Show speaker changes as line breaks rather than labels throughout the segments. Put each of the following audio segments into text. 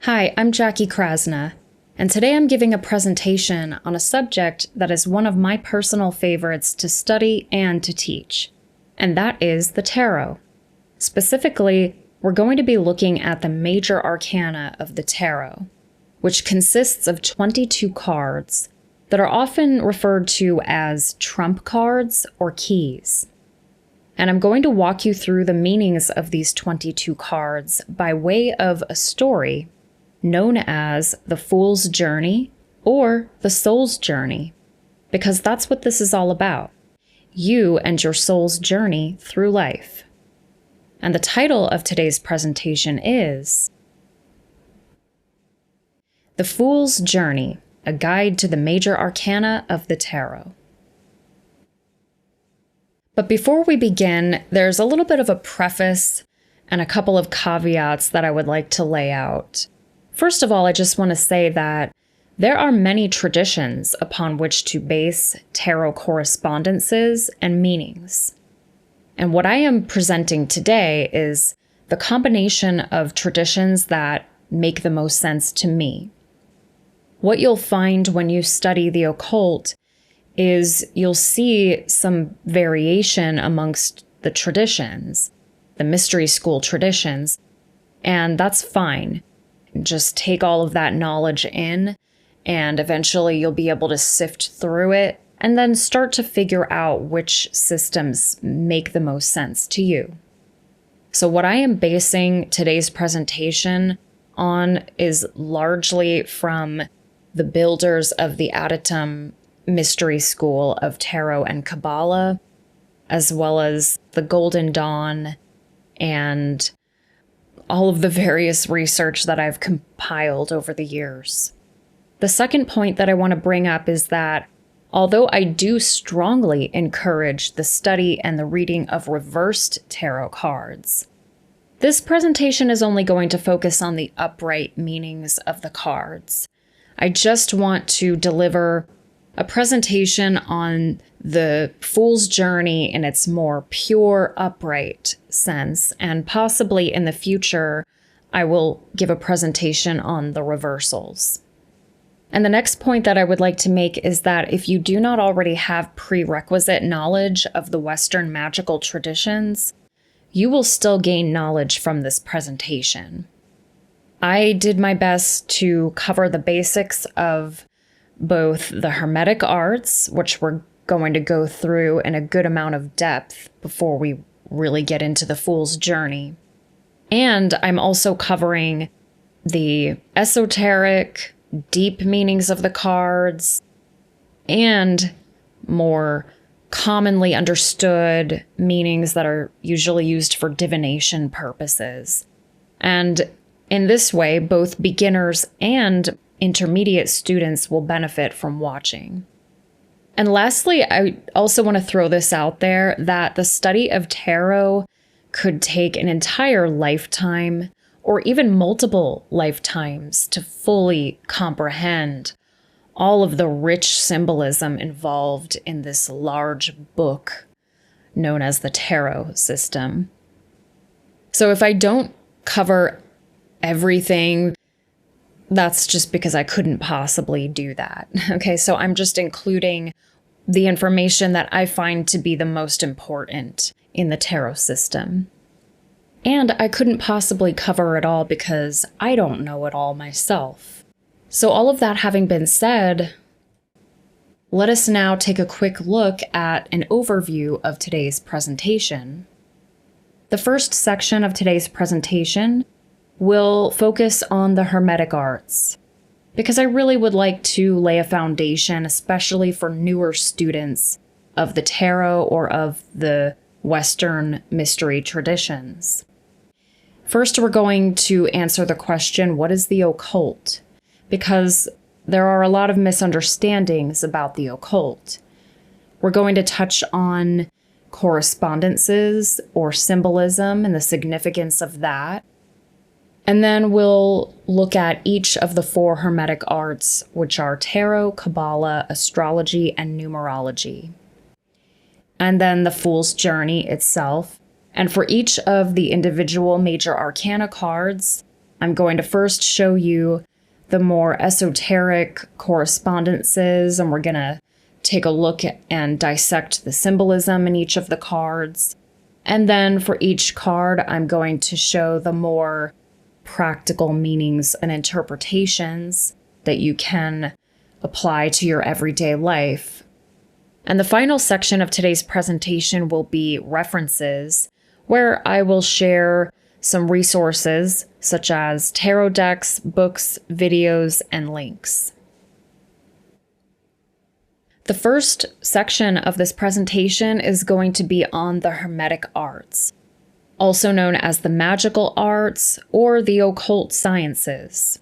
Hi, I'm Jackie Krasna, and today I'm giving a presentation on a subject that is one of my personal favorites to study and to teach, and that is the tarot. Specifically, we're going to be looking at the Major Arcana of the tarot, which consists of 22 cards that are often referred to as trump cards or keys. And I'm going to walk you through the meanings of these 22 cards by way of a story known as the Fool's Journey or the Soul's Journey, because that's what this is all about. You and your soul's journey through life. And the title of today's presentation is The Fool's Journey, a Guide to the Major Arcana of the Tarot. But before we begin, there's a little bit of a preface and a couple of caveats that I would like to lay out. First of all, I just want to say that there are many traditions upon which to base tarot correspondences and meanings. And what I am presenting today is the combination of traditions that make the most sense to me. What you'll find when you study the occult is you'll see some variation amongst the traditions, the mystery school traditions, and that's fine. Just take all of that knowledge in, and eventually you'll be able to sift through it and then start to figure out which systems make the most sense to you. So what I am basing today's presentation on is largely from the builders of the Adytum mystery school of tarot and Kabala, as well as the Golden Dawn and all of the various research that I've compiled over the years. The second point that I want to bring up is that although I do strongly encourage the study and the reading of reversed tarot cards, this presentation is only going to focus on the upright meanings of the cards. I just want to deliver a presentation on the Fool's Journey in its more pure, upright sense, and possibly in the future, I will give a presentation on the reversals. And the next point that I would like to make is that if you do not already have prerequisite knowledge of the Western magical traditions, you will still gain knowledge from this presentation. I did my best to cover the basics of both the Hermetic Arts, which we're going to go through in a good amount of depth before we really get into the Fool's Journey. And I'm also covering the esoteric, deep meanings of the cards, and more commonly understood meanings that are usually used for divination purposes. And in this way, both beginners and intermediate students will benefit from watching. And lastly, I also want to throw this out there that the study of tarot could take an entire lifetime or even multiple lifetimes to fully comprehend all of the rich symbolism involved in this large book known as the tarot system. So if I don't cover everything, that's just because I couldn't possibly do that. Okay, so I'm just including the information that I find to be the most important in the tarot system. And I couldn't possibly cover it all because I don't know it all myself. So all of that having been said, let us now take a quick look at an overview of today's presentation. The first section of today's presentation will focus on the Hermetic Arts, because I really would like to lay a foundation, especially for newer students of the tarot or of the Western mystery traditions. First, we're going to answer the question, what is the occult? Because there are a lot of misunderstandings about the occult. We're going to touch on correspondences or symbolism and the significance of that. And then we'll look at each of the 4 Hermetic arts, which are tarot, Kabala, astrology, and numerology. And then the Fool's Journey itself. And for each of the individual Major Arcana cards, I'm going to first show you the more esoteric correspondences, and we're going to take a look at and dissect the symbolism in each of the cards. And then for each card, I'm going to show the more practical meanings and interpretations that you can apply to your everyday life. And the final section of today's presentation will be references, where I will share some resources such as tarot decks, books, videos, and links. The first section of this presentation is going to be on the Hermetic Arts, also known as the magical arts or the occult sciences.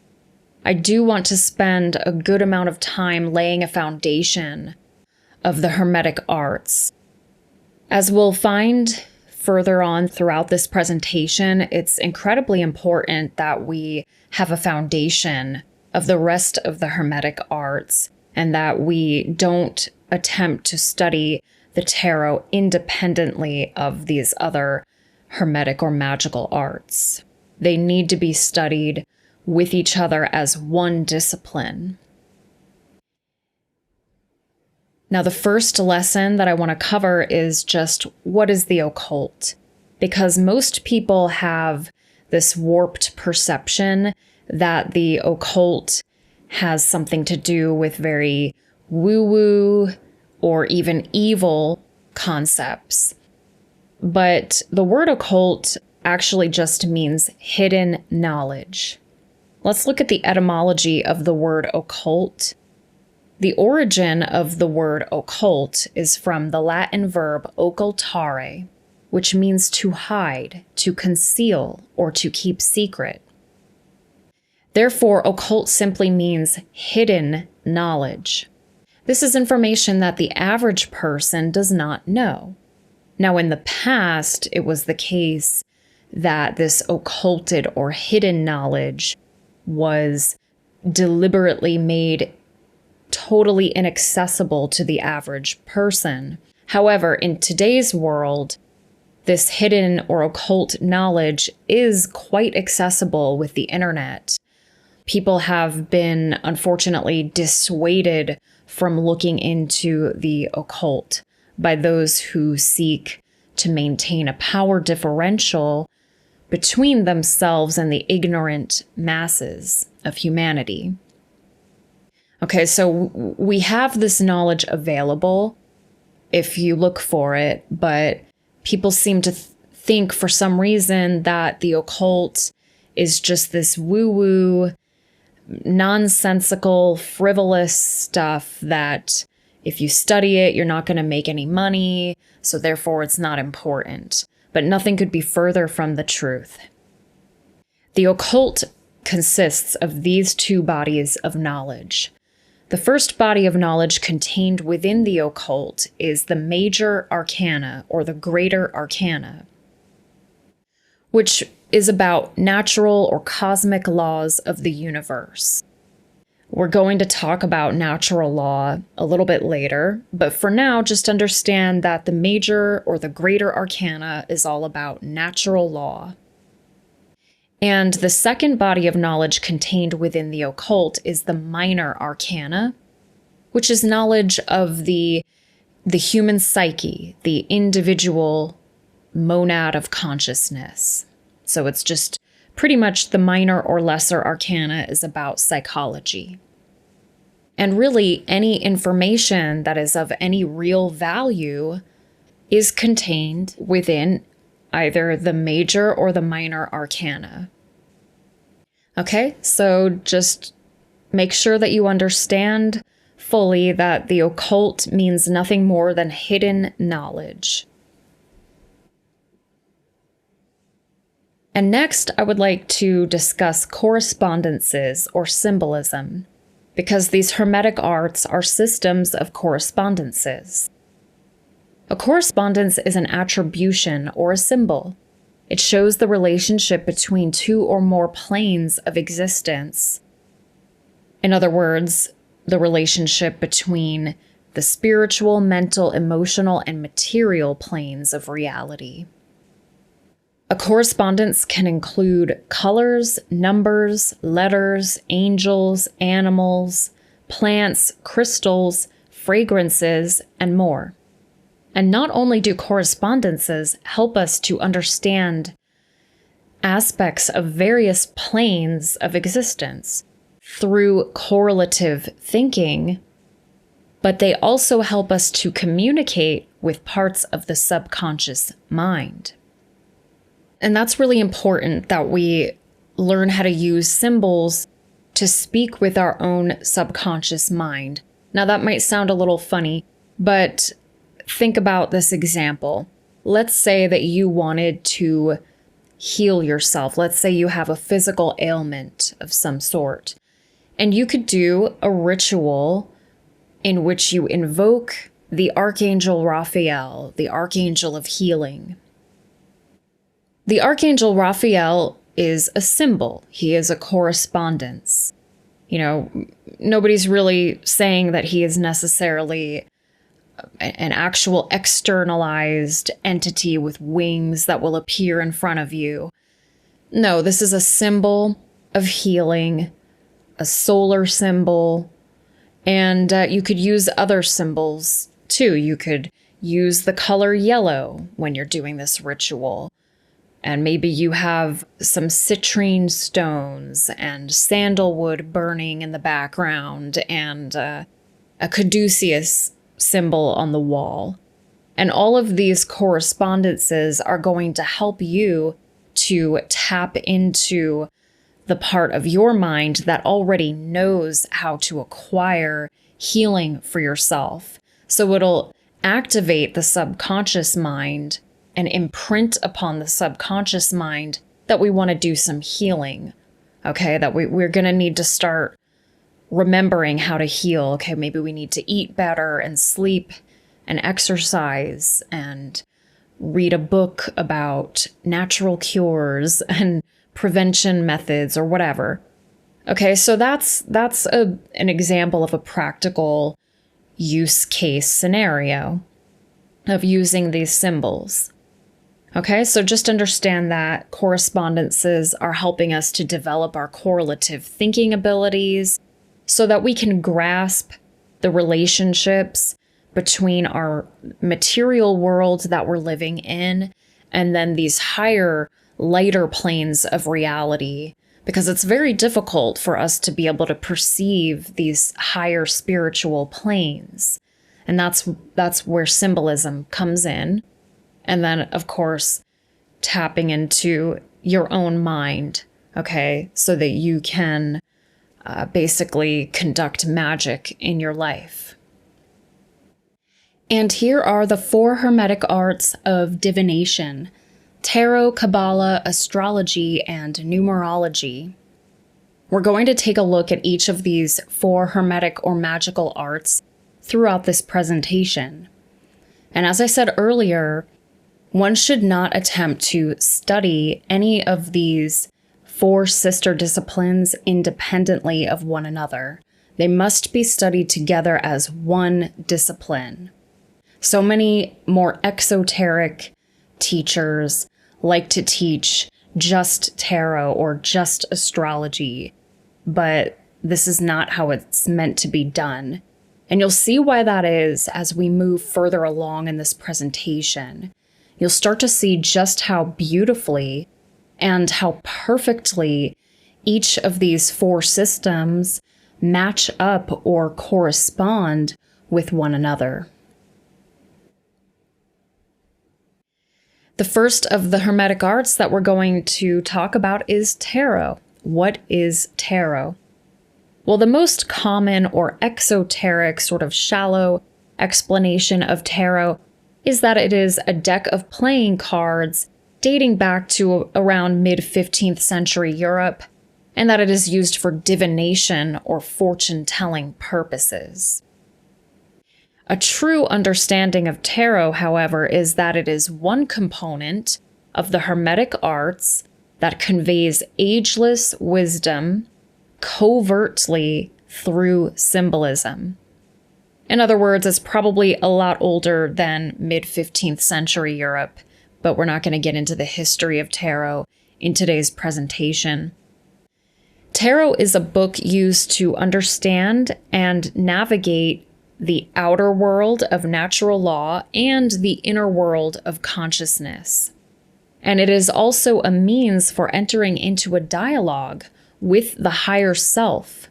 I do want to spend a good amount of time laying a foundation of the Hermetic Arts. As we'll find further on throughout this presentation, it's incredibly important that we have a foundation of the rest of the Hermetic Arts and that we don't attempt to study the tarot independently of these other Hermetic or magical arts. They need to be studied with each other as one discipline. Now, the first lesson that I want to cover is just what is the occult? Because most people have this warped perception that the occult has something to do with very woo-woo or even evil concepts. But the word occult actually just means hidden knowledge. Let's look at the etymology of the word occult. The origin of the word occult is from the Latin verb occultare, which means to hide, to conceal, or to keep secret. Therefore, occult simply means hidden knowledge. This is information that the average person does not know. Now, in the past, it was the case that this occulted or hidden knowledge was deliberately made totally inaccessible to the average person. However, in today's world, this hidden or occult knowledge is quite accessible with the internet. People have been, unfortunately, dissuaded from looking into the occult by those who seek to maintain a power differential between themselves and the ignorant masses of humanity. Okay, so we have this knowledge available if you look for it, but people seem to think for some reason that the occult is just this woo-woo, nonsensical, frivolous stuff that if you study it, you're not going to make any money, so therefore it's not important. But nothing could be further from the truth. The occult consists of these two bodies of knowledge. The first body of knowledge contained within the occult is the Major Arcana, or the Greater Arcana, which is about natural or cosmic laws of the universe. We're going to talk about natural law a little bit later, but for now, just understand that the Major or the Greater Arcana is all about natural law. And the second body of knowledge contained within the occult is the Minor Arcana, which is knowledge of the human psyche, the individual monad of consciousness. So it's just pretty much the Minor or Lesser Arcana is about psychology. And really, any information that is of any real value is contained within either the Major or the Minor Arcana. Okay, so just make sure that you understand fully that the occult means nothing more than hidden knowledge. And next, I would like to discuss correspondences or symbolism, because these Hermetic arts are systems of correspondences. A correspondence is an attribution or a symbol. It shows the relationship between two or more planes of existence. In other words, the relationship between the spiritual, mental, emotional, and material planes of reality. A correspondence can include colors, numbers, letters, angels, animals, plants, crystals, fragrances, and more. And not only do correspondences help us to understand aspects of various planes of existence through correlative thinking, but they also help us to communicate with parts of the subconscious mind. And that's really important that we learn how to use symbols to speak with our own subconscious mind. Now, that might sound a little funny, but think about this example. Let's say that you wanted to heal yourself. Let's say you have a physical ailment of some sort, and you could do a ritual in which you invoke the Archangel Raphael, the Archangel of Healing. The Archangel Raphael is a symbol. He is a correspondence. Nobody's really saying that he is necessarily an actual externalized entity with wings that will appear in front of you. No, this is a symbol of healing, a solar symbol, and you could use other symbols too. You could use the color yellow when you're doing this ritual. And maybe you have some citrine stones and sandalwood burning in the background and a caduceus symbol on the wall. And all of these correspondences are going to help you to tap into the part of your mind that already knows how to acquire healing for yourself. So it'll activate the subconscious mind and imprint upon the subconscious mind that we want to do some healing, okay? That we're going to need to start remembering how to heal. Okay, maybe we need to eat better and sleep and exercise and read a book about natural cures and prevention methods or whatever. Okay, so that's an example of a practical use case scenario of using these symbols. Okay, so just understand that correspondences are helping us to develop our correlative thinking abilities so that we can grasp the relationships between our material world that we're living in and then these higher, lighter planes of reality, because it's very difficult for us to be able to perceive these higher spiritual planes. And that's where symbolism comes in. And then, of course, tapping into your own mind, okay, so that you can basically conduct magic in your life. And here are the 4 Hermetic Arts of Divination: Tarot, Kabala, Astrology, and Numerology. We're going to take a look at each of these 4 Hermetic or magical arts throughout this presentation. And as I said earlier, one should not attempt to study any of these 4 sister disciplines independently of one another. They must be studied together as one discipline. So many more exoteric teachers like to teach just tarot or just astrology, but this is not how it's meant to be done. And you'll see why that is as we move further along in this presentation. You'll start to see just how beautifully and how perfectly each of these 4 systems match up or correspond with one another. The first of the Hermetic Arts that we're going to talk about is tarot. What is tarot? Well, the most common or exoteric, sort of shallow explanation of tarot is that it is a deck of playing cards dating back to around mid-15th century Europe, and that it is used for divination or fortune-telling purposes. A true understanding of tarot, however, is that it is one component of the Hermetic Arts that conveys ageless wisdom covertly through symbolism. In other words, it's probably a lot older than mid-15th century Europe, but we're not going to get into the history of tarot in today's presentation. Tarot is a book used to understand and navigate the outer world of natural law and the inner world of consciousness. And it is also a means for entering into a dialogue with the higher self,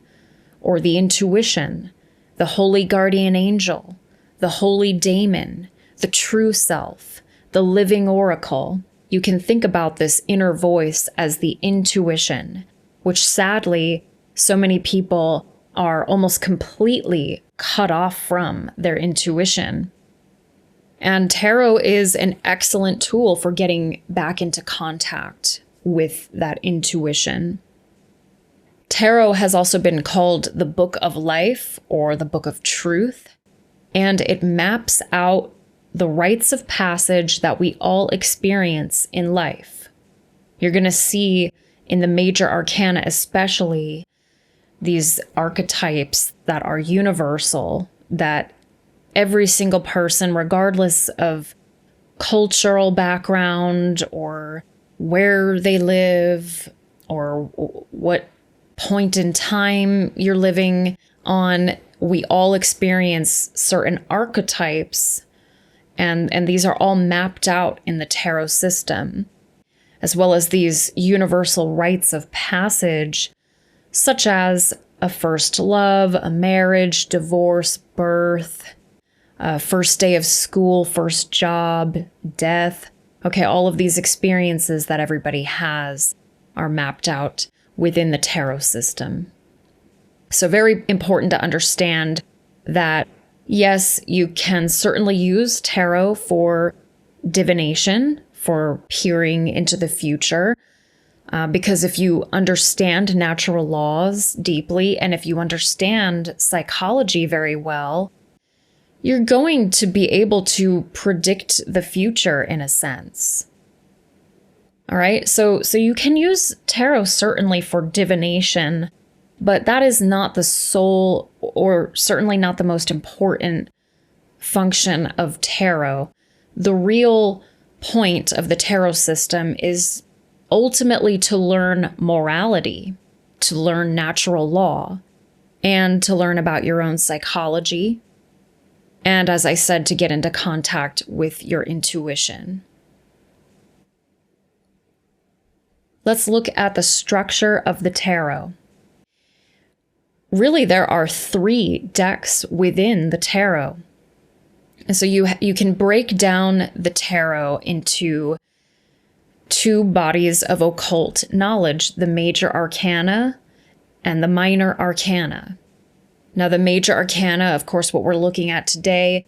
or the intuition, the holy guardian angel, the holy daemon, the true self, the living oracle. You can think about this inner voice as the intuition, which sadly, so many people are almost completely cut off from their intuition. And tarot is an excellent tool for getting back into contact with that intuition. Tarot has also been called the Book of Life or the Book of Truth, and it maps out the rites of passage that we all experience in life. You're going to see in the Major Arcana especially these archetypes that are universal, that every single person, regardless of cultural background or where they live or what point in time you're living on, we all experience certain archetypes, and these are all mapped out in the tarot system, as well as these universal rites of passage, such as a first love, a marriage, divorce, birth, first day of school, first job, death. Okay, all of these experiences that everybody has are mapped out within the tarot system. So very important to understand that, yes, you can certainly use tarot for divination, for peering into the future, because if you understand natural laws deeply, and if you understand psychology very well, you're going to be able to predict the future in a sense. All right, so you can use tarot certainly for divination, but that is not the sole, or certainly not the most important function of tarot. The real point of the tarot system is ultimately to learn morality, to learn natural law, and to learn about your own psychology. And as I said, to get into contact with your intuition. Let's look at the structure of the tarot. Really, there are 3 decks within the tarot. And so you can break down the tarot into 2 bodies of occult knowledge, the Major Arcana and the Minor Arcana. Now, the Major Arcana, of course, what we're looking at today,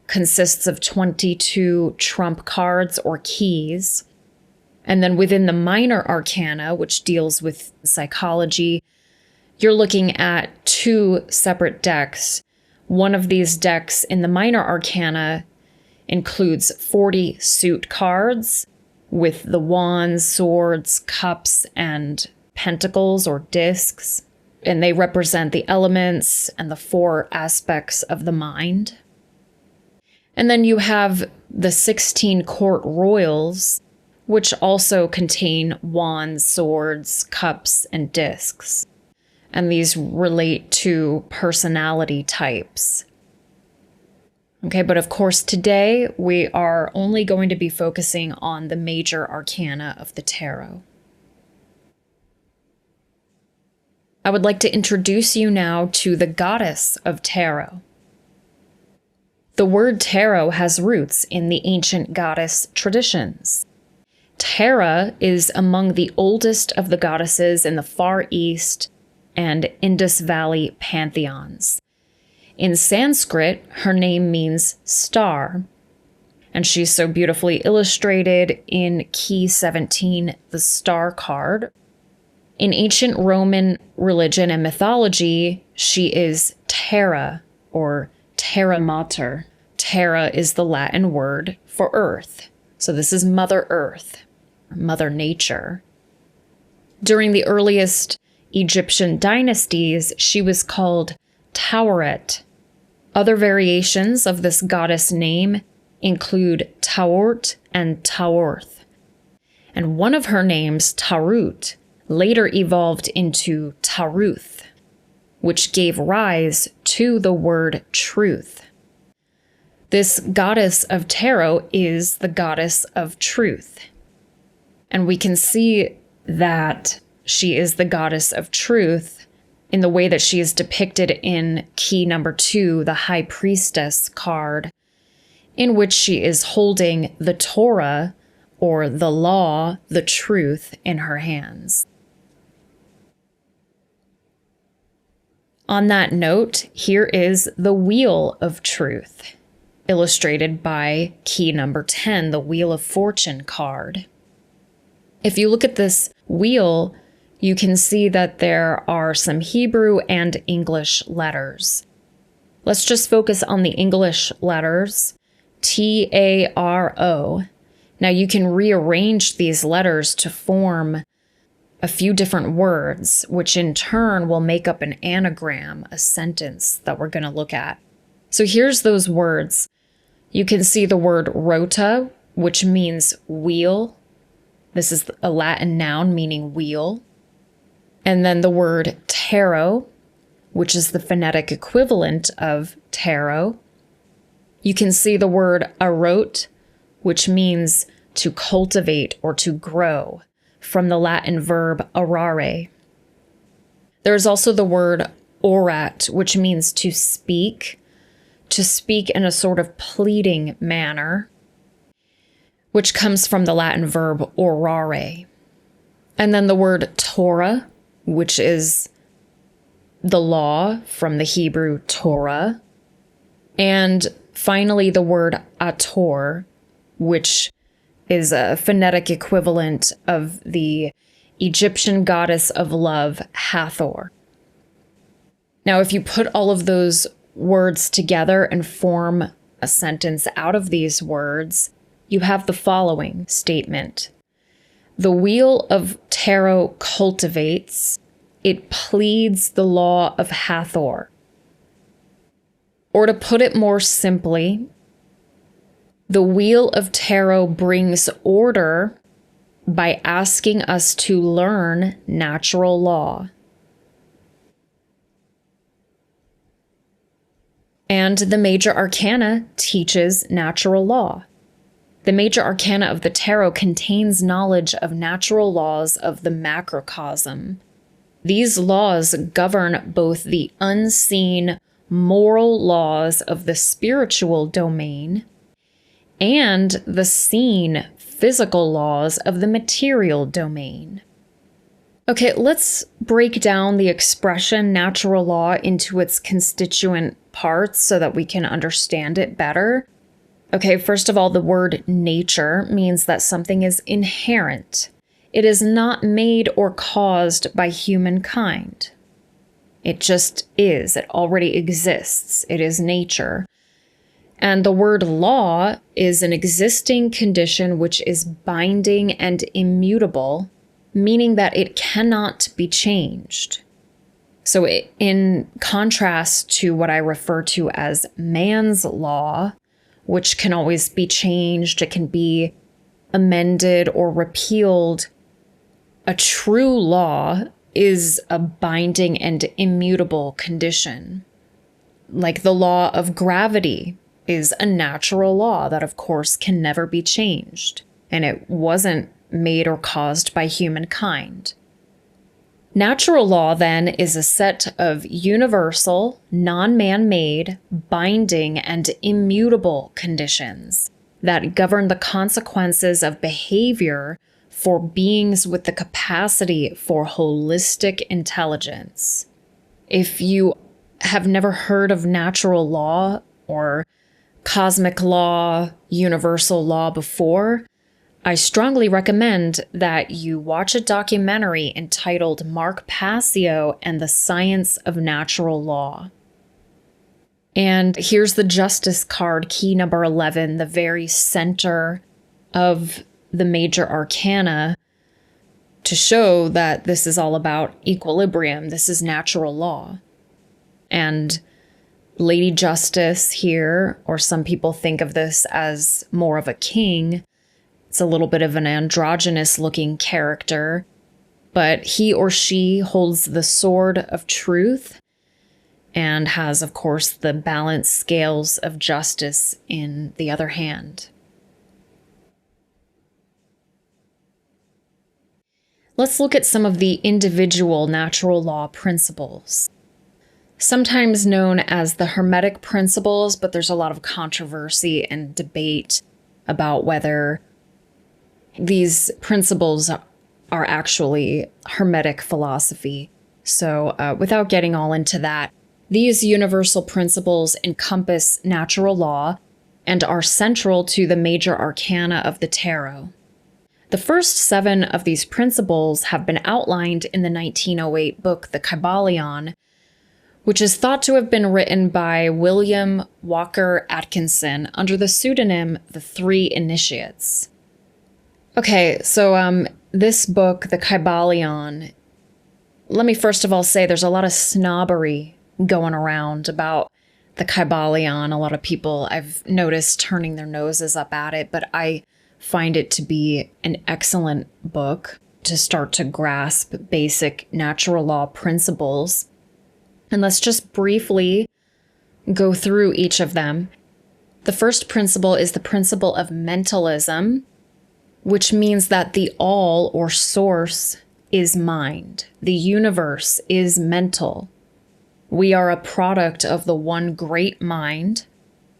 consists of 22 trump cards or keys. And then within the Minor Arcana, which deals with psychology, you're looking at 2 separate decks. One of these decks in the Minor Arcana includes 40 suit cards with the wands, swords, cups, and pentacles or discs. And they represent the elements and the 4 aspects of the mind. And then you have the 16 court royals, which also contain wands, swords, cups, and discs. And these relate to personality types. Okay, but of course today we are only going to be focusing on the Major Arcana of the tarot. I would like to introduce you now to the goddess of tarot. The word tarot has roots in the ancient goddess traditions. Tara is among the oldest of the goddesses in the Far East and Indus Valley pantheons. In Sanskrit, her name means star, and she's so beautifully illustrated in Key 17, the star card. In ancient Roman religion and mythology, she is Terra, or Terra Mater. Terra is the Latin word for earth. So this is Mother Earth, Mother Nature. During the earliest Egyptian dynasties, she was called Taweret. Other variations of this goddess name include Taort and Taorth. And one of her names, Tarut, later evolved into Taruth, which gave rise to the word truth. This goddess of tarot is the goddess of truth. And we can see that she is the goddess of truth in the way that she is depicted in key number 2, the High Priestess card, in which she is holding the Torah, or the law, the truth, in her hands. On that note, here is the Wheel of Truth, illustrated by key number 10, the Wheel of Fortune card. If you look at this wheel, you can see that there are some Hebrew and English letters. Let's just focus on the English letters, T-A-R-O. Now you can rearrange these letters to form a few different words, which in turn will make up an anagram, a sentence that we're going to look at. So here's those words. You can see the word rota, which means wheel. This is a Latin noun meaning wheel. And then the word tarot, which is the phonetic equivalent of tarot. You can see the word arot, which means to cultivate or to grow, from the Latin verb arare. There's also the word orat, which means to speak in a sort of pleading manner, which comes from the Latin verb orare. And then the word Torah, which is the law from the Hebrew Torah. And finally, the word Ator, which is a phonetic equivalent of the Egyptian goddess of love, Hathor. Now, if you put all of those words together and form a sentence out of these words, you have the following statement. The wheel of tarot cultivates, it pleads the law of Hathor. Or to put it more simply, the wheel of tarot brings order by asking us to learn natural law. And the Major Arcana teaches natural law. The Major Arcana of the tarot contains knowledge of natural laws of the macrocosm. These laws govern both the unseen moral laws of the spiritual domain and the seen physical laws of the material domain. Okay, let's break down the expression natural law into its constituent parts so that we can understand it better. Okay, first of all, the word nature means that something is inherent. It is not made or caused by humankind. It just is. It already exists. It is nature. And the word law is an existing condition which is binding and immutable, meaning that it cannot be changed. So in contrast to what I refer to as man's law, which can always be changed, it can be amended or repealed, a true law is a binding and immutable condition. Like the law of gravity is a natural law that, of course, can never be changed, and it wasn't made or caused by humankind. Natural law, then, is a set of universal, non-man-made, binding, and immutable conditions that govern the consequences of behavior for beings with the capacity for holistic intelligence. If you have never heard of natural law or cosmic law, universal law before, I strongly recommend that you watch a documentary entitled Mark Passio and the Science of Natural Law. And here's the Justice card, key number 11, the very center of the Major Arcana, to show that this is all about equilibrium. This is natural law. And Lady Justice here, or some people think of this as more of a king. It's a little bit of an androgynous looking character, but he or she holds the sword of truth and has, of course, the balanced scales of justice in the other hand. Let's look at some of the individual natural law principles. Sometimes known as the Hermetic principles, but there's a lot of controversy and debate about whether these principles are actually Hermetic philosophy. So without getting all into that, these universal principles encompass natural law and are central to the Major Arcana of the tarot. The first 7 of these principles have been outlined in the 1908 book, The Kabala, which is thought to have been written by William Walker Atkinson under the pseudonym The Three Initiates. Okay, so this book, The Kabala, let me first of all say there's a lot of snobbery going around about the Kabala. A lot of people I've noticed turning their noses up at it, but I find it to be an excellent book to start to grasp basic natural law principles. And let's just briefly go through each of them. The first principle is the principle of mentalism, which means that the all or source is mind. The universe is mental. We are a product of the one great mind.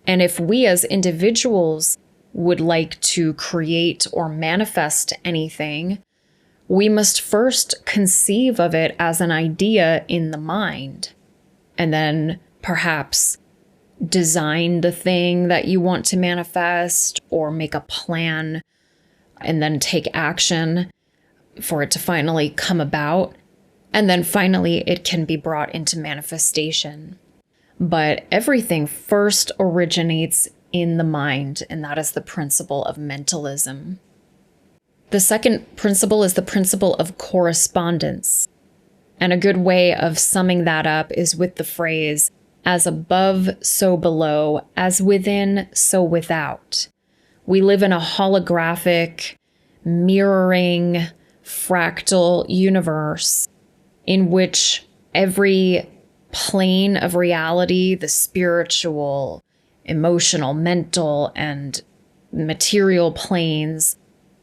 And if we as individuals would like to create or manifest anything, we must first conceive of it as an idea in the mind, and then perhaps design the thing that you want to manifest or make a plan and then take action for it to finally come about. And then finally, it can be brought into manifestation. But everything first originates in the mind, and that is the principle of mentalism. The second principle is the principle of correspondence. And a good way of summing that up is with the phrase, as above, so below, as within, so without. We live in a holographic, mirroring, fractal universe in which every plane of reality, the spiritual, emotional, mental, and material planes,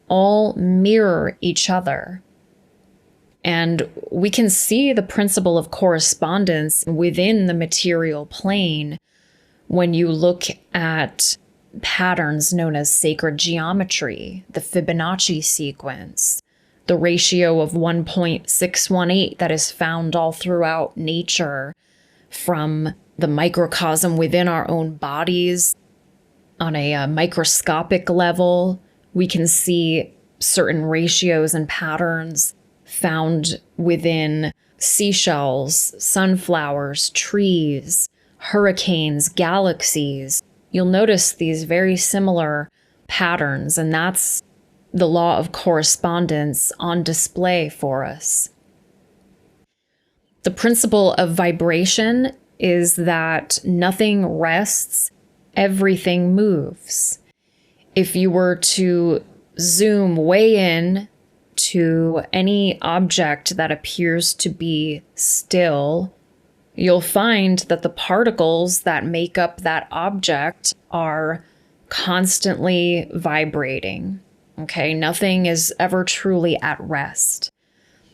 all mirror each other. And we can see the principle of correspondence within the material plane when you look at patterns known as sacred geometry, the Fibonacci sequence, the ratio of 1.618 that is found all throughout nature, from the microcosm within our own bodies. On a microscopic level, we can see certain ratios and patterns found within seashells, sunflowers, trees, hurricanes, galaxies. You'll notice these very similar patterns, and that's the law of correspondence on display for us. The principle of vibration is that nothing rests, everything moves. If you were to zoom way in to any object that appears to be still, you'll find that the particles that make up that object are constantly vibrating. Okay, nothing is ever truly at rest.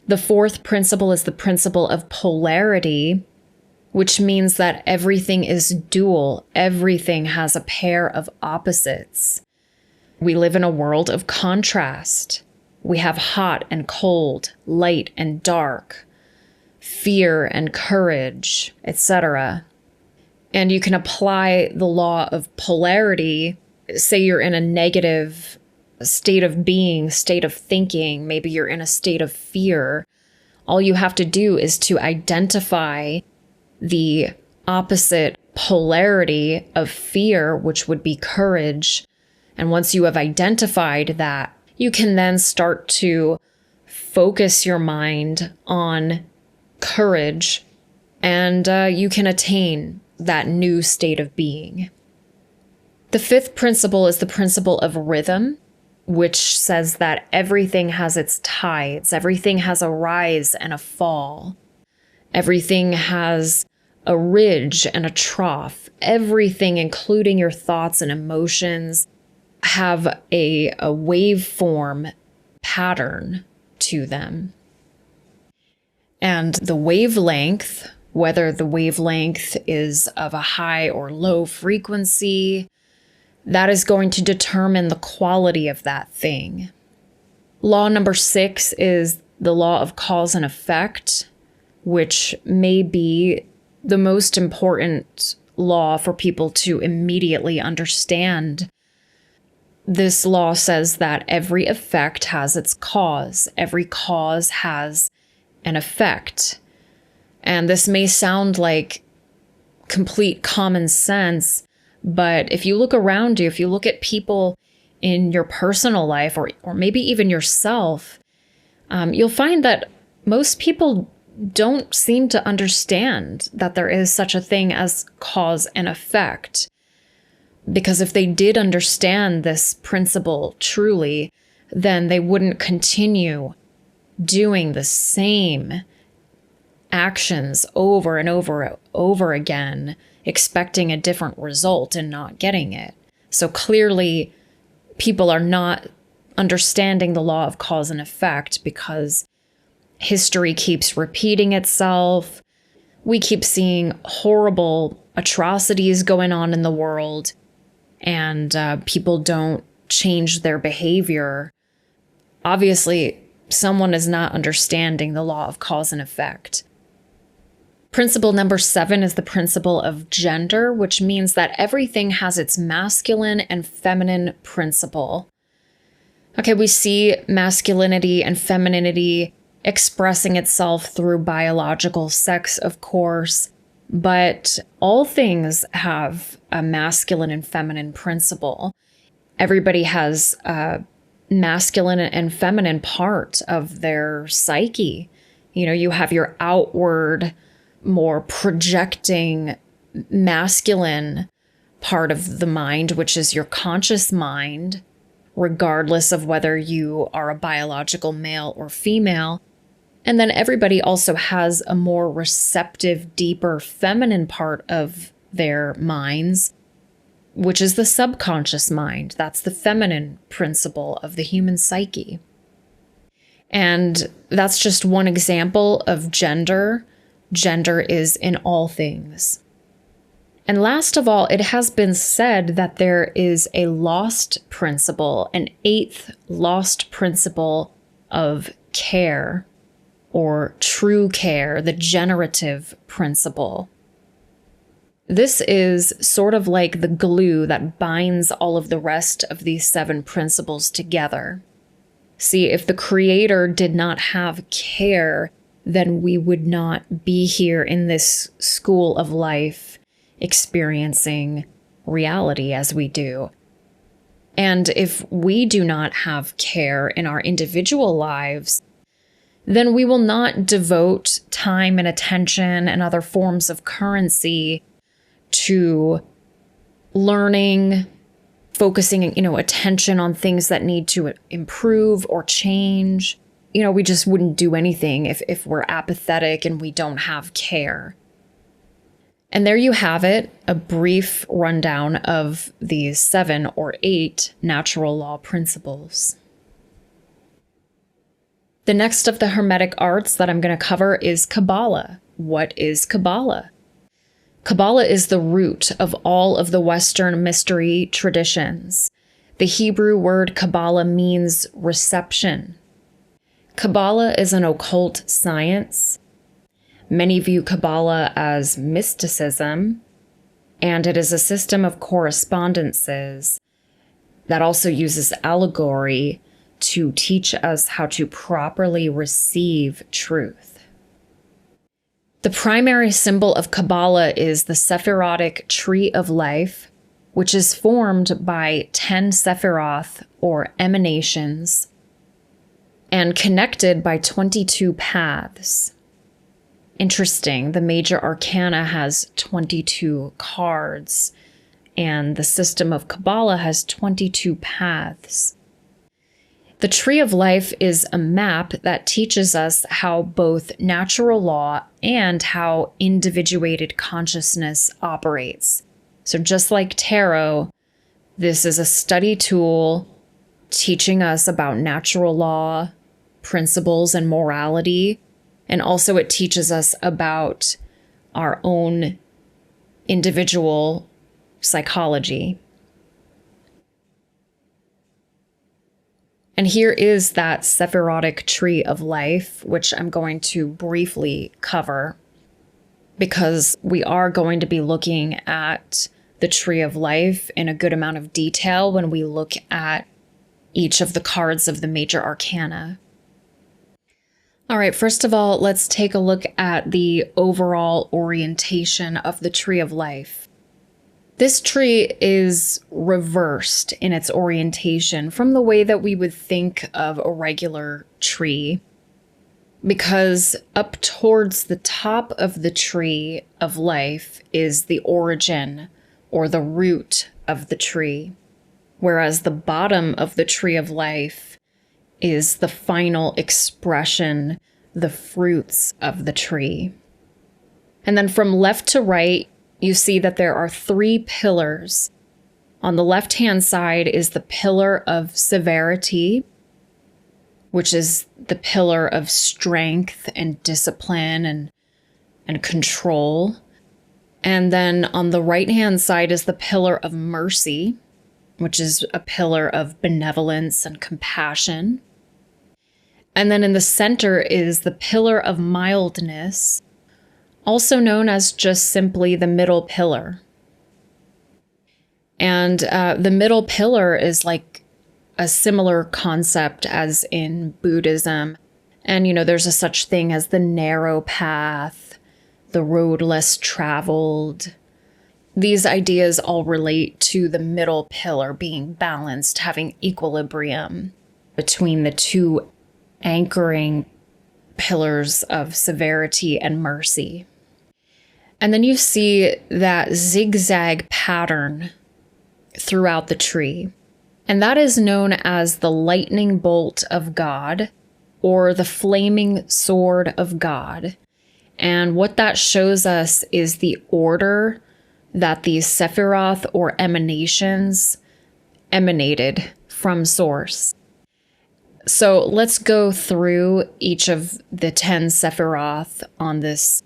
The fourth principle is the principle of polarity, which means that everything is dual. Everything has a pair of opposites. We live in a world of contrast. We have hot and cold, light and dark, fear and courage, etc. And you can apply the law of polarity. Say you're in a negative state of being, state of thinking, maybe you're in a state of fear. All you have to do is to identify the opposite polarity of fear, which would be courage. And once you have identified that, you can then start to focus your mind on courage, and you can attain that new state of being. The fifth principle is the principle of rhythm, which says that everything has its tides, everything has a rise and a fall, everything has a ridge and a trough, everything, including your thoughts and emotions, have a waveform pattern to them. And the wavelength, whether the wavelength is of a high or low frequency, that is going to determine the quality of that thing. Law number 6 is the law of cause and effect, which may be the most important law for people to immediately understand. This law says that every effect has its cause. Every cause has an effect. And this may sound like complete common sense, but if you look around you, if you look at people in your personal life or maybe even yourself, you'll find that most people don't seem to understand that there is such a thing as cause and effect. Because if they did understand this principle truly, then they wouldn't continue doing the same actions over and over again, expecting a different result and not getting it. So clearly, people are not understanding the law of cause and effect because history keeps repeating itself. We keep seeing horrible atrocities going on in the world, and people don't change their behavior. Obviously, someone is not understanding the law of cause and effect. Principle number 7 is the principle of gender, which means that everything has its masculine and feminine principle. Okay, we see masculinity and femininity expressing itself through biological sex, of course, but all things have a masculine and feminine principle. Everybody has a masculine and feminine part of their psyche. You know, you have your outward, more projecting masculine part of the mind, which is your conscious mind, regardless of whether you are a biological male or female. And then everybody also has a more receptive, deeper feminine part of their minds, which is the subconscious mind. That's the feminine principle of the human psyche. And that's just one example of gender. Gender is in all things. And last of all, it has been said that there is a lost principle, an 8th lost principle of care, or true care, the generative principle. This is sort of like the glue that binds all of the rest of these 7 principles together. See, if the Creator did not have care, then we would not be here in this school of life experiencing reality as we do. And if we do not have care in our individual lives, then we will not devote time and attention and other forms of currency to learning, focusing, attention on things that need to improve or change. We just wouldn't do anything if we're apathetic and we don't have care. And there you have it, a brief rundown of these 7 or 8 natural law principles. The next of the Hermetic Arts that I'm going to cover is Kabala. What is Kabala? Kabala is the root of all of the Western mystery traditions. The Hebrew word Kabbalah means reception. Kabbalah is an occult science. Many view Kabbalah as mysticism, and it is a system of correspondences that also uses allegory to teach us how to properly receive truth. The primary symbol of Kabbalah is the Sephirotic Tree of Life, which is formed by 10 Sephiroth, or emanations, and connected by 22 paths. Interesting. The Major Arcana has 22 cards, and the system of Kabala has 22 paths. The Tree of Life is a map that teaches us how both natural law and how individuated consciousness operates. So just like tarot, this is a study tool teaching us about natural law, principles, and morality. And also it teaches us about our own individual psychology. And here is that Sephirotic Tree of Life, which I'm going to briefly cover because we are going to be looking at the Tree of Life in a good amount of detail when we look at each of the cards of the Major Arcana. All right, first of all, let's take a look at the overall orientation of the Tree of Life. This tree is reversed in its orientation from the way that we would think of a regular tree, because up towards the top of the Tree of Life is the origin or the root of the tree, whereas the bottom of the Tree of Life is the final expression, the fruits of the tree. And then from left to right, you see that there are 3 pillars. On the left-hand side is the pillar of severity, which is the pillar of strength and discipline and control. And then on the right-hand side is the pillar of mercy, which is a pillar of benevolence and compassion. And then in the center is the pillar of mildness, also known as just simply the middle pillar. And the middle pillar is like a similar concept as in Buddhism. And, there's a such thing as the narrow path, the road less traveled. These ideas all relate to the middle pillar being balanced, having equilibrium between the 2 anchoring pillars of severity and mercy. And then you see that zigzag pattern throughout the tree. And that is known as the lightning bolt of God or the flaming sword of God. And what that shows us is the order that these Sephiroth or emanations emanated from source. So let's go through each of the 10 Sephiroth on this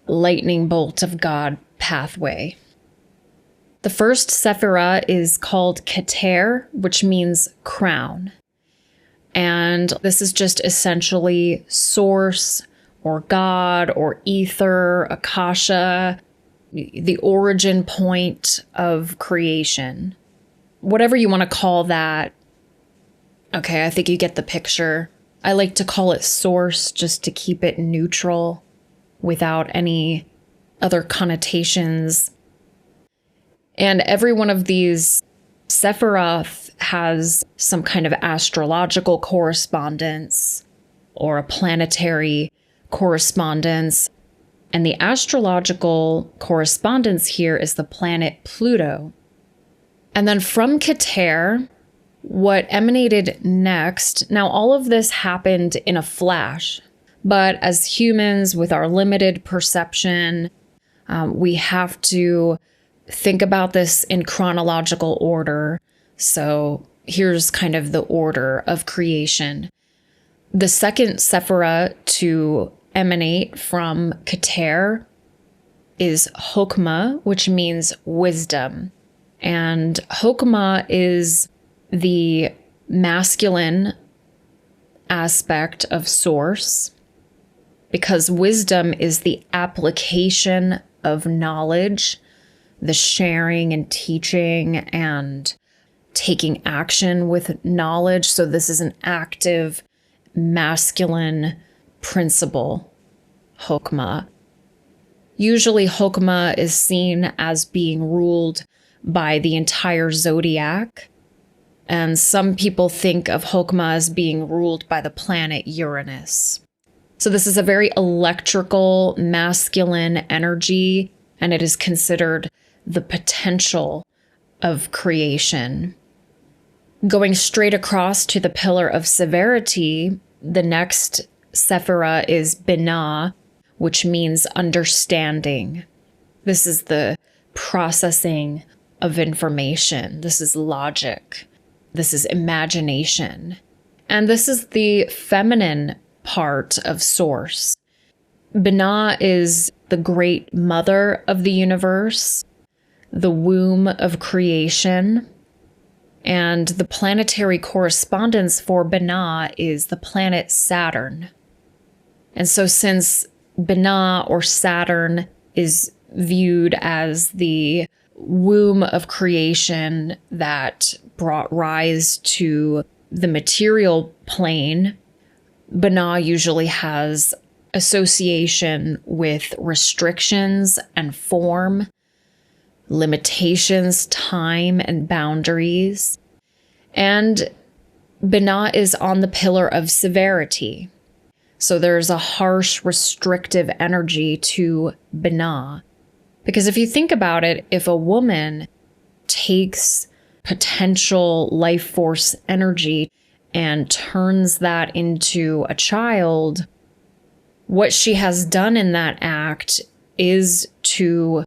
lightning bolt of God pathway. The first Sephirah is called Keter, which means crown. And this is just essentially source or God or ether, Akasha, the origin point of creation. Whatever you want to call that. Okay, I think you get the picture. I like to call it source just to keep it neutral without any other connotations. And every one of these Sephiroth has some kind of astrological correspondence or a planetary correspondence. And the astrological correspondence here is the planet Pluto. And then from Keter, what emanated next, now all of this happened in a flash, but as humans with our limited perception, we have to think about this in chronological order. So here's kind of the order of creation. The second Sephirah to emanate from Keter is Hokmah, which means wisdom. And Hokmah is the masculine aspect of source, because wisdom is the application of knowledge, the sharing and teaching and taking action with knowledge. So this is an active masculine principle, Hokmah. Usually Hokmah is seen as being ruled by the entire zodiac. And some people think of Hokmah as being ruled by the planet Uranus. So this is a very electrical, masculine energy, and it is considered the potential of creation. Going straight across to the pillar of severity, the next Sephirah is Binah, which means understanding. This is the processing of information. This is logic. This is imagination. And this is the feminine part of Source. Binah is the great mother of the universe, the womb of creation, and the planetary correspondence for Binah is the planet Saturn. And so since Binah or Saturn is viewed as the womb of creation that brought rise to the material plane, Binah usually has association with restrictions and form, limitations, time, and boundaries. And Binah is on the pillar of severity. So there's a harsh, restrictive energy to Binah. Because if you think about it, if a woman takes potential life force energy and turns that into a child, what she has done in that act is to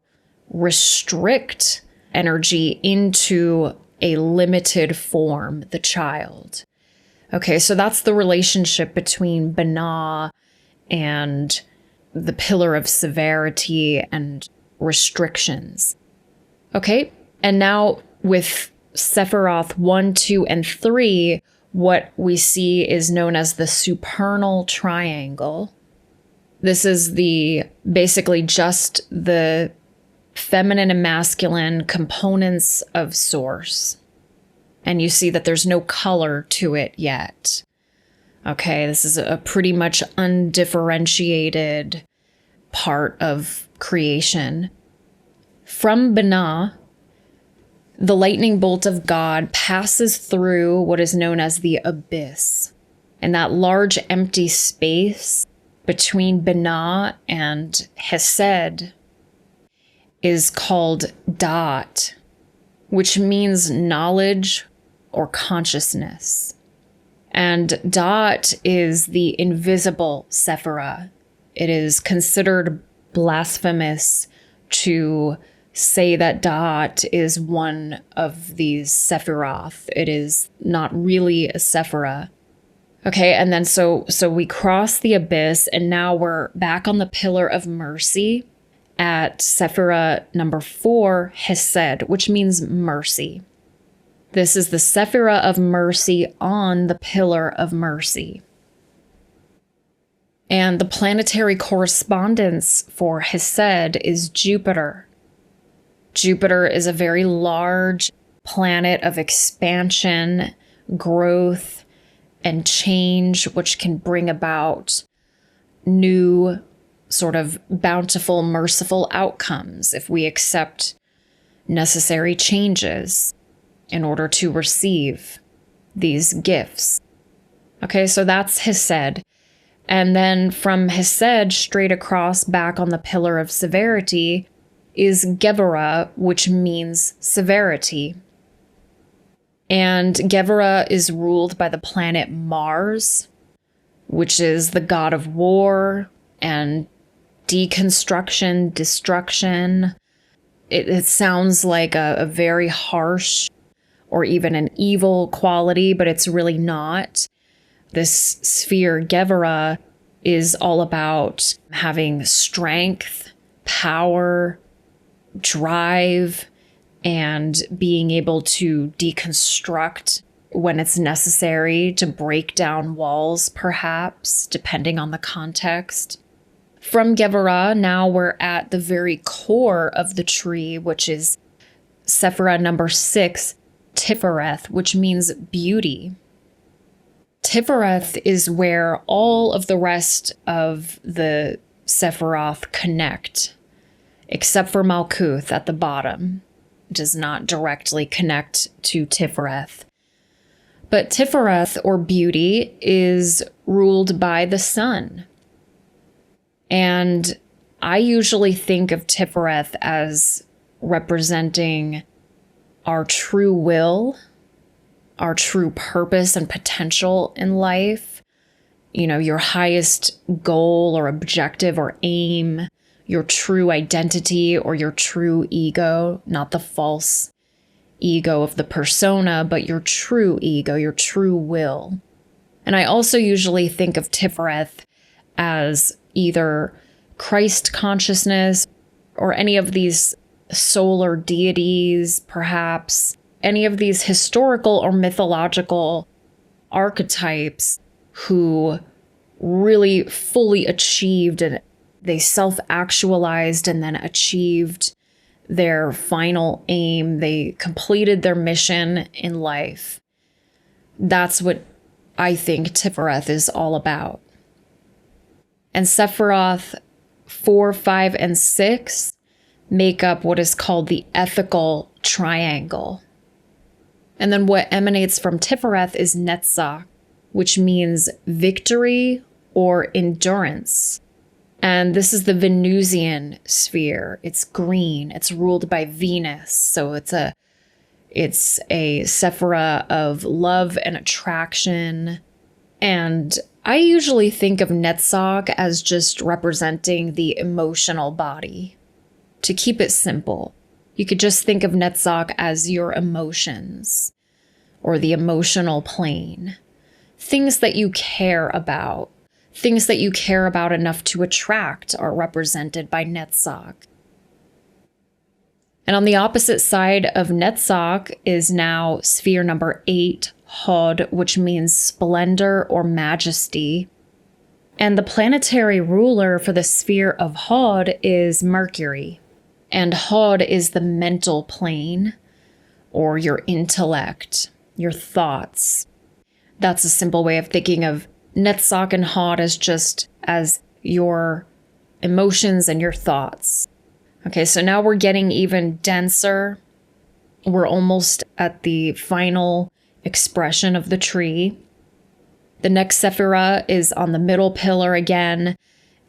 restrict energy into a limited form, the child. Okay, so that's the relationship between Binah and the pillar of severity and restrictions. Okay, and now with Sephiroth 1, 2, and 3, what we see is known as the supernal triangle. This is basically just the feminine and masculine components of Source. And you see that there's no color to it yet. Okay, this is a pretty much undifferentiated part of creation. From Binah, the lightning bolt of God passes through what is known as the abyss. And that large empty space between Binah and Hesed is called Da'at, which means knowledge or consciousness. And Da'at is the invisible Sephirah. It is considered blasphemous to say that Da'at is one of these Sephiroth. It is not really a Sephirah. Okay, and then so we cross the abyss, and now we're back on the pillar of mercy at Sephirah number 4, Hesed, which means mercy. This is the Sephirah of mercy on the pillar of mercy. And the planetary correspondence for Hesed is Jupiter. Jupiter is a very large planet of expansion, growth, and change, which can bring about new sort of bountiful, merciful outcomes if we accept necessary changes in order to receive these gifts. Okay, so that's Hesed. And then from Hesed straight across back on the pillar of severity is Geburah, which means severity. And Geburah is ruled by the planet Mars, which is the god of war and deconstruction, destruction. It sounds like a very harsh or even an evil quality, but it's really not. This sphere, Geburah, is all about having strength, power, drive, and being able to deconstruct when it's necessary to break down walls, perhaps, depending on the context. From Geburah, now we're at the very core of the tree, which is Sephirah number 6, Tifereth, which means beauty. Tifereth is where all of the rest of the Sephiroth connect, except for Malkuth at the bottom. It does not directly connect to Tifereth. But Tifereth, or beauty, is ruled by the sun. And I usually think of Tifereth as representing our true will, our true purpose and potential in life, your highest goal or objective or aim, your true identity or your true ego, not the false ego of the persona, but your true ego, your true will. And I also usually think of Tifereth as either Christ consciousness or any of these solar deities, perhaps any of these historical or mythological archetypes who really fully achieved and they self-actualized and then achieved their final aim. They completed their mission in life. That's what I think Tifereth is all about. And Sephiroth 4, 5, and 6 make up what is called the ethical triangle. And then what emanates from Tifereth is Netzach, which means victory or endurance. And this is the Venusian sphere. It's green. It's ruled by Venus. So it's a Sephira of love and attraction. And I usually think of Netzach as just representing the emotional body. To keep it simple, you could just think of Netzach as your emotions or the emotional plane. Things that you care about. Things that you care about enough to attract are represented by Netzach. And on the opposite side of Netzach is now sphere number 8, Hod, which means splendor or majesty. And the planetary ruler for the sphere of Hod is Mercury. And Hod is the mental plane, or your intellect, your thoughts. That's a simple way of thinking of Netzach and Hod as your emotions and your thoughts. Okay, so now we're getting even denser. We're almost at the final expression of the tree. The next Sephira is on the middle pillar again,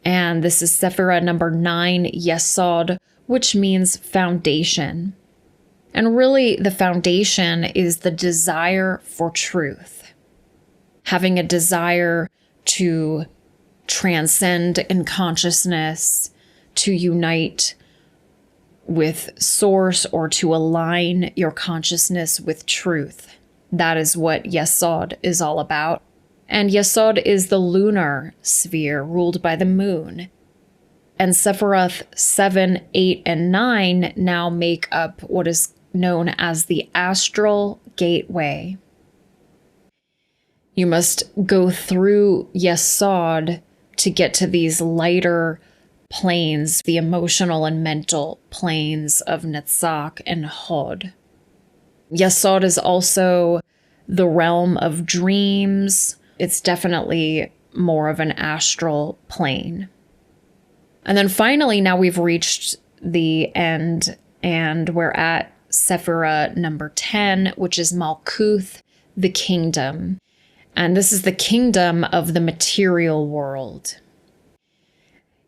and this is Sephira number 9, Yesod, which means foundation. And really, the foundation is the desire for truth. Having a desire to transcend in consciousness, to unite with source, or to align your consciousness with truth. That is what Yesod is all about. And Yesod is the lunar sphere ruled by the moon. And Sephiroth 7, 8, and 9 now make up what is known as the astral gateway. You must go through Yesod to get to these lighter planes, the emotional and mental planes of Netzach and Hod. Yesod is also the realm of dreams. It's definitely more of an astral plane. And then finally, now we've reached the end, and we're at Sephira number 10, which is Malkuth, the kingdom. And this is the kingdom of the material world.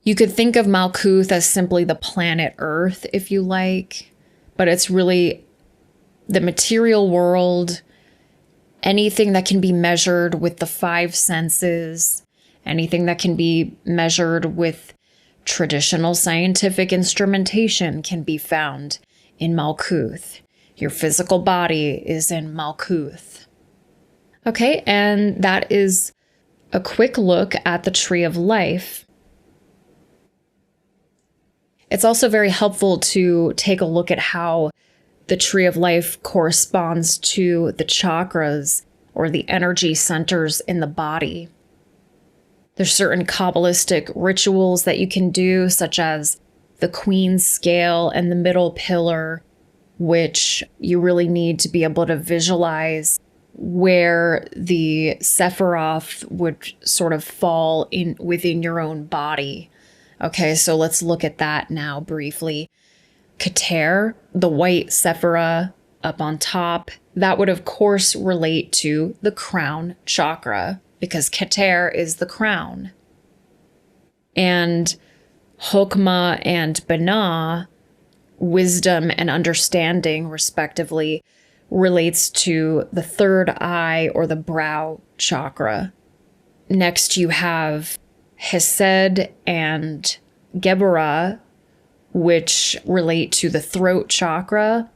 You could think of Malkuth as simply the planet Earth, if you like, but it's really the material world, anything that can be measured with the 5 senses, anything that can be measured with traditional scientific instrumentation can be found in Malkuth. Your physical body is in Malkuth. Okay, and that is a quick look at the Tree of Life. It's also very helpful to take a look at how the Tree of Life corresponds to the chakras or the energy centers in the body. There's certain Kabbalistic rituals that you can do, such as the Queen's Scale and the middle pillar, which you really need to be able to visualize where the Sephiroth would sort of fall in within your own body. Okay, so let's look at that now briefly. Keter, the white Sephira up on top, that would of course relate to the crown chakra, because Keter is the crown. And Chokmah and Binah, wisdom and understanding, respectively, relates to the third eye or the brow chakra. Next, you have Hesed and Geburah, which relate to the throat chakra.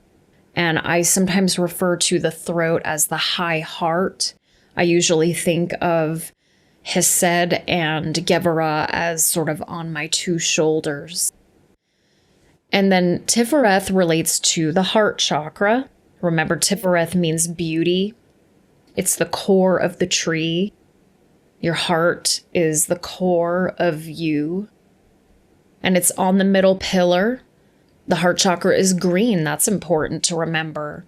And I sometimes refer to the throat as the high heart. I usually think of Hesed and Geburah as sort of on my two shoulders. And then Tifereth relates to the heart chakra. Remember, Tifereth means beauty. It's the core of the tree. Your heart is the core of you. And it's on the middle pillar. The heart chakra is green. That's important to remember.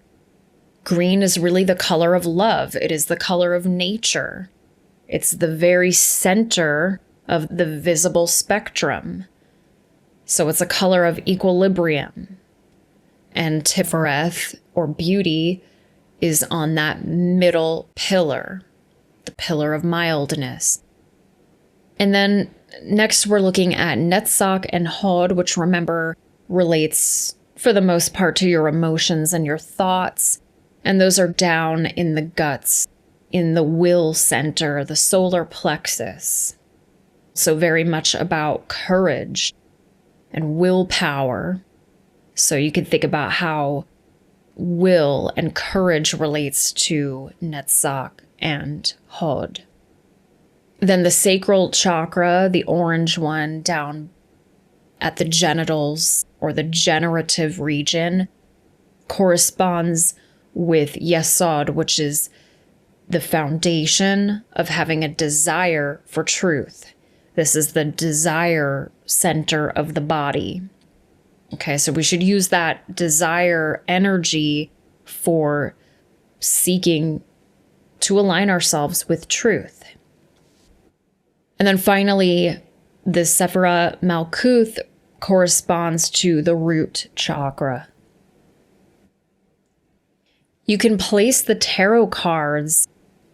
Green is really the color of love. It is the color of nature. It's the very center of the visible spectrum. So it's a color of equilibrium. And Tifereth, or beauty, is on that middle pillar, the pillar of mildness. And then next we're looking at Netzach and Hod, which, remember, relates for the most part to your emotions and your thoughts. And those are down in the guts, in the will center, the solar plexus. So very much about courage and willpower. So you can think about how will and courage relates to Netzach and Hod. Then the sacral chakra, the orange one down at the genitals or the generative region, corresponds with Yesod, which is the foundation of having a desire for truth. This is the desire center of the body. Okay, so we should use that desire energy for seeking to align ourselves with truth. And then finally, the Sephirah Malkuth corresponds to the root chakra. You can place the tarot cards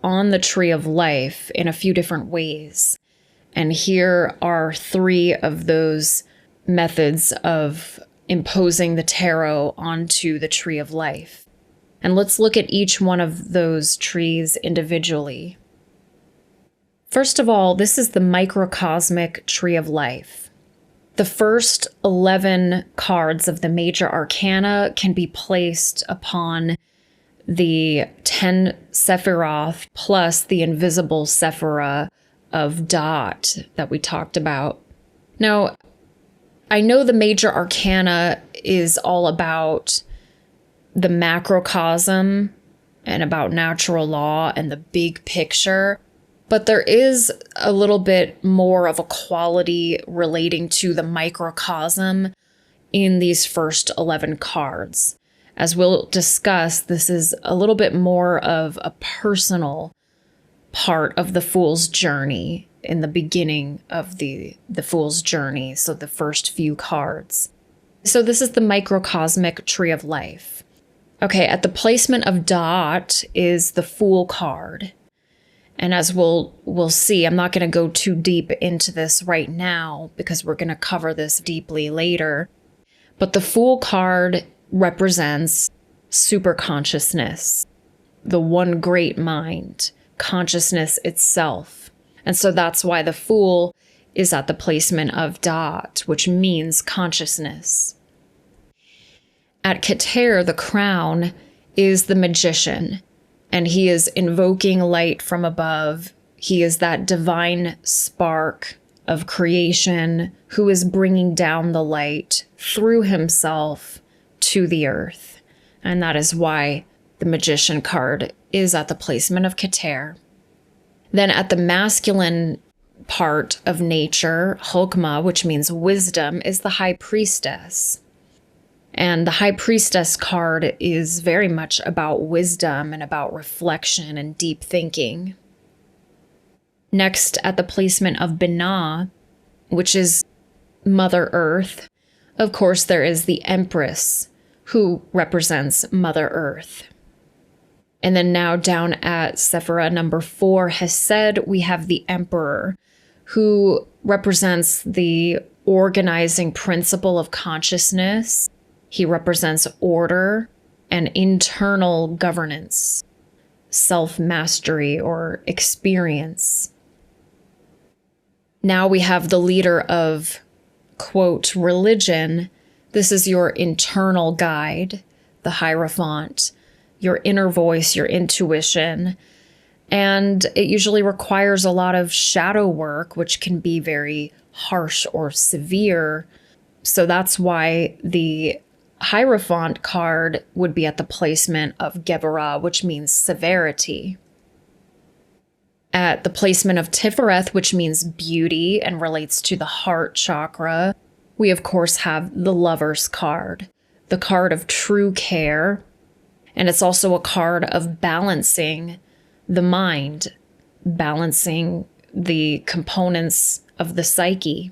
on the tree of life in a few different ways. And here are 3 of those methods of imposing the tarot onto the tree of life. And let's look at each one of those trees individually. First of all, this is the microcosmic tree of life. The first 11 cards of the Major Arcana can be placed upon the 10 Sephiroth plus the invisible Sephirah of Dot that we talked about. Now, I know the Major Arcana is all about the macrocosm and about natural law and the big picture, but there is a little bit more of a quality relating to the microcosm in these first 11 cards. As we'll discuss, this is a little bit more of a personal part of the Fool's journey in the beginning of the Fool's journey, so the first few cards. So this is the microcosmic tree of life. Okay, at the placement of Dot is the Fool card. And as we'll see, I'm not going to go too deep into this right now because we're going to cover this deeply later. But the Fool card represents superconsciousness, the one great mind, consciousness itself. And so that's why the Fool is at the placement of Dot, which means consciousness. At Keter, the crown, is the magician, and he is invoking light from above. He is that divine spark of creation who is bringing down the light through himself to the earth. And that is why the magician card is at the placement of Keter. Then at the masculine part of nature, Chokmah, which means wisdom, is the High Priestess. And the High Priestess card is very much about wisdom and about reflection and deep thinking. Next, at the placement of Binah, which is Mother Earth, of course, there is the Empress, who represents Mother Earth. And then now down at Sephirah number 4, Hesed, we have the Emperor, who represents the organizing principle of consciousness. He represents order and internal governance, self-mastery or experience. Now we have the leader of, quote, religion. This is your internal guide, the Hierophant, your inner voice, your intuition. And it usually requires a lot of shadow work, which can be very harsh or severe. So that's why the Hierophant card would be at the placement of Gebara, which means severity. At the placement of Tifereth, which means beauty and relates to the heart chakra, we of course have the Lover's card, the card of true care. And it's also a card of balancing the mind, balancing the components of the psyche.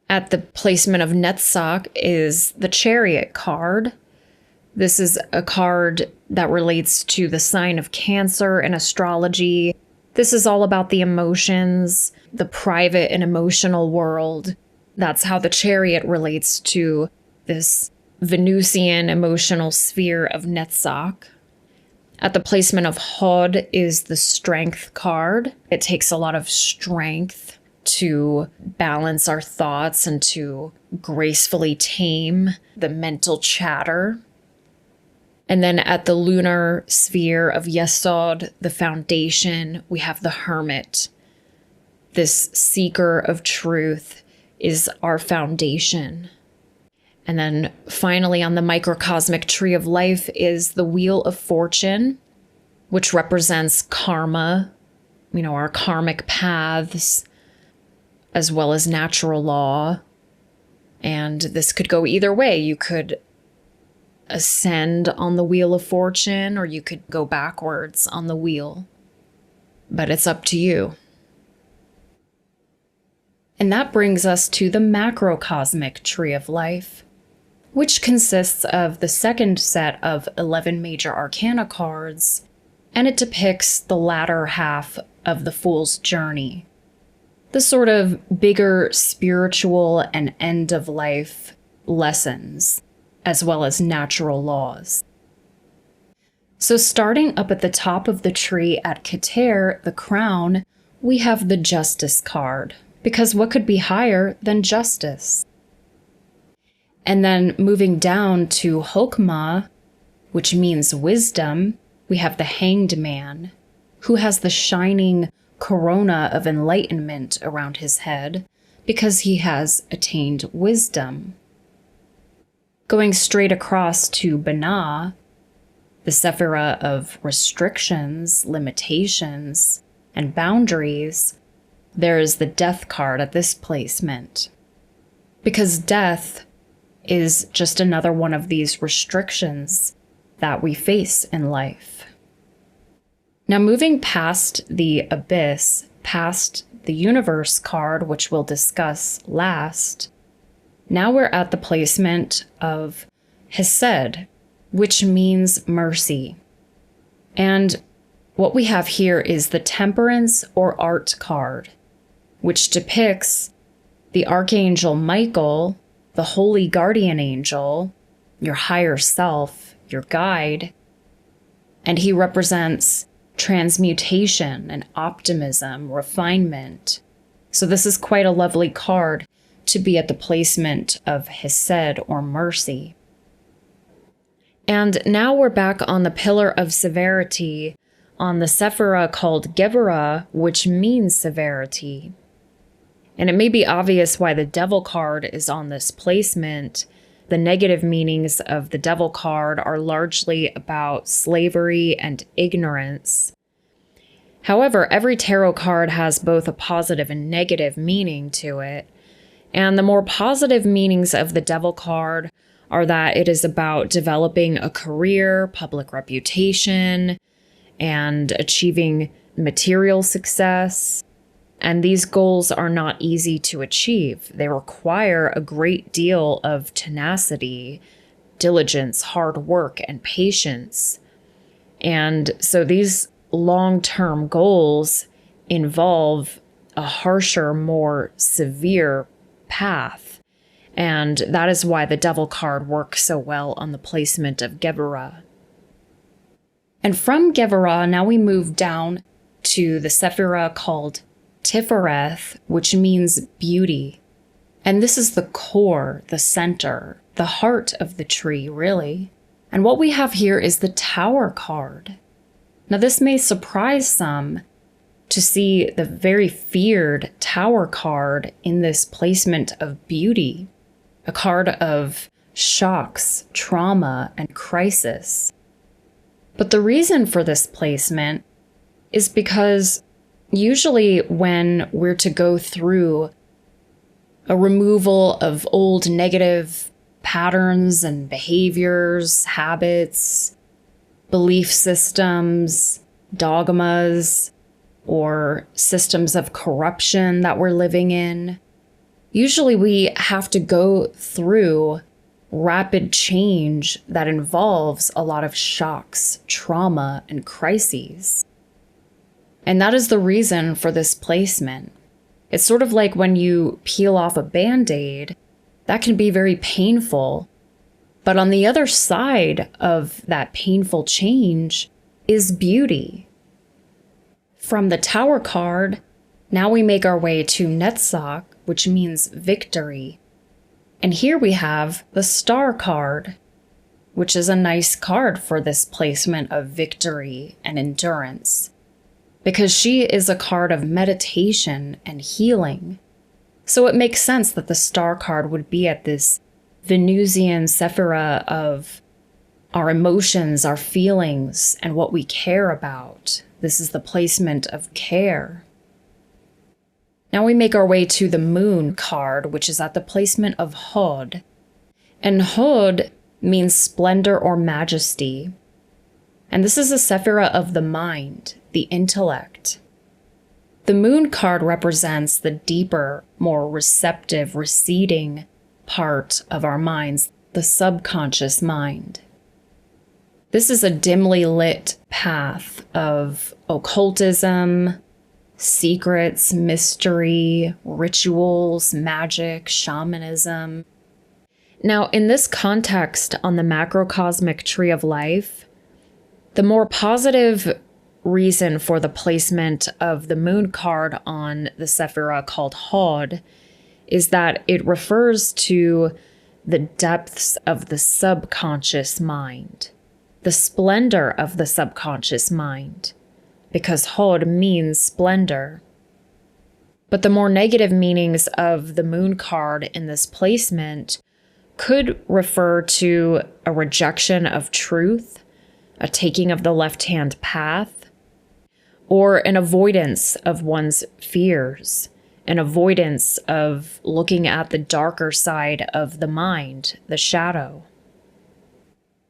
At the placement of Netzach is the Chariot card. This is a card that relates to the sign of Cancer in astrology. This is all about the emotions, the private and emotional world. That's how the Chariot relates to this Venusian emotional sphere of Netzach. At the placement of Hod is the Strength card. It takes a lot of strength to balance our thoughts and to gracefully tame the mental chatter. And then at the lunar sphere of Yesod, the foundation, we have the Hermit. This seeker of truth is our foundation. And then finally on the microcosmic tree of life is the Wheel of Fortune, which represents karma, our karmic paths, as well as natural law. And this could go either way. You could ascend on the Wheel of Fortune, or you could go backwards on the wheel. But it's up to you. And that brings us to the macrocosmic tree of life, which consists of the second set of 11 Major Arcana cards, and it depicts the latter half of the Fool's journey. The sort of bigger spiritual and end-of-life lessons, as well as natural laws. So starting up at the top of the tree at Keter, the crown, we have the Justice card, because what could be higher than justice? And then moving down to Hokmah, which means wisdom, we have the Hanged Man, who has the shining corona of enlightenment around his head because he has attained wisdom. Going straight across to Binah, the Sephirah of restrictions, limitations, and boundaries, there is the Death card at this placement. Because death is just another one of these restrictions that we face in life. Now moving past the Abyss, past the Universe card, which we'll discuss last, now we're at the placement of Hesed, which means mercy. And what we have here is the Temperance or Art card, which depicts the Archangel Michael, the Holy Guardian Angel, your higher self, your guide, and he represents transmutation and optimism, refinement. So this is quite a lovely card to be at the placement of Hesed or mercy. And now we're back on the Pillar of Severity on the Sephirah called Gebara, which means severity. And it may be obvious why the Devil card is on this placement. The negative meanings of the Devil card are largely about slavery and ignorance. However, every tarot card has both a positive and negative meaning to it. And the more positive meanings of the Devil card are that it is about developing a career, public reputation, and achieving material success. And these goals are not easy to achieve. They require a great deal of tenacity, diligence, hard work, and patience. And so these long-term goals involve a harsher, more severe path. And that is why the Devil card works so well on the placement of Geburah. And from Geburah, now we move down to the Sephirah called Tifereth, which means beauty. And this is the core, the center, the heart of the tree, really. And what we have here is the Tower card. Now, this may surprise some to see the very feared Tower card in this placement of beauty, a card of shocks, trauma, and crisis. But the reason for this placement is because usually when we're to go through a removal of old negative patterns and behaviors, habits, belief systems, dogmas, or systems of corruption that we're living in, usually we have to go through rapid change that involves a lot of shocks, trauma, and crises. And that is the reason for this placement. It's sort of like when you peel off a Band-Aid, that can be very painful. But on the other side of that painful change is beauty. From the Tower card, now we make our way to Netzach, which means victory. And here we have the Star card, which is a nice card for this placement of victory and endurance, because she is a card of meditation and healing. So it makes sense that the Star card would be at this Venusian Sephirah of our emotions, our feelings, and what we care about. This is the placement of care. Now we make our way to the Moon card, which is at the placement of Hod. And Hod means splendor or majesty. And this is a Sephirah of the mind, the intellect. The Moon card represents the deeper, more receptive, receding part of our minds, the subconscious mind. This is a dimly lit path of occultism, secrets, mystery, rituals, magic, shamanism. Now, in this context on the macrocosmic tree of life, the more positive reason for the placement of the Moon card on the Sephirah called Hod is that it refers to the depths of the subconscious mind, the splendor of the subconscious mind, because Hod means splendor. But the more negative meanings of the Moon card in this placement could refer to a rejection of truth, a taking of the left-hand path, or an avoidance of one's fears, an avoidance of looking at the darker side of the mind, the shadow.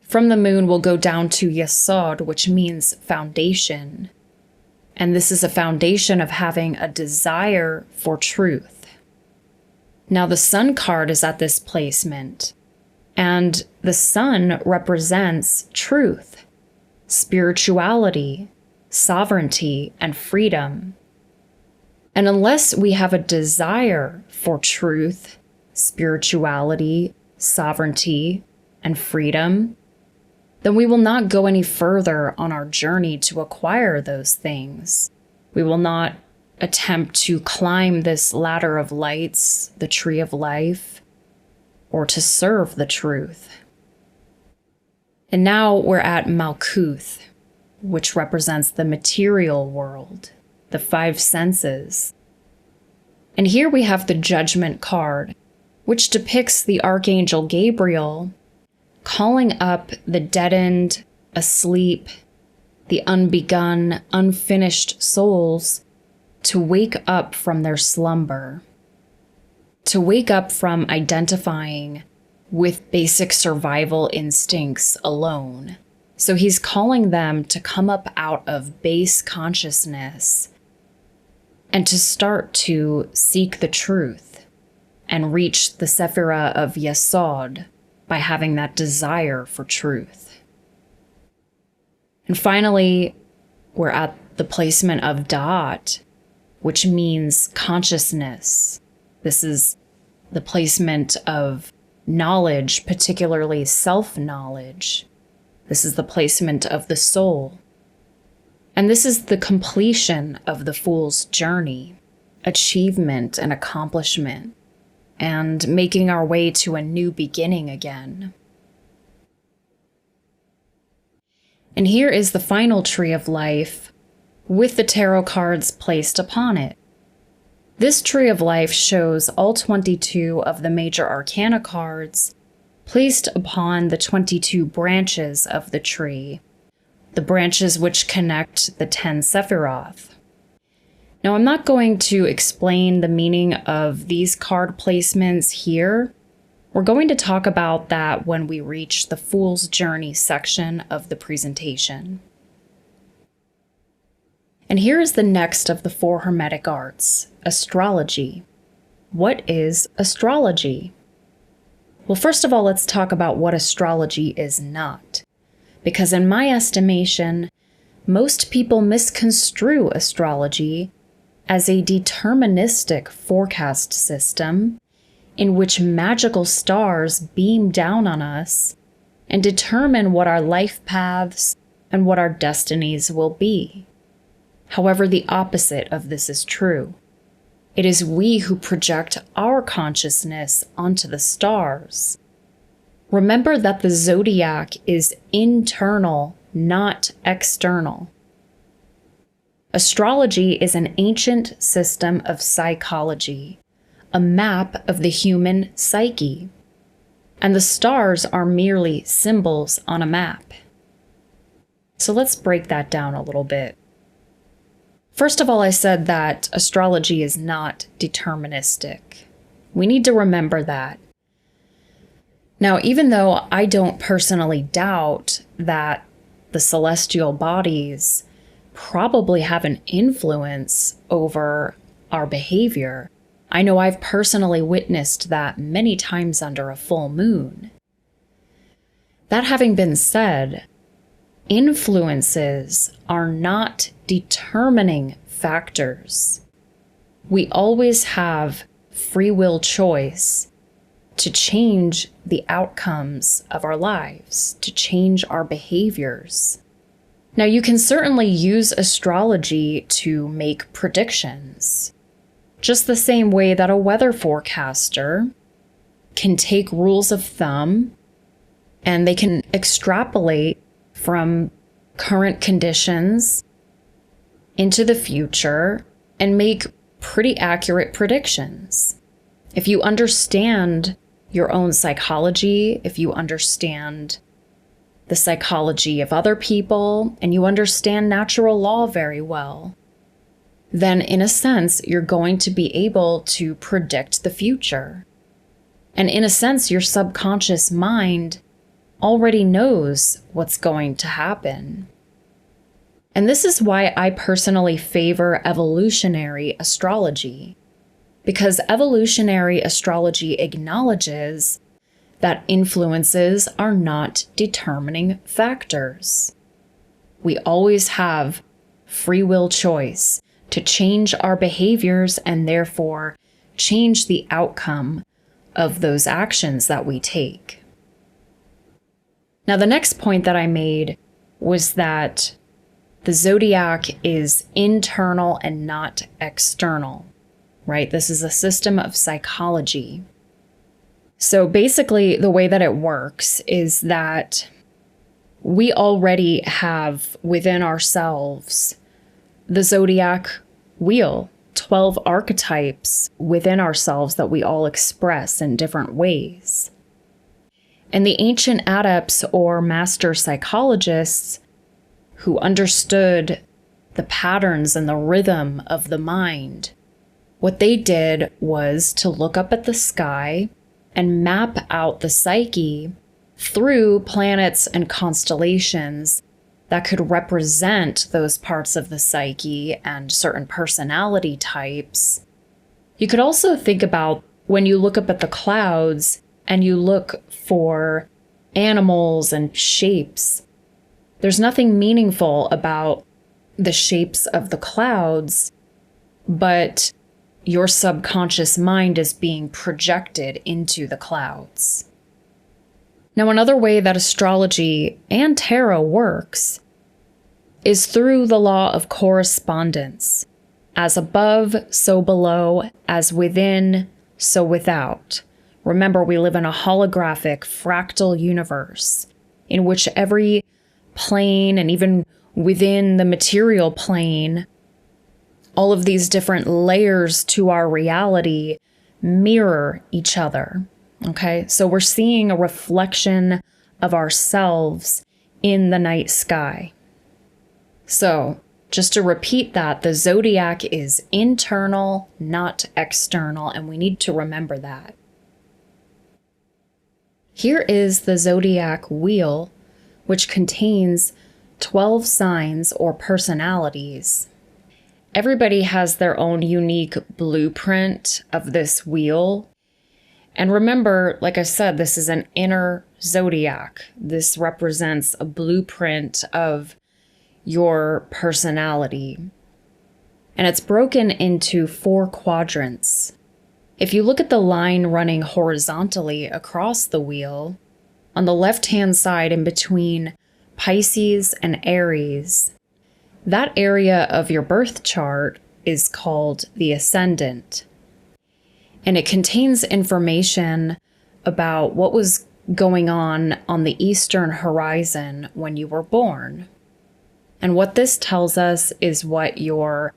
From the Moon, we'll go down to Yesod, which means foundation. And this is a foundation of having a desire for truth. Now, the Sun card is at this placement, and the Sun represents truth, spirituality, sovereignty, and freedom. And unless we have a desire for truth, spirituality, sovereignty, and freedom, then we will not go any further on our journey to acquire those things. We will not attempt to climb this ladder of lights, the tree of life, or to serve the truth. And now we're at Malkuth, which represents the material world, the five senses. And here we have the Judgment card, which depicts the Archangel Gabriel calling up the deadened, asleep, the unbegun, unfinished souls to wake up from their slumber, to wake up from identifying with basic survival instincts alone. So he's calling them to come up out of base consciousness and to start to seek the truth and reach the Sephirah of Yesod by having that desire for truth. And finally, we're at the placement of Da'at, which means consciousness. This is the placement of knowledge, particularly self-knowledge. This is the placement of the soul. And this is the completion of the Fool's journey, achievement and accomplishment, and making our way to a new beginning again. And here is the final tree of life with the tarot cards placed upon it. This tree of life shows all 22 of the Major Arcana cards placed upon the 22 branches of the tree, the branches which connect the 10 Sephiroth. Now, I'm not going to explain the meaning of these card placements here. We're going to talk about that when we reach the Fool's Journey section of the presentation. And here is the next of the 4 Hermetic Arts, Astrology. What is astrology? Well, first of all, let's talk about what astrology is not. Because in my estimation, most people misconstrue astrology as a deterministic forecast system in which magical stars beam down on us and determine what our life paths and what our destinies will be. However, the opposite of this is true. It is we who project our consciousness onto the stars. Remember that the zodiac is internal, not external. Astrology is an ancient system of psychology, a map of the human psyche, and the stars are merely symbols on a map. So let's break that down a little bit. First of all, I said that astrology is not deterministic. We need to remember that. Now, even though I don't personally doubt that the celestial bodies probably have an influence over our behavior, I know I've personally witnessed that many times under a full moon. That having been said, influences are not determining factors. We always have free will choice to change the outcomes of our lives, to change our behaviors. Now, you can certainly use astrology to make predictions, just the same way that a weather forecaster can take rules of thumb and they can extrapolate from current conditions into the future and make pretty accurate predictions. If you understand your own psychology, if you understand the psychology of other people, and you understand natural law very well, then in a sense, you're going to be able to predict the future. And in a sense, your subconscious mind already knows what's going to happen. And this is why I personally favor evolutionary astrology, because evolutionary astrology acknowledges that influences are not determining factors. We always have free will choice to change our behaviors and therefore change the outcome of those actions that we take. Now, the next point that I made was that the zodiac is internal and not external, right? This is a system of psychology. So basically, the way that it works is that we already have within ourselves the zodiac wheel, 12 archetypes within ourselves that we all express in different ways. And the ancient adepts or master psychologists who understood the patterns and the rhythm of the mind, what they did was to look up at the sky and map out the psyche through planets and constellations that could represent those parts of the psyche and certain personality types. You could also think about when you look up at the clouds and you look for animals and shapes. There's nothing meaningful about the shapes of the clouds but your subconscious mind is being projected into the clouds. Now, another way that astrology and tarot works is through the law of correspondence. As above, so below, as within, so without. Remember, we live in a holographic, fractal universe in which every plane, and even within the material plane, all of these different layers to our reality mirror each other. Okay, so we're seeing a reflection of ourselves in the night sky. So, just to repeat that, the zodiac is internal, not external, and we need to remember that. Here is the zodiac wheel, which contains 12 signs or personalities. Everybody has their own unique blueprint of this wheel. And remember, like I said, this is an inner zodiac. This represents a blueprint of your personality. And it's broken into 4 quadrants. If you look at the line running horizontally across the wheel, on the left-hand side in between Pisces and Aries, that area of your birth chart is called the ascendant. And it contains information about what was going on the eastern horizon when you were born. And what this tells us is what your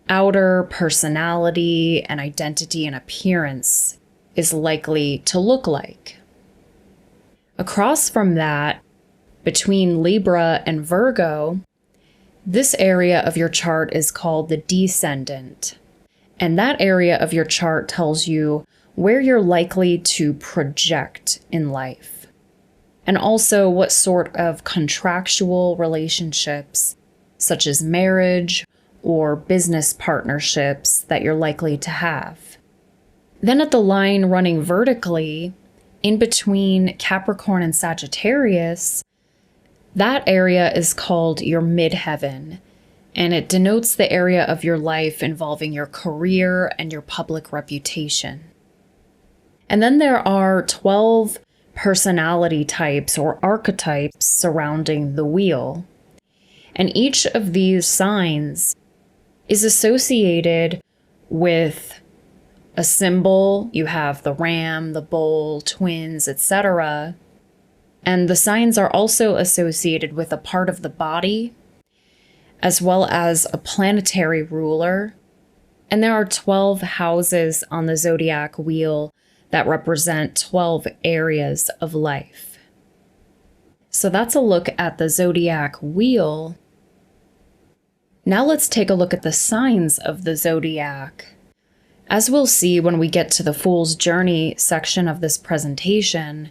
outer personality and identity and appearance is likely to look like. Across from that, between Libra and Virgo, this area of your chart is called the descendant. And that area of your chart tells you where you're likely to project in life. And also what sort of contractual relationships, such as marriage or business partnerships, that you're likely to have. Then at the line running vertically, in between Capricorn and Sagittarius, that area is called your midheaven, and it denotes the area of your life involving your career and your public reputation. And then there are 12 personality types or archetypes surrounding the wheel. And each of these signs is associated with a symbol. You have the ram, the bull, twins, etc. And the signs are also associated with a part of the body, as well as a planetary ruler. And there are 12 houses on the zodiac wheel that represent 12 areas of life. So that's a look at the zodiac wheel. Now let's take a look at the signs of the zodiac. As we'll see when we get to the Fool's Journey section of this presentation,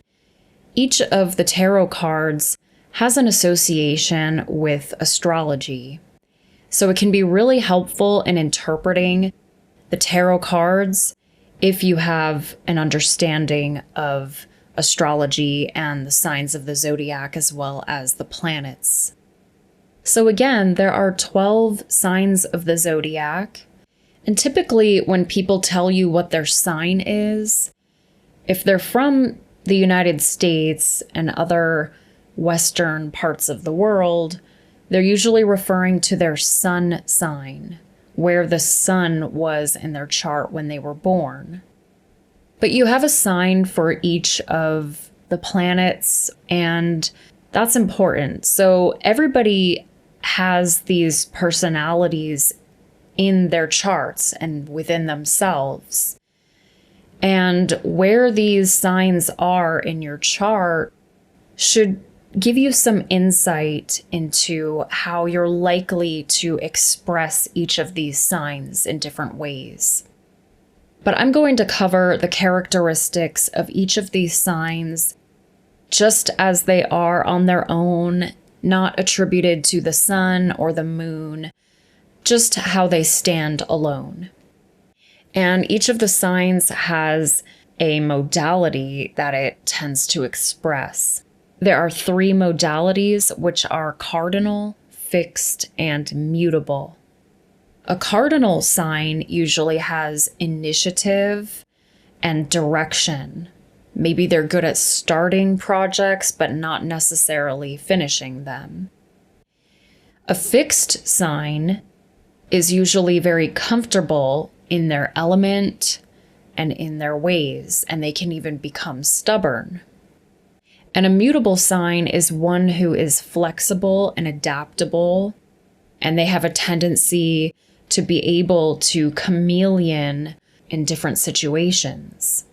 each of the tarot cards has an association with astrology. So it can be really helpful in interpreting the tarot cards if you have an understanding of astrology and the signs of the zodiac as well as the planets. So again, there are 12 signs of the zodiac. And typically when people tell you what their sign is, if they're from the United States and other Western parts of the world, they're usually referring to their sun sign, where the sun was in their chart when they were born. But you have a sign for each of the planets, and that's important. So everybody has these personalities in their charts and within themselves. And where these signs are in your chart should give you some insight into how you're likely to express each of these signs in different ways. But I'm going to cover the characteristics of each of these signs just as they are on their own, not attributed to the sun or the moon, just how they stand alone. And each of the signs has a modality that it tends to express. There are 3 modalities, which are cardinal, fixed, and mutable. A cardinal sign usually has initiative and direction. Maybe they're good at starting projects, but not necessarily finishing them. A fixed sign is usually very comfortable in their element and in their ways, and they can even become stubborn. An immutable sign is one who is flexible and adaptable, and they have a tendency to be able to chameleon in different situations.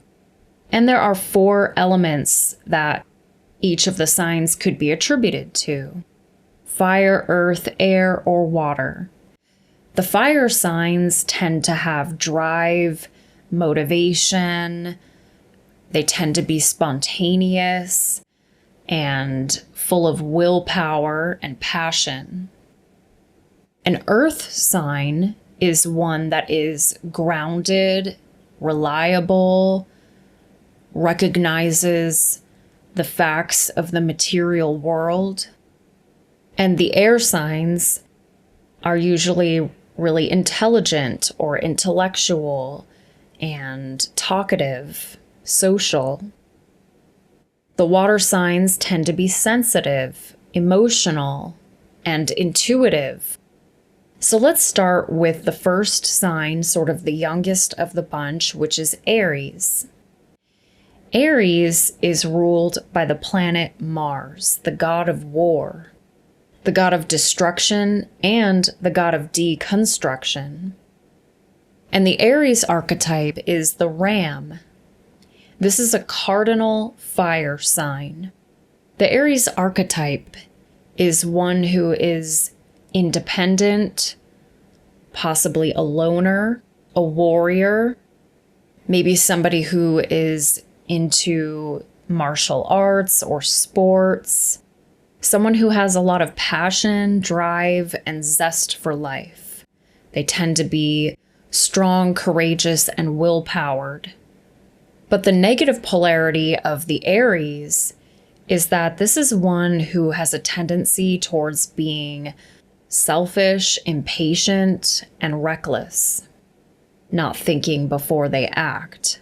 And there are 4 elements that each of the signs could be attributed to: fire, earth, air, or water. The fire signs tend to have drive, motivation. They tend to be spontaneous and full of willpower and passion. An earth sign is one that is grounded, reliable, recognizes the facts of the material world. And the air signs are usually really intelligent or intellectual and talkative, social. The water signs tend to be sensitive, emotional, and intuitive. So let's start with the first sign, sort of the youngest of the bunch, which is Aries. Aries is ruled by the planet Mars, the god of war, the god of destruction, and the god of deconstruction. And the Aries archetype is the ram. This is a cardinal fire sign. The Aries archetype is one who is independent, possibly a loner, a warrior, maybe somebody who is into martial arts or sports, someone who has a lot of passion, drive, and zest for life. They tend to be strong, courageous, and will-powered. But the negative polarity of the Aries is that this is one who has a tendency towards being selfish, impatient, and reckless, not thinking before they act.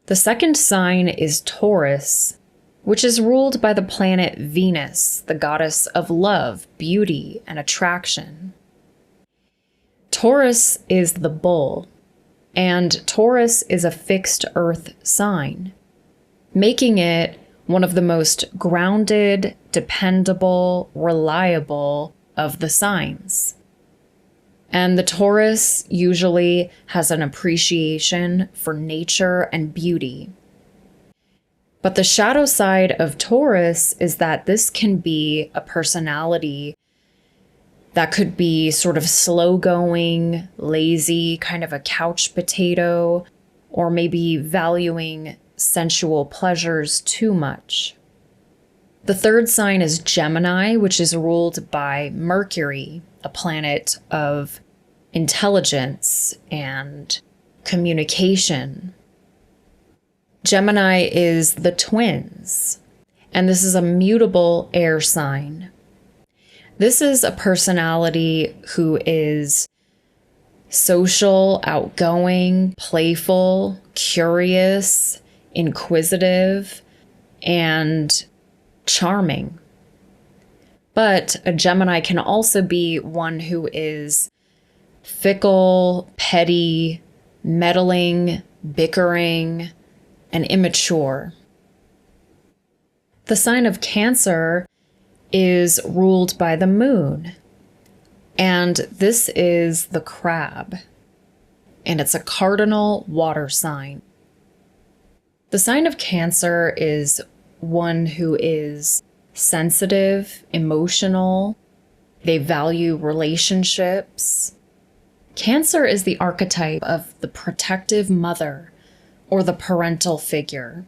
The second sign is Taurus, which is ruled by the planet Venus, the goddess of love, beauty, and attraction. Taurus is the bull, and Taurus is a fixed earth sign, making it one of the most grounded, dependable, reliable of the signs. And the Taurus usually has an appreciation for nature and beauty. But the shadow side of Taurus is that this can be a personality that could be sort of slow-going, lazy, kind of a couch potato, or maybe valuing sensual pleasures too much. The third sign is Gemini, which is ruled by Mercury, a planet of intelligence and communication. Gemini is the twins, and this is a mutable air sign. This is a personality who is social, outgoing, playful, curious, inquisitive, and charming. But a Gemini can also be one who is fickle, petty, meddling, bickering, and immature. The sign of Cancer is ruled by the moon, and this is the crab, and it's a cardinal water sign. The sign of Cancer is one who is sensitive, emotional. They value relationships. Cancer is the archetype of the protective mother or the parental figure.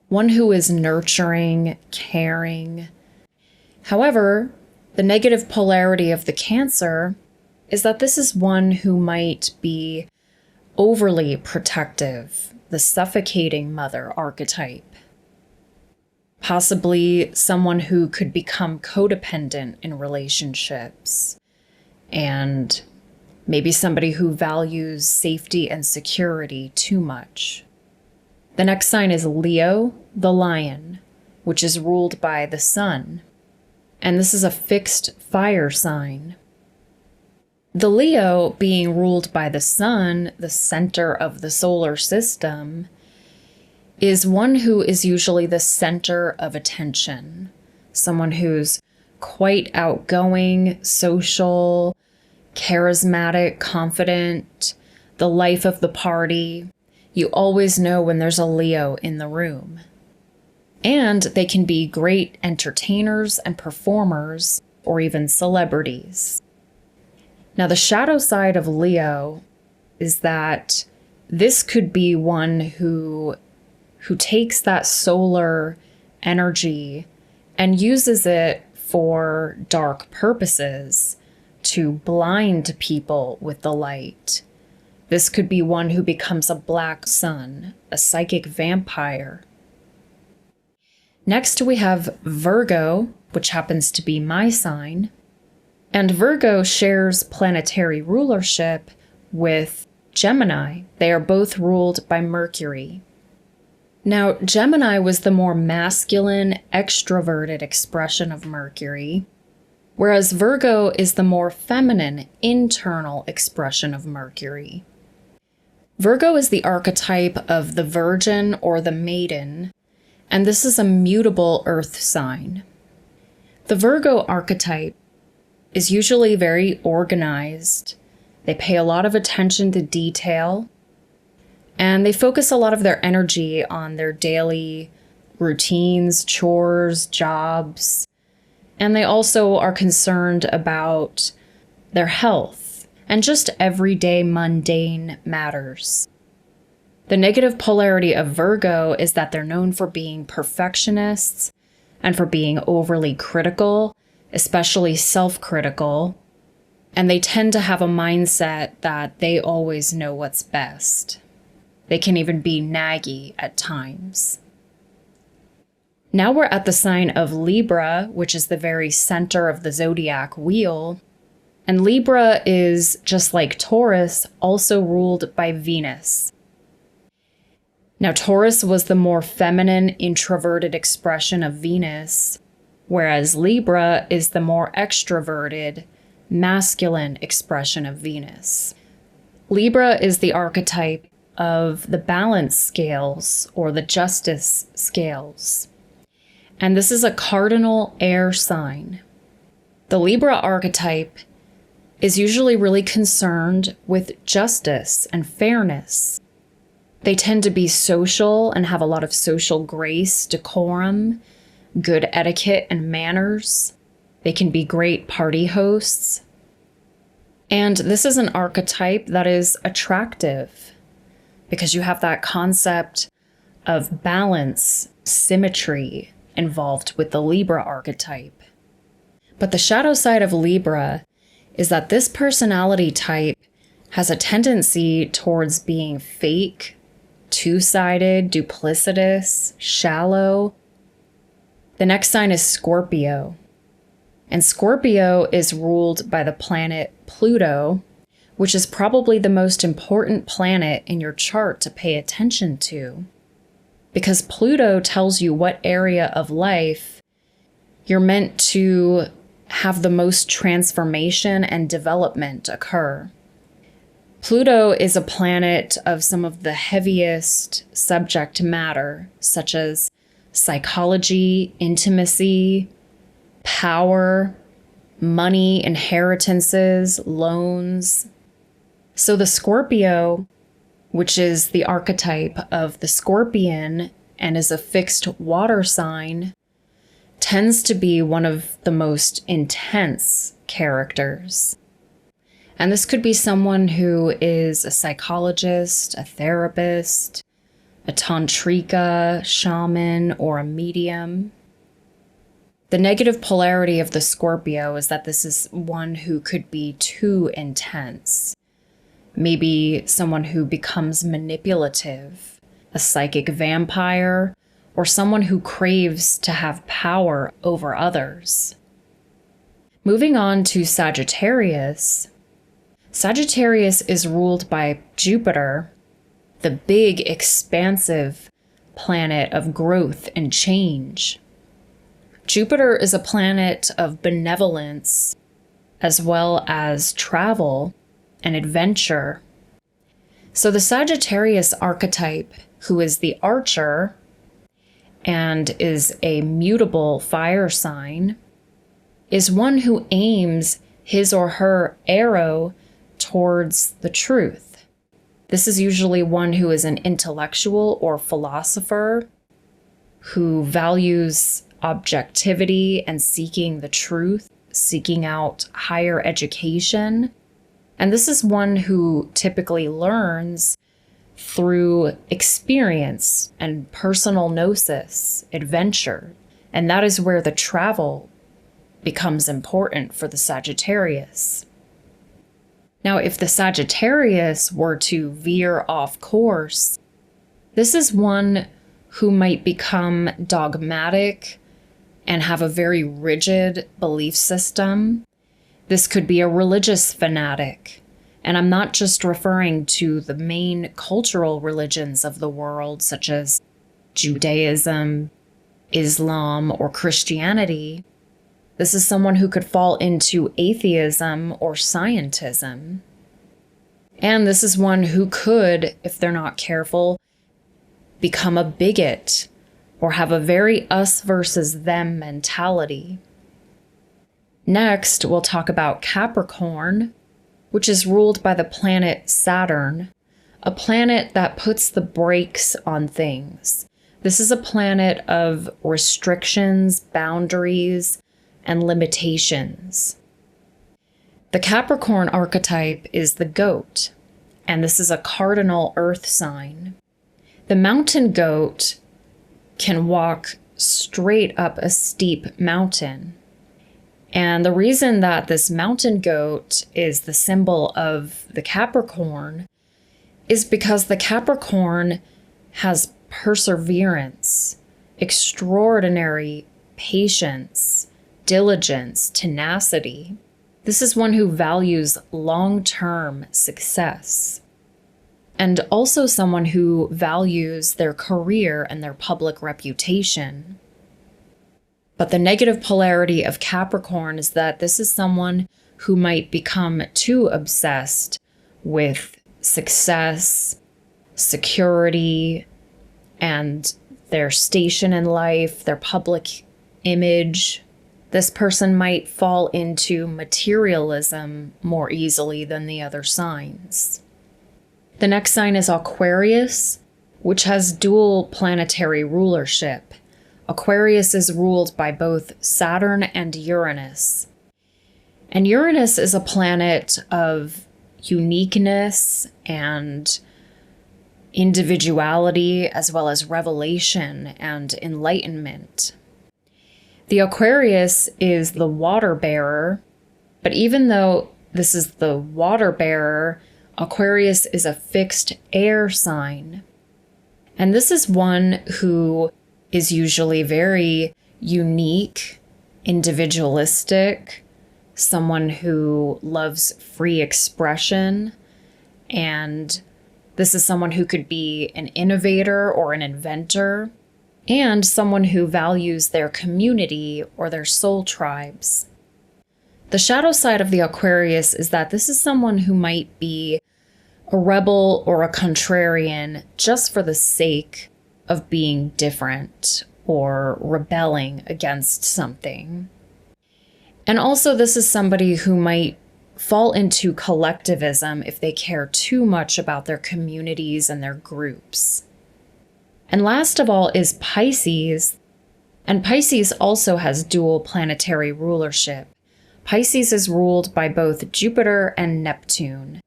One who is nurturing, caring. However, the negative polarity of the Cancer is that this is one who might be overly protective, the suffocating mother archetype. Possibly someone who could become codependent in relationships and maybe somebody who values safety and security too much. The next sign is Leo, the lion, which is ruled by the sun. And this is a fixed fire sign. The Leo, being ruled by the sun, the center of the solar system, is one who is usually the center of attention. Someone who's quite outgoing, social, charismatic, confident, the life of the party. You always know when there's a Leo in the room. And they can be great entertainers and performers, or even celebrities. Now, the shadow side of Leo is that this could be one who takes that solar energy and uses it for dark purposes to blind people with the light. This could be one who becomes a black sun, a psychic vampire. Next, we have Virgo, which happens to be my sign. And Virgo shares planetary rulership with Gemini. They are both ruled by Mercury. Now, Gemini was the more masculine, extroverted expression of Mercury, whereas Virgo is the more feminine, internal expression of Mercury. Virgo is the archetype of the virgin or the maiden, and this is a mutable earth sign. The Virgo archetype is usually very organized. They pay a lot of attention to detail, and they focus a lot of their energy on their daily routines, chores, jobs, and they also are concerned about their health and just everyday mundane matters. The negative polarity of Virgo is that they're known for being perfectionists and for being overly critical, especially self-critical, and they tend to have a mindset that they always know what's best. They can even be naggy at times. Now we're at the sign of Libra, which is the very center of the zodiac wheel, and Libra is, just like Taurus, also ruled by Venus. Now, Taurus was the more feminine, introverted expression of Venus, whereas Libra is the more extroverted, masculine expression of Venus. Libra is the archetype of the balance scales or the justice scales. And this is a cardinal air sign. The Libra archetype is usually really concerned with justice and fairness. They tend to be social and have a lot of social grace, decorum, good etiquette and manners. They can be great party hosts. And this is an archetype that is attractive because you have that concept of balance, symmetry involved with the Libra archetype. But the shadow side of Libra is that this personality type has a tendency towards being fake, two-sided, duplicitous, shallow. The next sign is Scorpio. And Scorpio is ruled by the planet Pluto, which is probably the most important planet in your chart to pay attention to, because Pluto tells you what area of life you're meant to have the most transformation and development occur. Pluto is a planet of some of the heaviest subject matter, such as psychology, intimacy, power, money, inheritances, loans. So the Scorpio, which is the archetype of the scorpion and is a fixed water sign, tends to be one of the most intense characters. And this could be someone who is a psychologist, a therapist, a tantrika, shaman, or a medium. The negative polarity of the Scorpio is that this is one who could be too intense. Maybe someone who becomes manipulative, a psychic vampire, or someone who craves to have power over others. Moving on to Sagittarius. Sagittarius is ruled by Jupiter, the big, expansive planet of growth and change. Jupiter is a planet of benevolence, as well as travel and adventure. So the Sagittarius archetype, who is the archer and is a mutable fire sign, is one who aims his or her arrow towards the truth. This is usually one who is an intellectual or philosopher who values objectivity and seeking the truth, seeking out higher education. And this is one who typically learns through experience and personal gnosis, adventure. And that is where the travel becomes important for the Sagittarius. Now, if the Sagittarius were to veer off course, this is one who might become dogmatic and have a very rigid belief system. This could be a religious fanatic. And I'm not just referring to the main cultural religions of the world, such as Judaism, Islam, or Christianity. This is someone who could fall into atheism or scientism. And this is one who could, if they're not careful, become a bigot or have a very us versus them mentality. Next, we'll talk about Capricorn, which is ruled by the planet Saturn, a planet that puts the brakes on things. This is a planet of restrictions, boundaries, and limitations. The Capricorn archetype is the goat, and this is a cardinal earth sign. The mountain goat can walk straight up a steep mountain. And the reason that this mountain goat is the symbol of the Capricorn is because the Capricorn has perseverance, extraordinary patience, diligence, tenacity. This is one who values long-term success. And also someone who values their career and their public reputation. But the negative polarity of Capricorn is that this is someone who might become too obsessed with success, security, and their station in life, their public image. This person might fall into materialism more easily than the other signs. The next sign is Aquarius, which has dual planetary rulership. Aquarius is ruled by both Saturn and Uranus. And Uranus is a planet of uniqueness and individuality, as well as revelation and enlightenment. The Aquarius is the water bearer, but even though this is the water bearer, Aquarius is a fixed air sign. And this is one who is usually very unique, individualistic, someone who loves free expression, and this is someone who could be an innovator or an inventor, and someone who values their community or their soul tribes. The shadow side of the Aquarius is that this is someone who might be a rebel or a contrarian just for the sake of being different or rebelling against something. And also this is somebody who might fall into collectivism if they care too much about their communities and their groups. And last of all is Pisces. And Pisces also has dual planetary rulership. Pisces is ruled by both Jupiter and Neptune.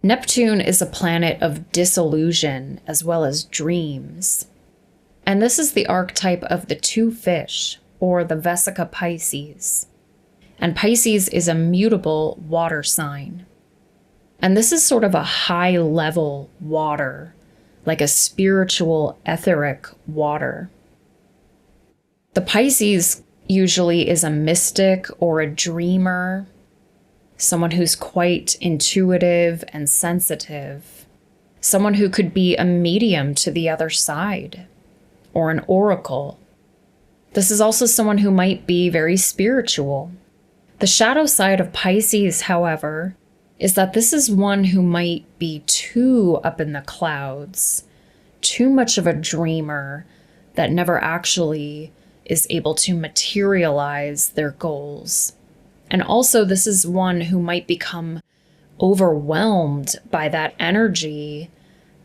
Neptune is a planet of disillusion as well as dreams. And this is the archetype of the two fish, or the Vesica Pisces. And Pisces is a mutable water sign. And this is sort of a high-level water, like a spiritual, etheric water. The Pisces usually is a mystic or a dreamer, someone who's quite intuitive and sensitive, someone who could be a medium to the other side, or an oracle. This is also someone who might be very spiritual. The shadow side of Pisces, however, is that this is one who might be too up in the clouds, too much of a dreamer that never actually is able to materialize their goals. And also, this is one who might become overwhelmed by that energy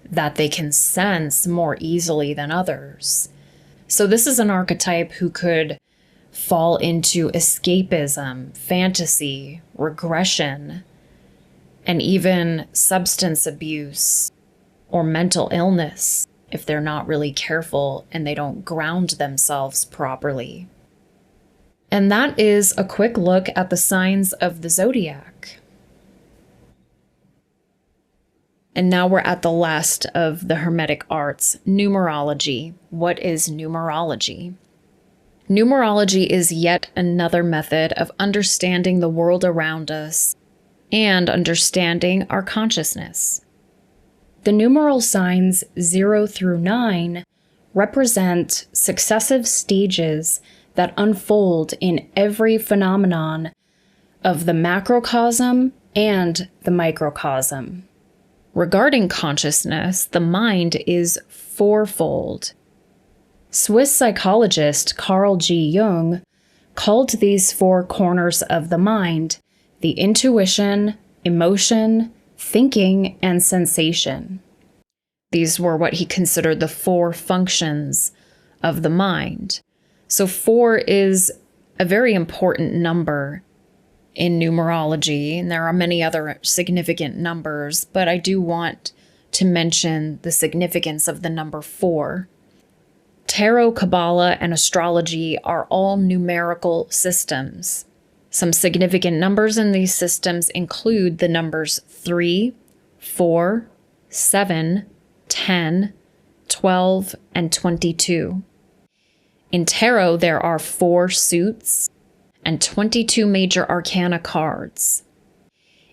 that they can sense more easily than others. So this is an archetype who could fall into escapism, fantasy, regression, and even substance abuse or mental illness if they're not really careful and they don't ground themselves properly. And that is a quick look at the signs of the zodiac. And now we're at the last of the Hermetic Arts, numerology. What is numerology? Numerology is yet another method of understanding the world around us and understanding our consciousness. The numeral signs 0 through 9 represent successive stages that unfold in every phenomenon of the macrocosm and the microcosm. Regarding consciousness, the mind is fourfold. Swiss psychologist Carl G. Jung called these four corners of the mind the intuition, emotion, thinking, and sensation. These were what he considered the four functions of the mind. So 4 is a very important number in numerology, and there are many other significant numbers, but I do want to mention the significance of the number 4. Tarot, Kabala, and astrology are all numerical systems. Some significant numbers in these systems include the numbers 3, 4, 7, 10, 12, and 22. In tarot, there are 4 suits and 22 major arcana cards.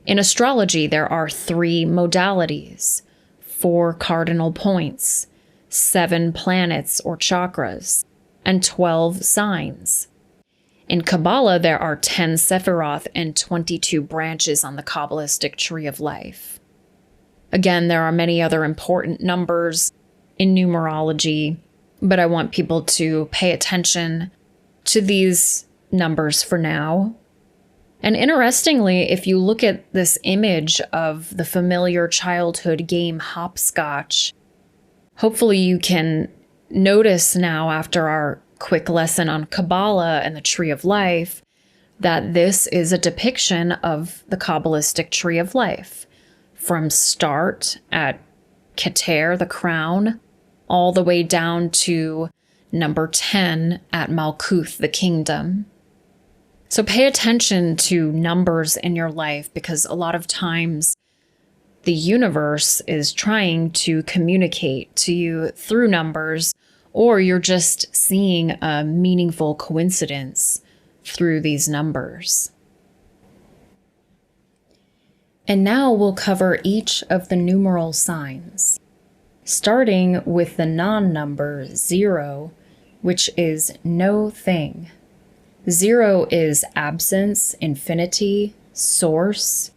In astrology, there are 3 modalities, 4 cardinal points, 7 planets or chakras, and 12 signs. In Kabbalah, there are 10 Sephiroth and 22 branches on the Kabbalistic tree of life. Again, there are many other important numbers in numerology, but I want people to pay attention to these numbers for now. And interestingly, if you look at this image of the familiar childhood game hopscotch, hopefully you can notice now after our quick lesson on Kabbalah and the Tree of Life that this is a depiction of the Kabbalistic Tree of Life. From start at Keter, the crown, all the way down to number 10 at Malkuth, the kingdom. So pay attention to numbers in your life, because a lot of times the universe is trying to communicate to you through numbers, or you're just seeing a meaningful coincidence through these numbers. And now we'll cover each of the numeral signs, starting with the non-number 0, which is no thing. 0 is absence, infinity, source,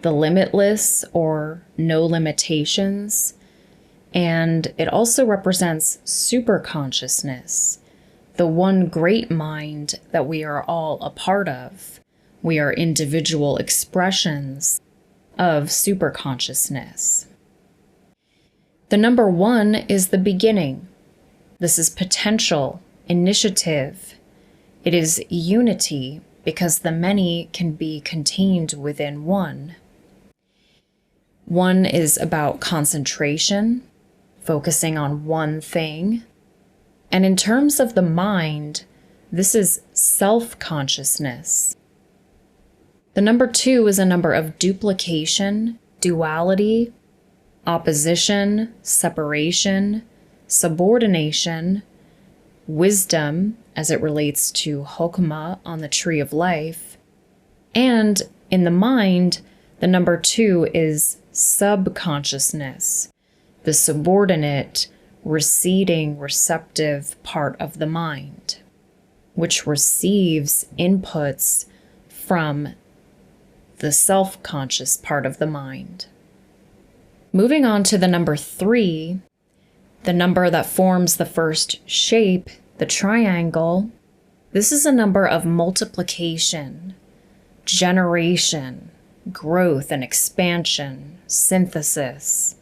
the limitless or no limitations, and it also represents superconsciousness, the one great mind that we are all a part of. We are individual expressions of superconsciousness. The number 1 is the beginning. This is potential, initiative. It is unity, because the many can be contained within one. 1 is about concentration, focusing on one thing. And in terms of the mind, this is self-consciousness. The number 2 is a number of duplication, duality, opposition, separation, subordination, wisdom, as it relates to Hokmah on the Tree of Life. And in the mind, the number 2 is subconsciousness, the subordinate, receding, receptive part of the mind, which receives inputs from the self-conscious part of the mind. Moving on to the number 3, the number that forms the first shape, the triangle. This is a number of multiplication, generation, growth and expansion, synthesis,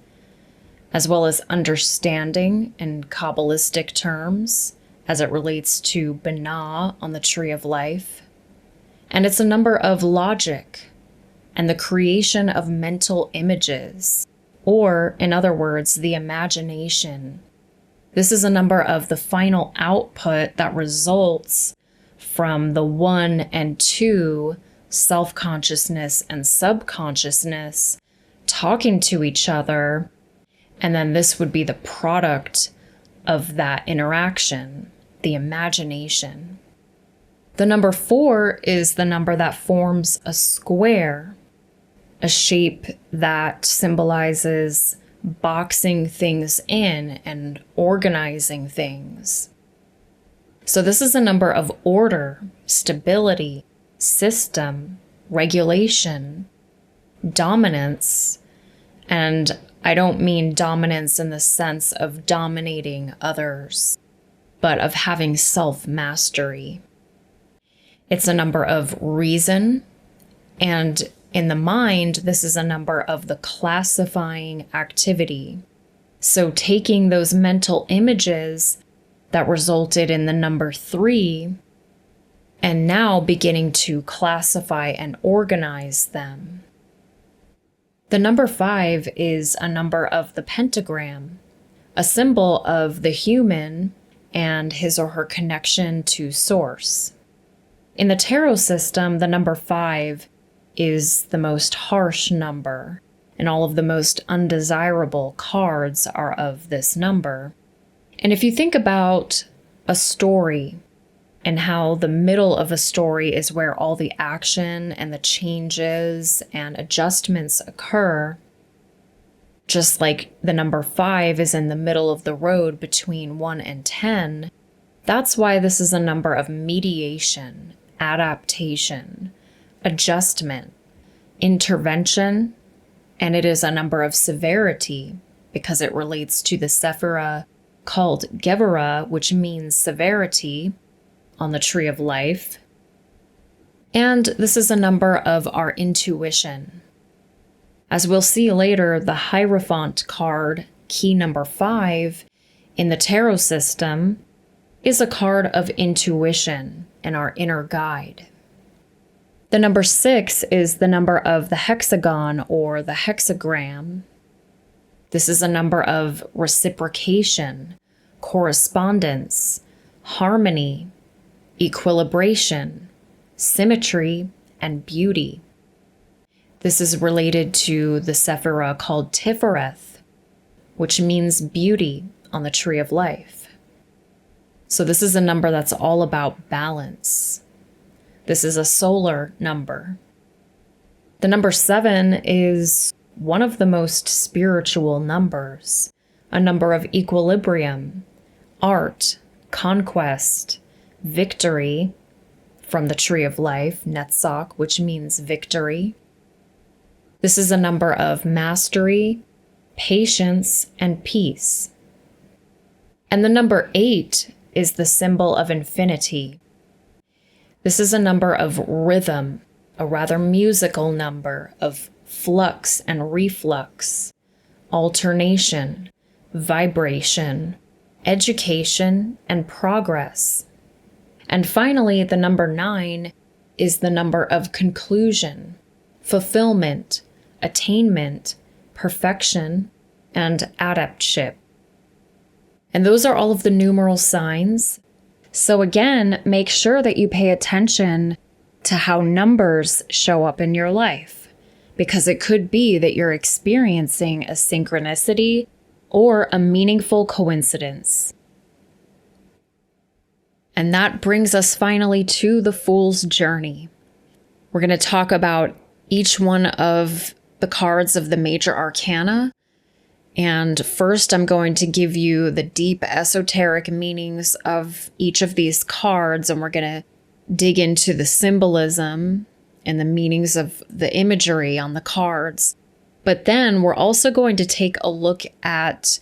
as well as understanding in Kabbalistic terms as it relates to Binah on the Tree of Life. And it's a number of logic and the creation of mental images, or in other words, the imagination. This is a number of the final output that results from the 1 and 2 self-consciousness and subconsciousness talking to each other, and then this would be the product of that interaction, the imagination. The number 4 is the number that forms a square, a shape that symbolizes boxing things in and organizing things. So this is a number of order, stability, system, regulation, dominance, and I don't mean dominance in the sense of dominating others, but of having self-mastery. It's a number of reason, and in the mind, this is a number of the classifying activity. So taking those mental images that resulted in the number 3 and now beginning to classify and organize them. The number 5 is a number of the pentagram, a symbol of the human and his or her connection to source. In the tarot system, the number 5 is the most harsh number, and all of the most undesirable cards are of this number. And if you think about a story, and how the middle of a story is where all the action and the changes and adjustments occur, just like the number 5 is in the middle of the road between 1 and 10, that's why this is a number of mediation, adaptation, adjustment, intervention, and it is a number of severity because it relates to the Sephirah called Gevurah, which means severity, on the Tree of Life. And this is a number of our intuition. As we'll see later, the Hierophant card, key number 5, in the tarot system, is a card of intuition and our inner guide. The number 6 is the number of the hexagon or the hexagram. This is a number of reciprocation, correspondence, harmony, equilibration, symmetry, and beauty. This is related to the Sephirah called Tifereth, which means beauty on the Tree of Life. So this is a number that's all about balance. This is a solar number. The number 7 is one of the most spiritual numbers, a number of equilibrium, art, conquest, victory from the Tree of Life, Netzach, which means victory. This is a number of mastery, patience, and peace. And the number 8 is the symbol of infinity. This is a number of rhythm, a rather musical number of flux and reflux, alternation, vibration, education, and progress. And finally, the number 9 is the number of conclusion, fulfillment, attainment, perfection, and adeptship. And those are all of the numeral signs. So again, make sure that you pay attention to how numbers show up in your life, because it could be that you're experiencing a synchronicity or a meaningful coincidence. And that brings us finally to the Fool's Journey. We're going to talk about each one of the cards of the Major Arcana. And first, I'm going to give you the deep esoteric meanings of each of these cards, and we're going to dig into the symbolism and the meanings of the imagery on the cards. But then we're also going to take a look at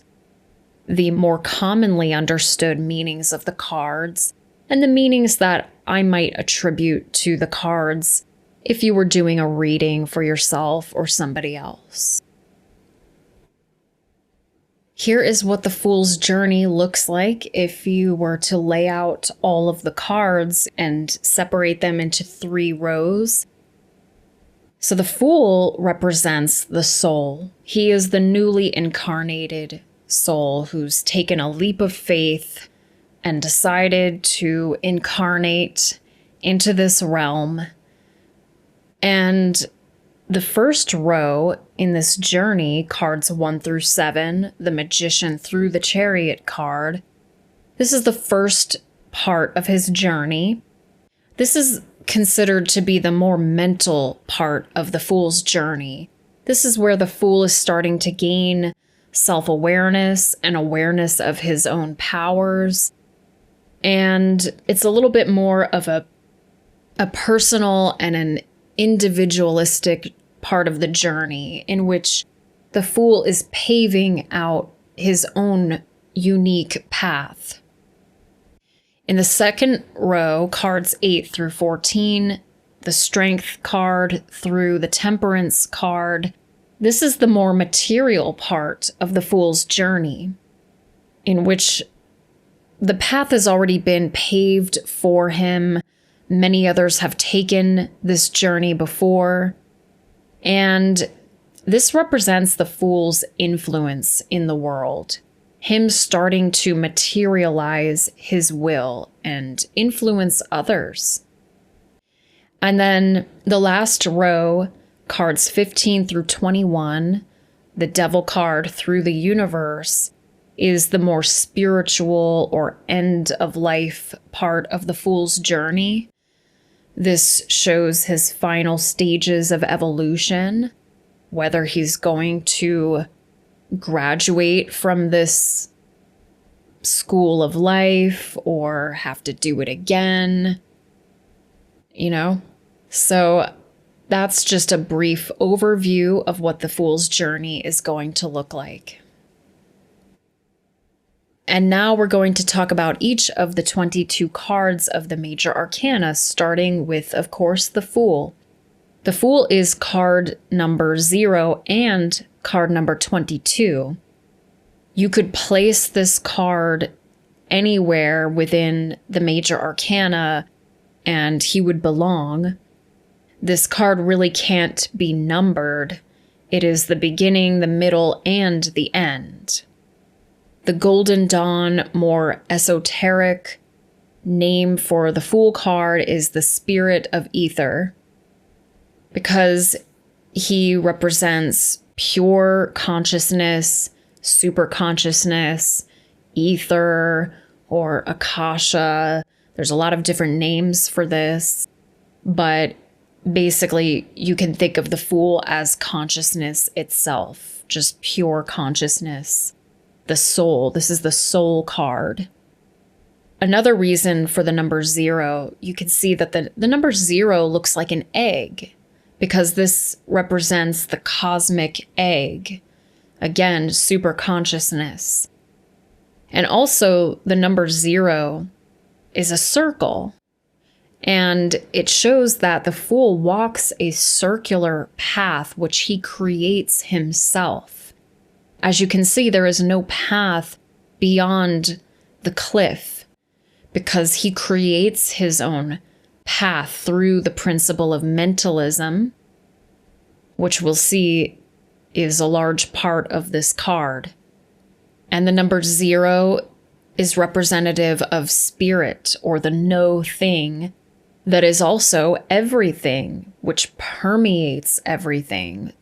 the more commonly understood meanings of the cards and the meanings that I might attribute to the cards if you were doing a reading for yourself or somebody else. Here is what the Fool's Journey looks like if you were to lay out all of the cards and separate them into 3 rows. So the Fool represents the soul. He is the newly incarnated soul who's taken a leap of faith and decided to incarnate into this realm. And the first row in this journey, cards 1 through 7, the Magician through the Chariot card, this is the first part of his journey. This is considered to be the more mental part of the Fool's journey. This is where the Fool is starting to gain self-awareness and awareness of his own powers. And it's a little bit more of a personal and an individualistic part of the journey in which the Fool is paving out his own unique path. In the second row, cards 8 through 14, the Strength card through the Temperance card, this is the more material part of the Fool's journey, in which the path has already been paved for him. Many others have taken this journey before. And this represents the Fool's influence in the world. Him starting to materialize his will and influence others. And then the last row, cards 15 through 21, the Devil card through the universe, is the more spiritual or end of life part of the Fool's journey. This shows his final stages of evolution, whether he's going to graduate from this school of life or have to do it again, So that's just a brief overview of what the Fool's journey is going to look like. And now we're going to talk about each of the 22 cards of the Major Arcana, starting with, of course, the Fool. The Fool is card number 0 and card number 22. You could place this card anywhere within the Major Arcana, and he would belong. This card really can't be numbered. It is the beginning, the middle, and the end. The Golden Dawn, more esoteric name for the Fool card, is the Spirit of Ether, because he represents pure consciousness, super consciousness, ether, or Akasha. There's a lot of different names for this, but basically you can think of the Fool as consciousness itself, just pure consciousness. The soul. This is the soul card. Another reason for the number 0, you can see that the number 0 looks like an egg because this represents the cosmic egg. Again, super consciousness. And also the number 0 is a circle. And it shows that the Fool walks a circular path which he creates himself. As you can see, there is no path beyond the cliff because he creates his own path through the principle of mentalism, which we'll see is a large part of this card. And the number 0 is representative of spirit, or the no thing that is also everything, which permeates everything.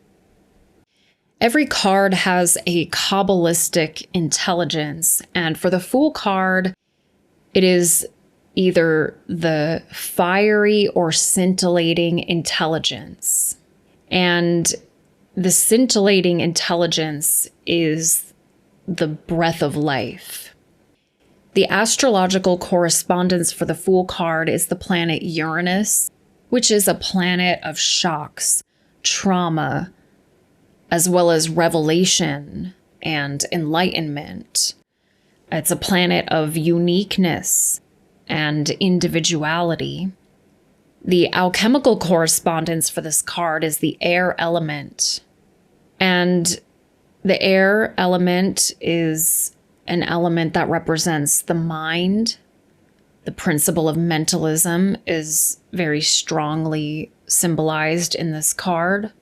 Every card has a Kabbalistic intelligence, and for the Fool card, it is either the fiery or scintillating intelligence. And the scintillating intelligence is the breath of life. The astrological correspondence for the Fool card is the planet Uranus, which is a planet of shocks, trauma, as well as revelation and enlightenment. It's a planet of uniqueness and individuality. The alchemical correspondence for this card is the air element. And the air element is an element that represents the mind. The principle of mentalism is very strongly symbolized in this card.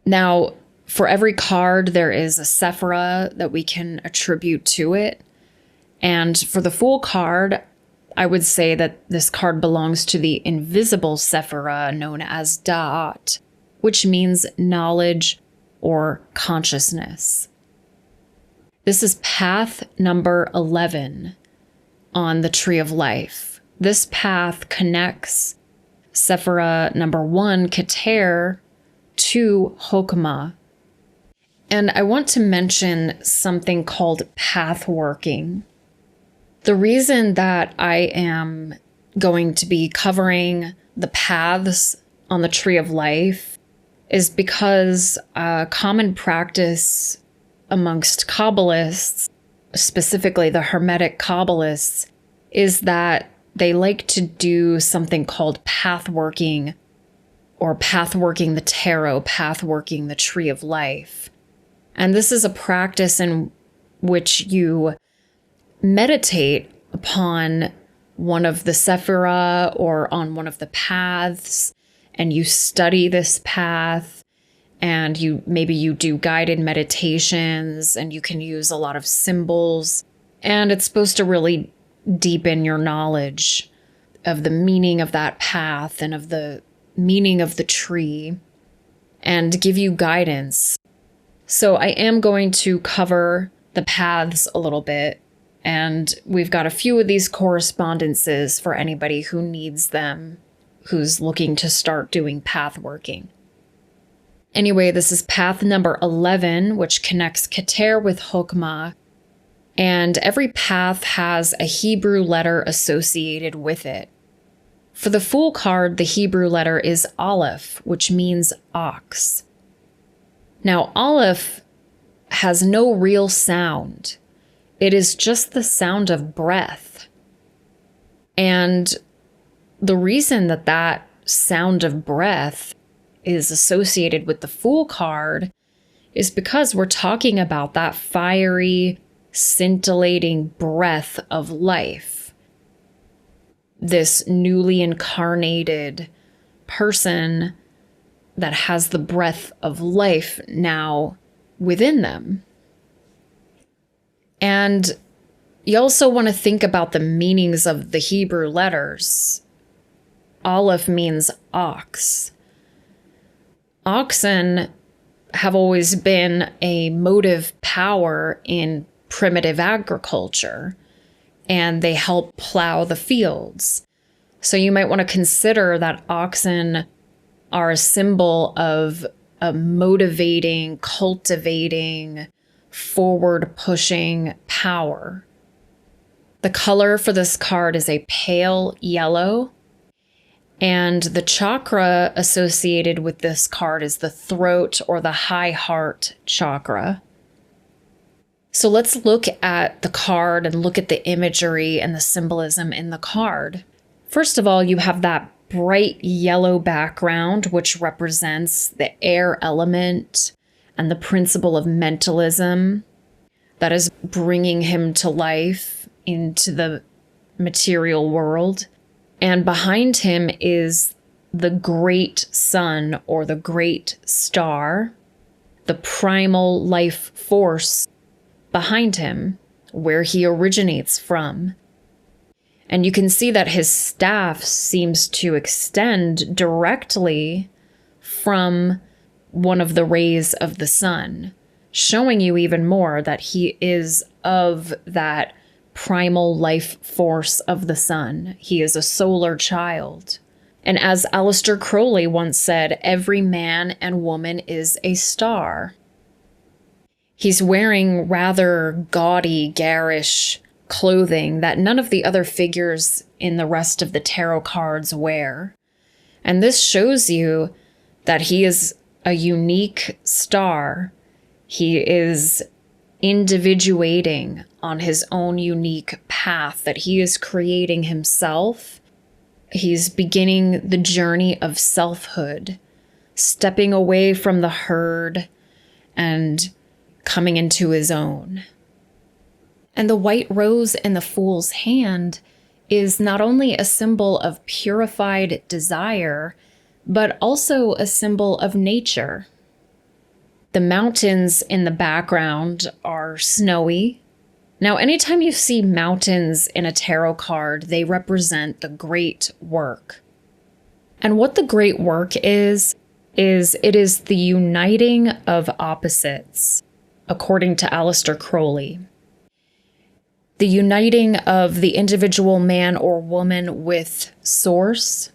Now, for every card, there is a sephira that we can attribute to it. And for the Fool card, I would say that this card belongs to the invisible sephira known as Da'at, which means knowledge or consciousness. This is path number 11 on the Tree of Life. This path connects sephira number 1, Keter, to Hokmah. And I want to mention something called path working. The reason that I am going to be covering the paths on the Tree of Life is because a common practice amongst Kabbalists, specifically the Hermetic Kabbalists, is that they like to do something called path working, or path working the tarot, path working the Tree of Life. And this is a practice in which you meditate upon one of the sephira or on one of the paths, and you study this path, and maybe you do guided meditations, and you can use a lot of symbols, and it's supposed to really deepen your knowledge of the meaning of that path and of the meaning of the tree and give you guidance. So I am going to cover the paths a little bit, and we've got a few of these correspondences for anybody who needs them, who's looking to start doing path working. Anyway, this is path number 11, which connects Keter with Hokmah, and every path has a Hebrew letter associated with it. For the Fool card, the Hebrew letter is Aleph, which means ox. Now, Aleph has no real sound. It is just the sound of breath. And the reason that that sound of breath is associated with the Fool card is because we're talking about that fiery, scintillating breath of life. This newly incarnated person that has the breath of life now within them. And you also want to think about the meanings of the Hebrew letters. Aleph means ox. Oxen have always been a motive power in primitive agriculture, and they help plow the fields. So you might want to consider that oxen are a symbol of a motivating, cultivating, forward-pushing power. The color for this card is a pale yellow, and the chakra associated with this card is the throat or the high heart chakra. So let's look at the card and look at the imagery and the symbolism in the card. First of all, you have that bright yellow background, which represents the air element and the principle of mentalism that is bringing him to life into the material world. And behind him is the great sun or the great star, the primal life force behind him, where he originates from. And you can see that his staff seems to extend directly from one of the rays of the sun, showing you even more that he is of that primal life force of the sun. He is a solar child. And as Aleister Crowley once said, every man and woman is a star. He's wearing rather gaudy, garish clothing that none of the other figures in the rest of the tarot cards wear. And this shows you that he is a unique star. He is individuating on his own unique path that he is creating himself. He's beginning the journey of selfhood, stepping away from the herd and coming into his own. And the white rose in the Fool's hand is not only a symbol of purified desire, but also a symbol of nature. The mountains in the background are snowy. Now, anytime you see mountains in a tarot card, they represent the great work. And what the great work is it is the uniting of opposites, according to Aleister Crowley. The uniting of the individual man or woman with source,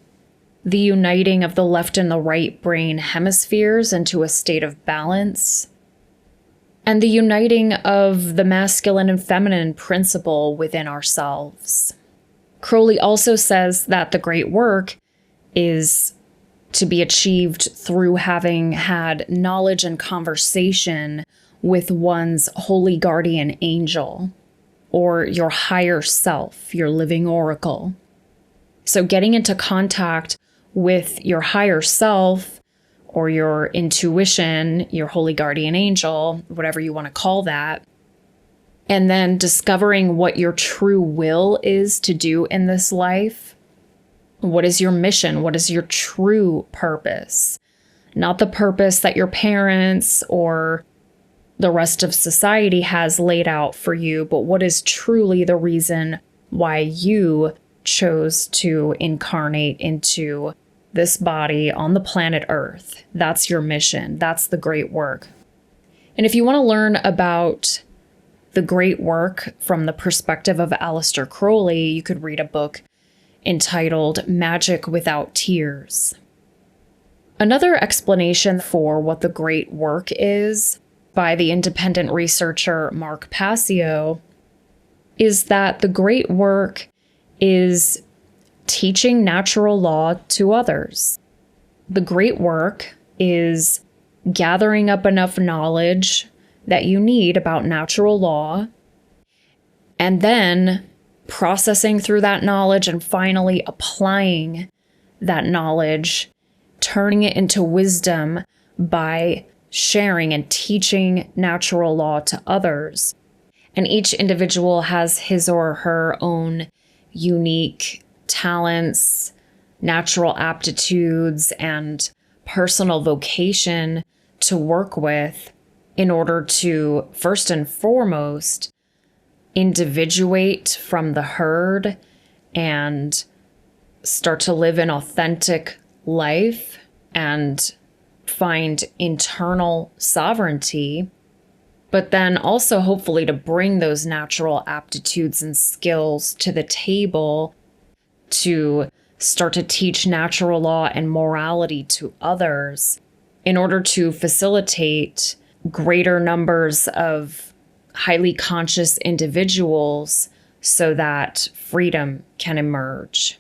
the uniting of the left and the right brain hemispheres into a state of balance, and the uniting of the masculine and feminine principle within ourselves. Crowley also says that the great work is to be achieved through having had knowledge and conversation with one's holy guardian angel, or your higher self, your living oracle. So getting into contact with your higher self or your intuition, your holy guardian angel, whatever you want to call that, and then discovering what your true will is to do in this life. What is your mission? What is your true purpose? Not the purpose that your parents or the rest of society has laid out for you, but what is truly the reason why you chose to incarnate into this body on the planet Earth. That's your mission. That's the great work. And if you want to learn about the great work from the perspective of Aleister Crowley, you could read a book entitled Magic Without Tears. Another explanation for what the great work is by the independent researcher Mark Passio is that the great work is teaching natural law to others. The great work is gathering up enough knowledge that you need about natural law, and then processing through that knowledge and finally applying that knowledge, turning it into wisdom by sharing and teaching natural law to others. And each individual has his or her own unique talents, natural aptitudes, and personal vocation to work with in order to, first and foremost, individuate from the herd and start to live an authentic life and find internal sovereignty, but then also hopefully to bring those natural aptitudes and skills to the table to start to teach natural law and morality to others in order to facilitate greater numbers of highly conscious individuals so that freedom can emerge.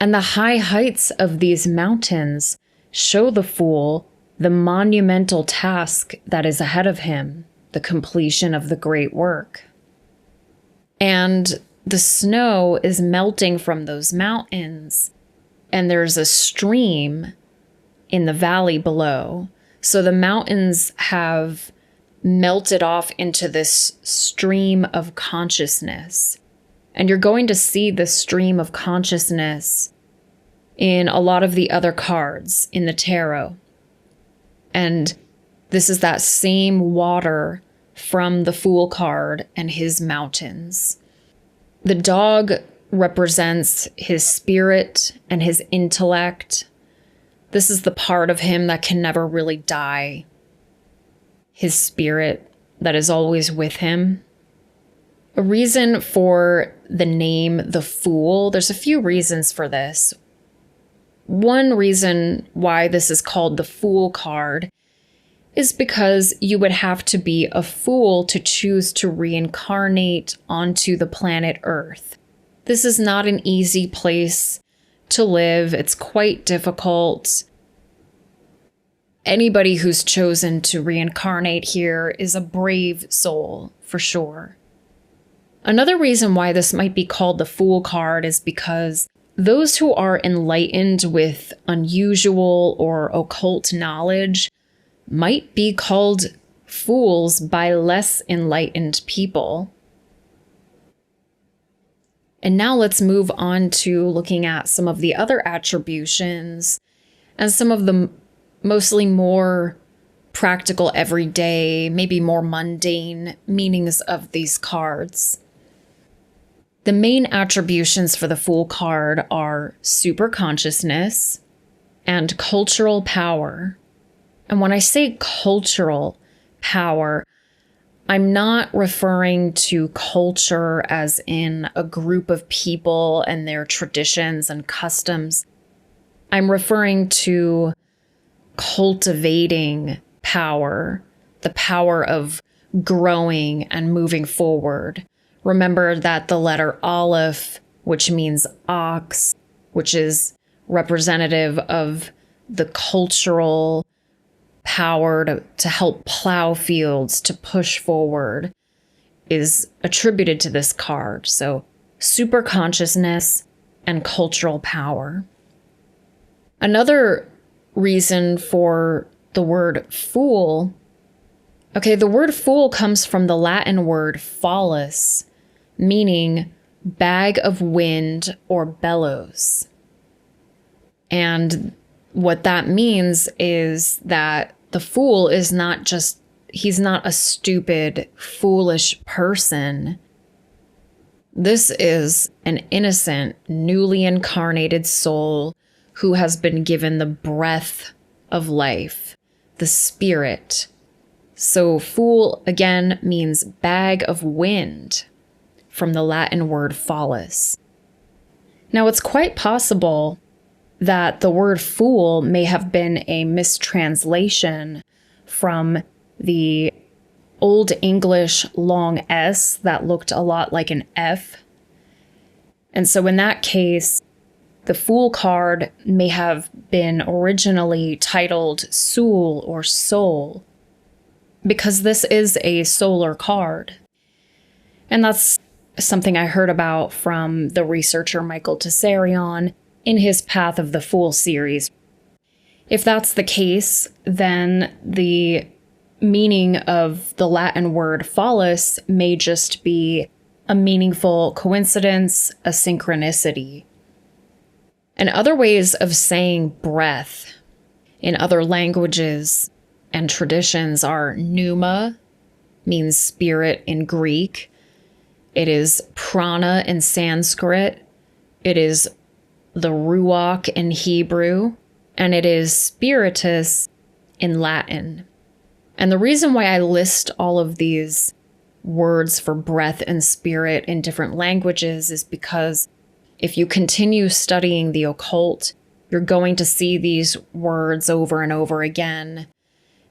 And the high heights of these mountains show the Fool the monumental task that is ahead of him, the completion of the great work. And the snow is melting from those mountains, and there's a stream in the valley below. So the mountains have melted off into this stream of consciousness. And you're going to see the stream of consciousness in a lot of the other cards in the tarot. And this is that same water from the Fool card and his mountains. The dog represents his spirit and his intellect. This is the part of him that can never really die. His spirit that is always with him. A reason for the name the Fool, there's a few reasons for this. One reason why this is called the Fool card is because you would have to be a fool to choose to reincarnate onto the planet Earth. This is not an easy place to live. It's quite difficult. Anybody who's chosen to reincarnate here is a brave soul, for sure. Another reason why this might be called the Fool card is because those who are enlightened with unusual or occult knowledge might be called fools by less enlightened people. And now let's move on to looking at some of the other attributions and some of the mostly more practical, everyday, maybe more mundane meanings of these cards. The main attributions for the Fool card are superconsciousness and cultural power. And when I say cultural power, I'm not referring to culture as in a group of people and their traditions and customs. I'm referring to cultivating power, the power of growing and moving forward. Remember that the letter Aleph, which means ox, which is representative of the cultural power to help plow fields, to push forward, is attributed to this card. So super consciousness and cultural power. Another reason for the word fool, the word fool comes from the Latin word phallus, meaning bag of wind or bellows. And what that means is that the fool is he's not a stupid, foolish person. This is an innocent, newly incarnated soul who has been given the breath of life, the spirit. So fool, again, means bag of wind, from the Latin word phallus. Now, it's quite possible that the word fool may have been a mistranslation from the Old English long S that looked a lot like an F. And so in that case, the Fool card may have been originally titled Soul or Soul, because this is a solar card. And that's something I heard about from the researcher Michael Tessarion in his Path of the Fool series. If that's the case, then the meaning of the Latin word phallus may just be a meaningful coincidence, a synchronicity. And other ways of saying breath in other languages and traditions are pneuma, means spirit in Greek. It is prana in Sanskrit. It is the ruach in Hebrew. And it is spiritus in Latin. And the reason why I list all of these words for breath and spirit in different languages is because if you continue studying the occult, you're going to see these words over and over again.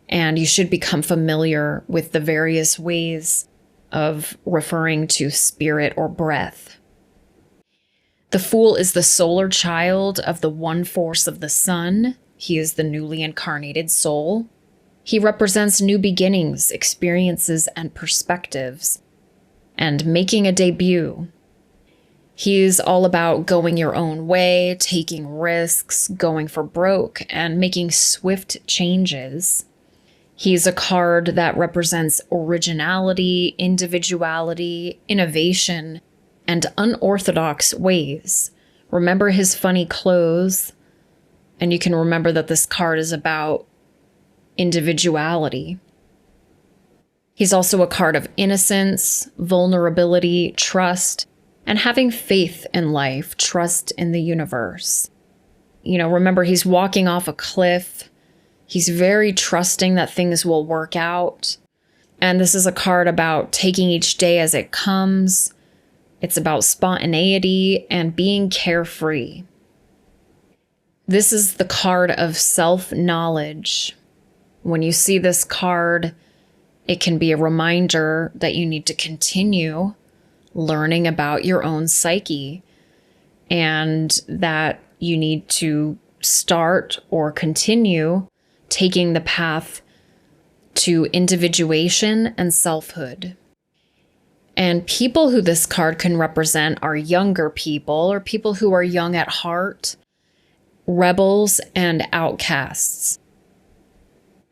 And you should become familiar with the various ways of referring to spirit or breath. The Fool is the solar child of the one force of the sun. He is the newly incarnated soul. He represents new beginnings, experiences, and perspectives, and making a debut. He is all about going your own way, taking risks, going for broke, and making swift changes. He's a card that represents originality, individuality, innovation, and unorthodox ways. Remember his funny clothes, and you can remember that this card is about individuality. He's also a card of innocence, vulnerability, trust, and having faith in life, trust in the universe. Remember, he's walking off a cliff. He's very trusting that things will work out. And this is a card about taking each day as it comes. It's about spontaneity and being carefree. This is the card of self-knowledge. When you see this card, it can be a reminder that you need to continue learning about your own psyche and that you need to start or continue taking the path to individuation and selfhood. And people who this card can represent are younger people or people who are young at heart, rebels, and outcasts.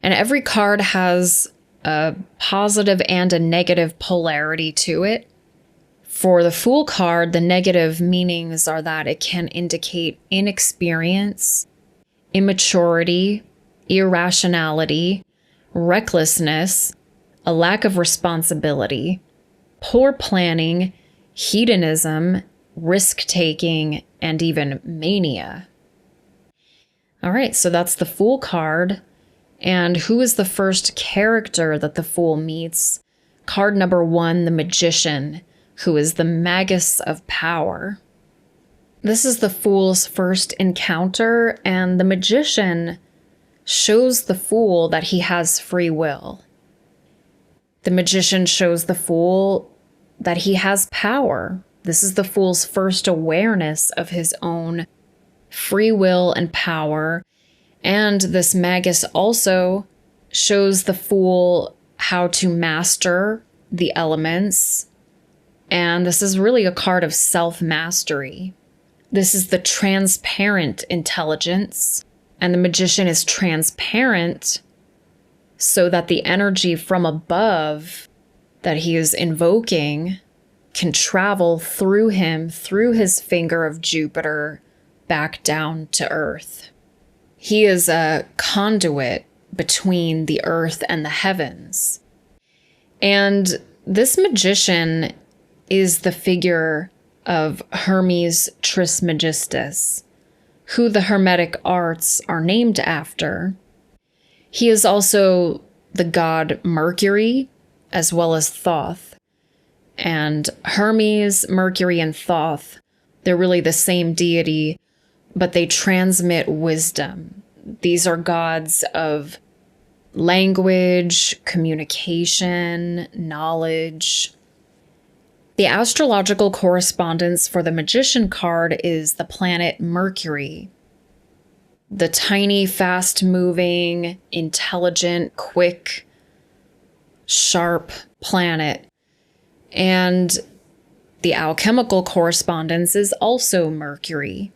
And every card has a positive and a negative polarity to it. For the Fool card, the negative meanings are that it can indicate inexperience, immaturity, irrationality, recklessness, a lack of responsibility, poor planning, hedonism, risk-taking, and even mania. All right, so that's the Fool card. And who is the first character that the Fool meets? Card number 1, the Magician, who is the Magus of Power. This is the Fool's first encounter, and the Magician shows the Fool that he has free will. The Magician shows the Fool that he has power. This is the Fool's first awareness of his own free will and power. And this Magus also shows the Fool how to master the elements. And this is really a card of self-mastery. This is the transparent intelligence. And the Magician is transparent so that the energy from above that he is invoking can travel through him, through his finger of Jupiter, back down to Earth. He is a conduit between the earth and the heavens. And this Magician is the figure of Hermes Trismegistus, who the Hermetic Arts are named after. He is also the god Mercury, as well as Thoth. And Hermes, Mercury, and Thoth, they're really the same deity, but they transmit wisdom. These are gods of language, communication, knowledge. The astrological correspondence for the Magician card is the planet Mercury. The tiny, fast-moving, intelligent, quick, sharp planet. And the alchemical correspondence is also Mercury.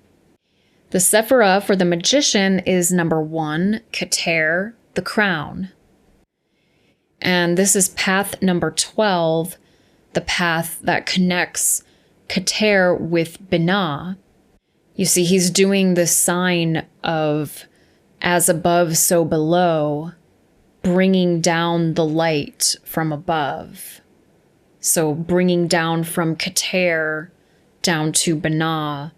The Sephira for the Magician is number 1, Keter, the crown. And this is path number 12, the path that connects Keter with Binah. You see, he's doing this sign of as above, so below, bringing down the light from above. So bringing down from Keter down to Binah,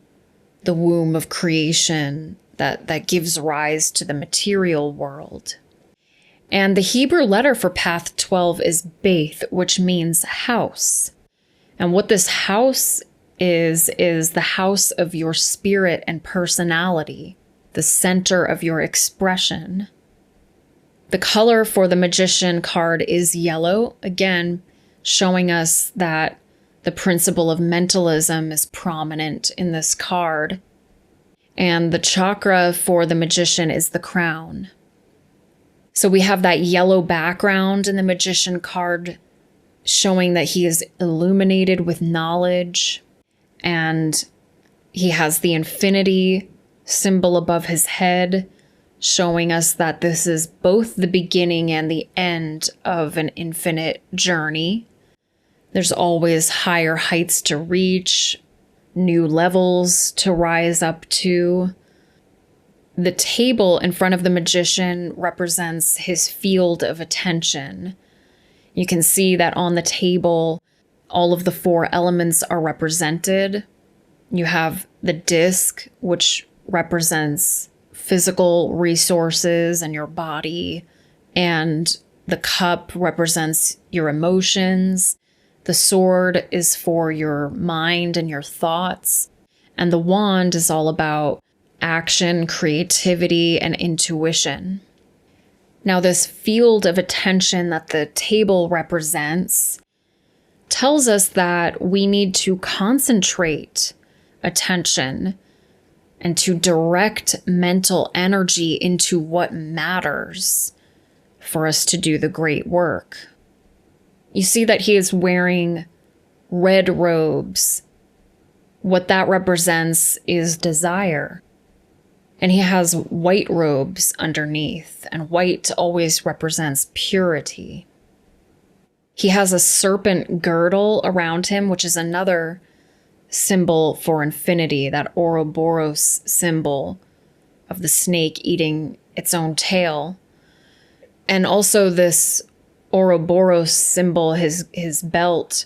the womb of creation that gives rise to the material world. And the Hebrew letter for path 12 is Beth, which means house. And what this house is the house of your spirit and personality, the center of your expression. The color for the Magician card is yellow, again, showing us that the principle of mentalism is prominent in this card. And the chakra for the Magician is the crown. So we have that yellow background in the Magician card showing that he is illuminated with knowledge, and he has the infinity symbol above his head, showing us that this is both the beginning and the end of an infinite journey. There's always higher heights to reach, new levels to rise up to. The table in front of the Magician represents his field of attention. You can see that on the table, all of the 4 elements are represented. You have the disc, which represents physical resources and your body, and The cup represents your emotions. The sword is for your mind and your thoughts. And the wand is all about action, creativity, and intuition. Now, this field of attention that the table represents tells us that we need to concentrate attention and to direct mental energy into what matters for us to do the great work. You see that he is wearing red robes. What that represents is desire. And he has white robes underneath, and white always represents purity. He has a serpent girdle around him, which is another symbol for infinity, that Ouroboros symbol of the snake eating its own tail. And also this Ouroboros symbol, his belt,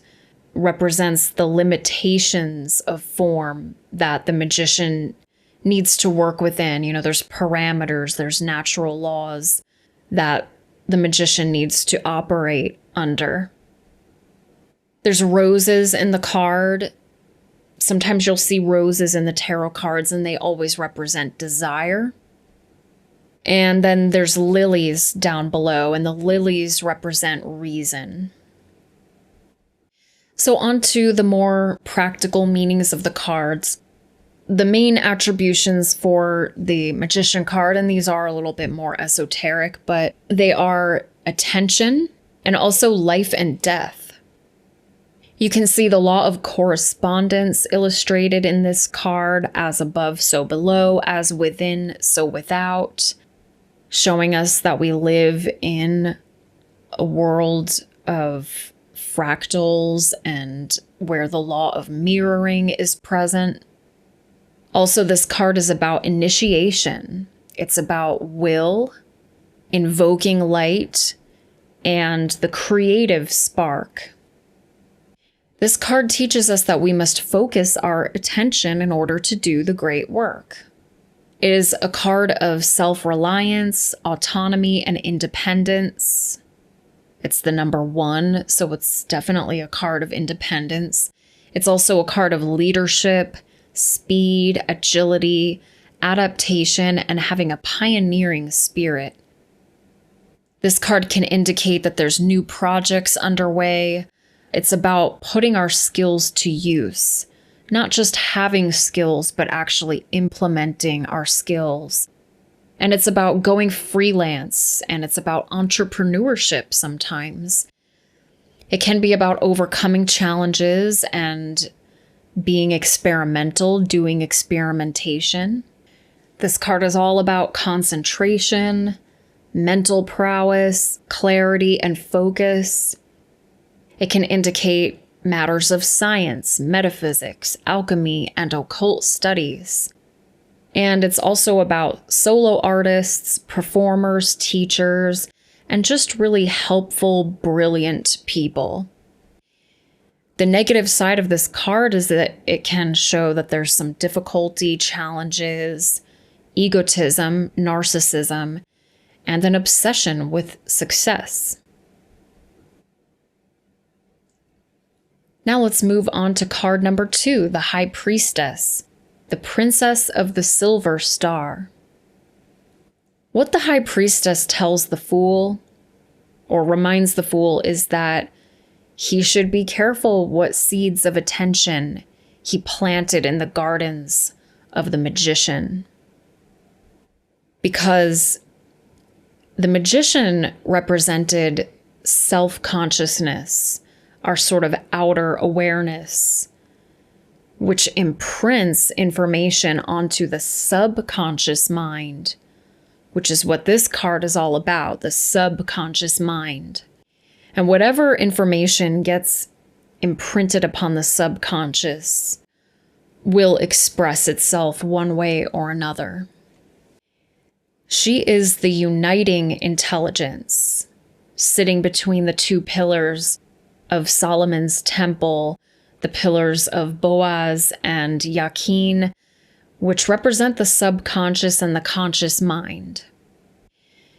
represents the limitations of form that the magician needs to work within. You know, there's parameters, there's natural laws that the magician needs to operate under. There's roses in the card. Sometimes you'll see roses in the tarot cards, and they always represent desire. And then there's lilies down below, and the lilies represent reason. So on to the more practical meanings of the cards. The main attributions for the Magician card, and these are a little bit more esoteric, but they are attention and also life and death. You can see the law of correspondence illustrated in this card: as above, so below, as within, so without, showing us that we live in a world of fractals and where the law of mirroring is present. Also, this card is about initiation. It's about will, invoking light, and the creative spark. This card teaches us that we must focus our attention in order to do the great work. It is a card of self-reliance, autonomy, and independence. It's the number 1, so it's definitely a card of independence. It's also a card of leadership, speed, agility, adaptation, and having a pioneering spirit. This card can indicate that there's new projects underway. It's about putting our skills to use, not just having skills, but actually implementing our skills. And it's about going freelance, and it's about entrepreneurship sometimes. It can be about overcoming challenges and being experimental, doing experimentation. This card is all about concentration, mental prowess, clarity, and focus. It can indicate matters of science, metaphysics, alchemy, and occult studies. And it's also about solo artists, performers, teachers, and just really helpful, brilliant people. The negative side of this card is that it can show that there's some difficulty, challenges, egotism, narcissism, and an obsession with success. Now let's move on to card number 2, the High Priestess, the Princess of the Silver Star. What the High Priestess tells the Fool, or reminds the Fool, is that he should be careful what seeds of attention he planted in the gardens of the magician. Because the magician represented self-consciousness, our sort of outer awareness, which imprints information onto the subconscious mind, which is what this card is all about, the subconscious mind. And whatever information gets imprinted upon the subconscious will express itself one way or another. She is the uniting intelligence, sitting between the 2 pillars of Solomon's temple, the pillars of Boaz and Yakin, which represent the subconscious and the conscious mind.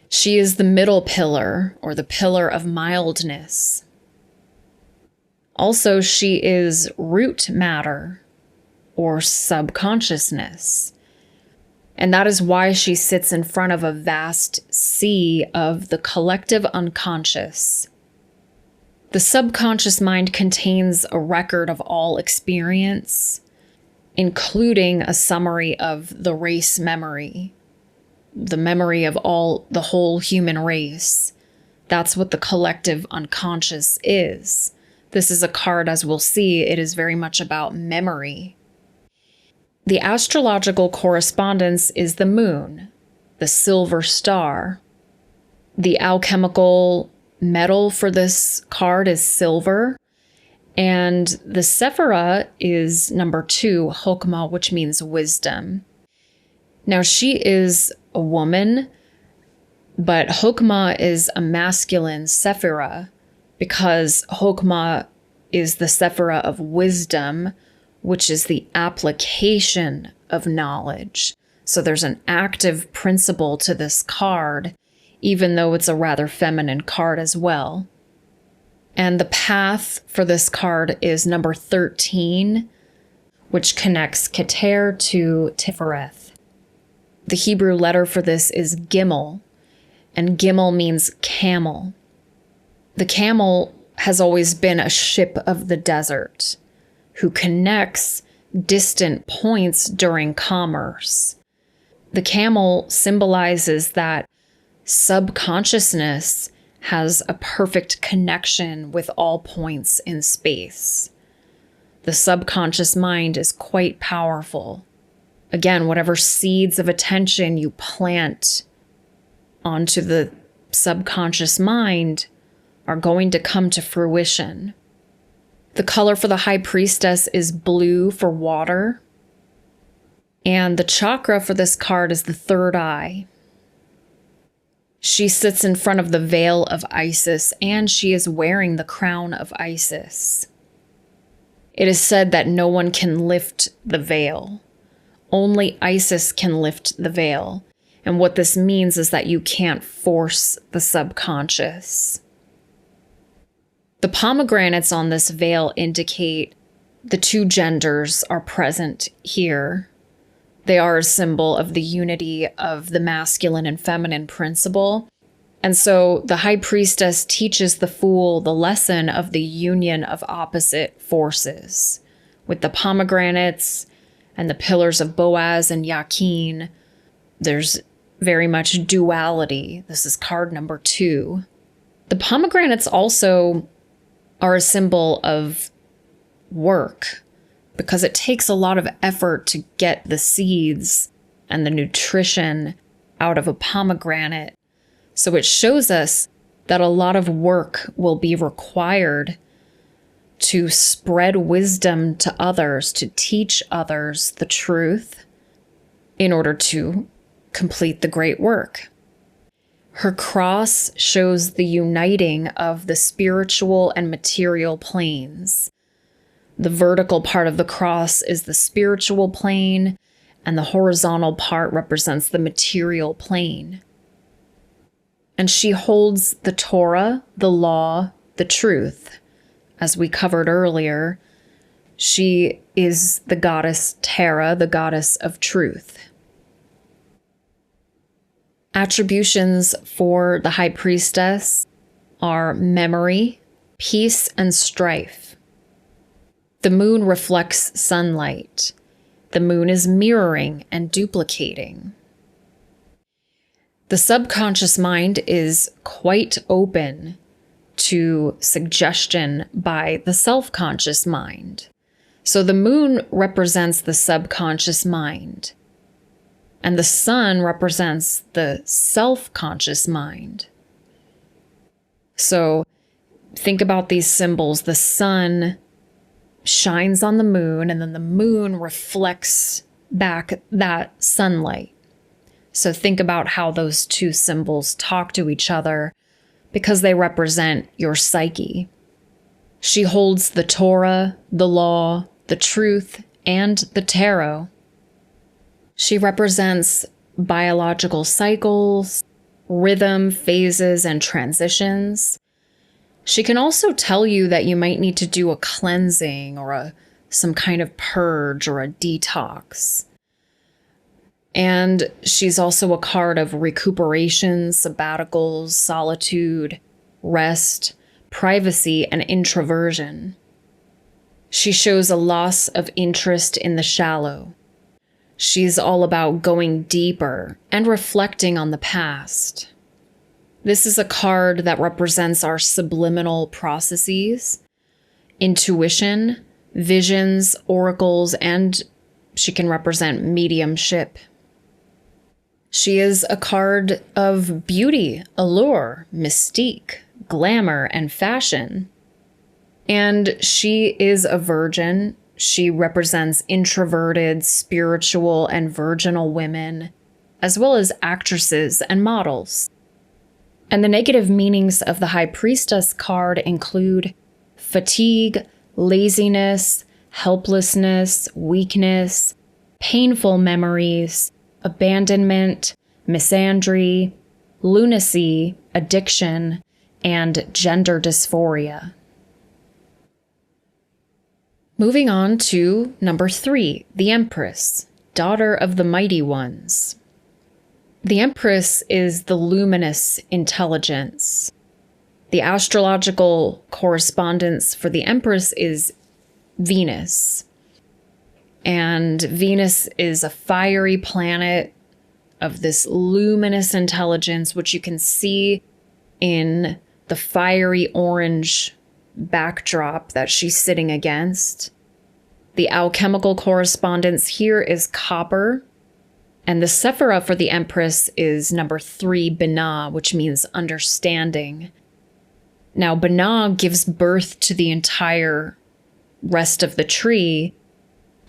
She is the middle pillar, or the pillar of mildness. Also, she is root matter, or subconsciousness. And that is why she sits in front of a vast sea of the collective unconscious. The subconscious mind contains a record of all experience, including a summary of the race memory, the memory of the whole human race. That's what the collective unconscious is. This is a card, as we'll see, it is very much about memory. The astrological correspondence is the moon, the silver star. The alchemical metal for this card is silver. And the Sephira is number 2, Chokmah, which means wisdom. Now, she is a woman, but Chokmah is a masculine Sephira because Chokmah is the Sephira of wisdom, which is the application of knowledge. So there's an active principle to this card, even though it's a rather feminine card as well. And the path for this card is number 13, which connects Keter to Tifereth. The Hebrew letter for this is Gimel, and Gimel means camel. The camel has always been a ship of the desert who connects distant points during commerce. The camel symbolizes that subconsciousness has a perfect connection with all points in space. The subconscious mind is quite powerful. Again, whatever seeds of attention you plant onto the subconscious mind are going to come to fruition. The color for the High Priestess is blue for water. And the chakra for this card is the third eye. She sits in front of the veil of Isis, and she is wearing the crown of Isis. It is said that no one can lift the veil. Only Isis can lift the veil. And what this means is that you can't force the subconscious. The pomegranates on this veil indicate the two genders are present here. They are a symbol of the unity of the masculine and feminine principle. And so the High Priestess teaches the Fool the lesson of the union of opposite forces. With the pomegranates and the pillars of Boaz and Yakin, there's very much duality. This is card number 2. The pomegranates also are a symbol of work, because it takes a lot of effort to get the seeds and the nutrition out of a pomegranate. So it shows us that a lot of work will be required to spread wisdom to others, to teach others the truth in order to complete the great work. Her cross shows the uniting of the spiritual and material planes. The vertical part of the cross is the spiritual plane, and the horizontal part represents the material plane. And she holds the Torah, the law, the truth. As we covered earlier, she is the goddess Tara, the goddess of truth. Attributions for the High Priestess are memory, peace, and strife. The moon reflects sunlight. The moon is mirroring and duplicating. The subconscious mind is quite open to suggestion by the self-conscious mind. So the moon represents the subconscious mind, and the sun represents the self-conscious mind. So think about these symbols. The sun shines on the moon, and then the moon reflects back that sunlight. So think about how those two symbols talk to each other, because they represent your psyche. She holds the Torah, the law, the truth, and the tarot. She represents biological cycles, rhythm, phases, and transitions. She can also tell you that you might need to do a cleansing or some kind of purge or a detox. And she's also a card of recuperation, sabbaticals, solitude, rest, privacy, and introversion. She shows a loss of interest in the shallow. She's all about going deeper and reflecting on the past. This is a card that represents our subliminal processes, intuition, visions, oracles, and she can represent mediumship. She is a card of beauty, allure, mystique, glamour, and fashion. And she is a virgin. She represents introverted, spiritual, and virginal women, as well as actresses and models. And the negative meanings of the High Priestess card include fatigue, laziness, helplessness, weakness, painful memories, abandonment, misandry, lunacy, addiction, and gender dysphoria. Moving on to number 3, the Empress, daughter of the mighty ones. The Empress is the luminous intelligence. The astrological correspondence for the Empress is Venus. And Venus is a fiery planet of this luminous intelligence, which you can see in the fiery orange backdrop that she's sitting against. The alchemical correspondence here is copper. And the Sephira for the Empress is number 3, Binah, which means understanding. Now, Binah gives birth to the entire rest of the tree,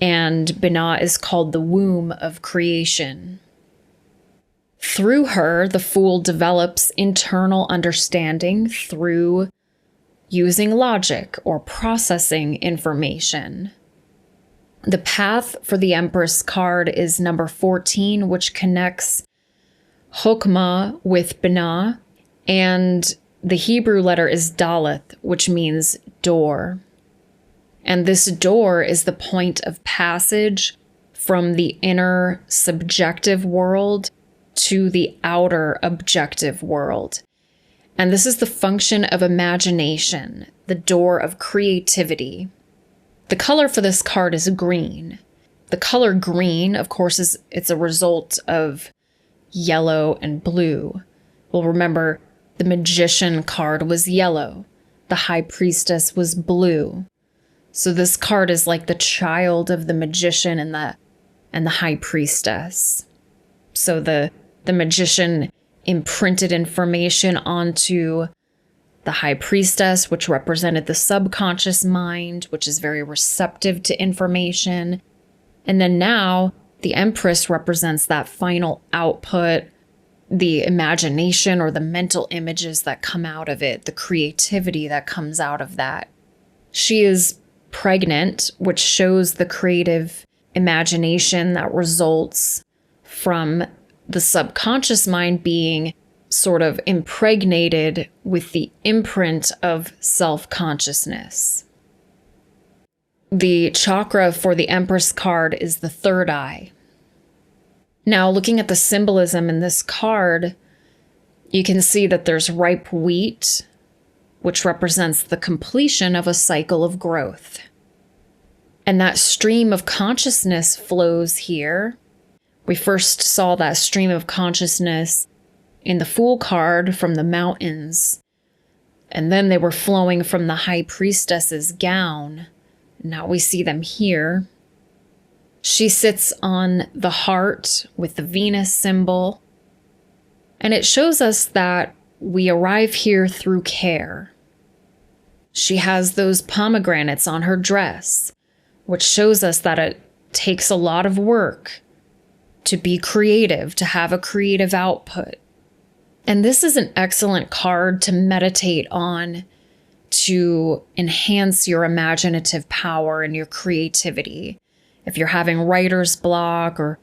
and Binah is called the womb of creation. Through her, the Fool develops internal understanding through using logic or processing information. The path for the Empress card is number 14, which connects Chokmah with Binah, and the Hebrew letter is Daleth, which means door. And this door is the point of passage from the inner subjective world to the outer objective world. And this is the function of imagination, the door of creativity. The color for this card is green. The color green, of course, it's a result of yellow and blue. Well, remember, the Magician card was yellow. The High Priestess was blue. So this card is like the child of the Magician and the High Priestess. So the Magician imprinted information onto the High Priestess, which represented the subconscious mind, which is very receptive to information. And then now the Empress represents that final output, the imagination or the mental images that come out of it, the creativity that comes out of that. She is pregnant, which shows the creative imagination that results from the subconscious mind being sort of impregnated with the imprint of self-consciousness. The chakra for the Empress card is the third eye. Now, looking at the symbolism in this card, you can see that there's ripe wheat, which represents the completion of a cycle of growth. And that stream of consciousness flows here. We first saw that stream of consciousness in the Fool card from the mountains, and then they were flowing from the High Priestess's gown. Now we see them here. She sits on the heart with the Venus symbol, and it shows us that we arrive here through care. She has those pomegranates on her dress, which shows us that it takes a lot of work to be creative, to have a creative output. And this is an excellent card to meditate on, to enhance your imaginative power and your creativity. If you're having writer's block or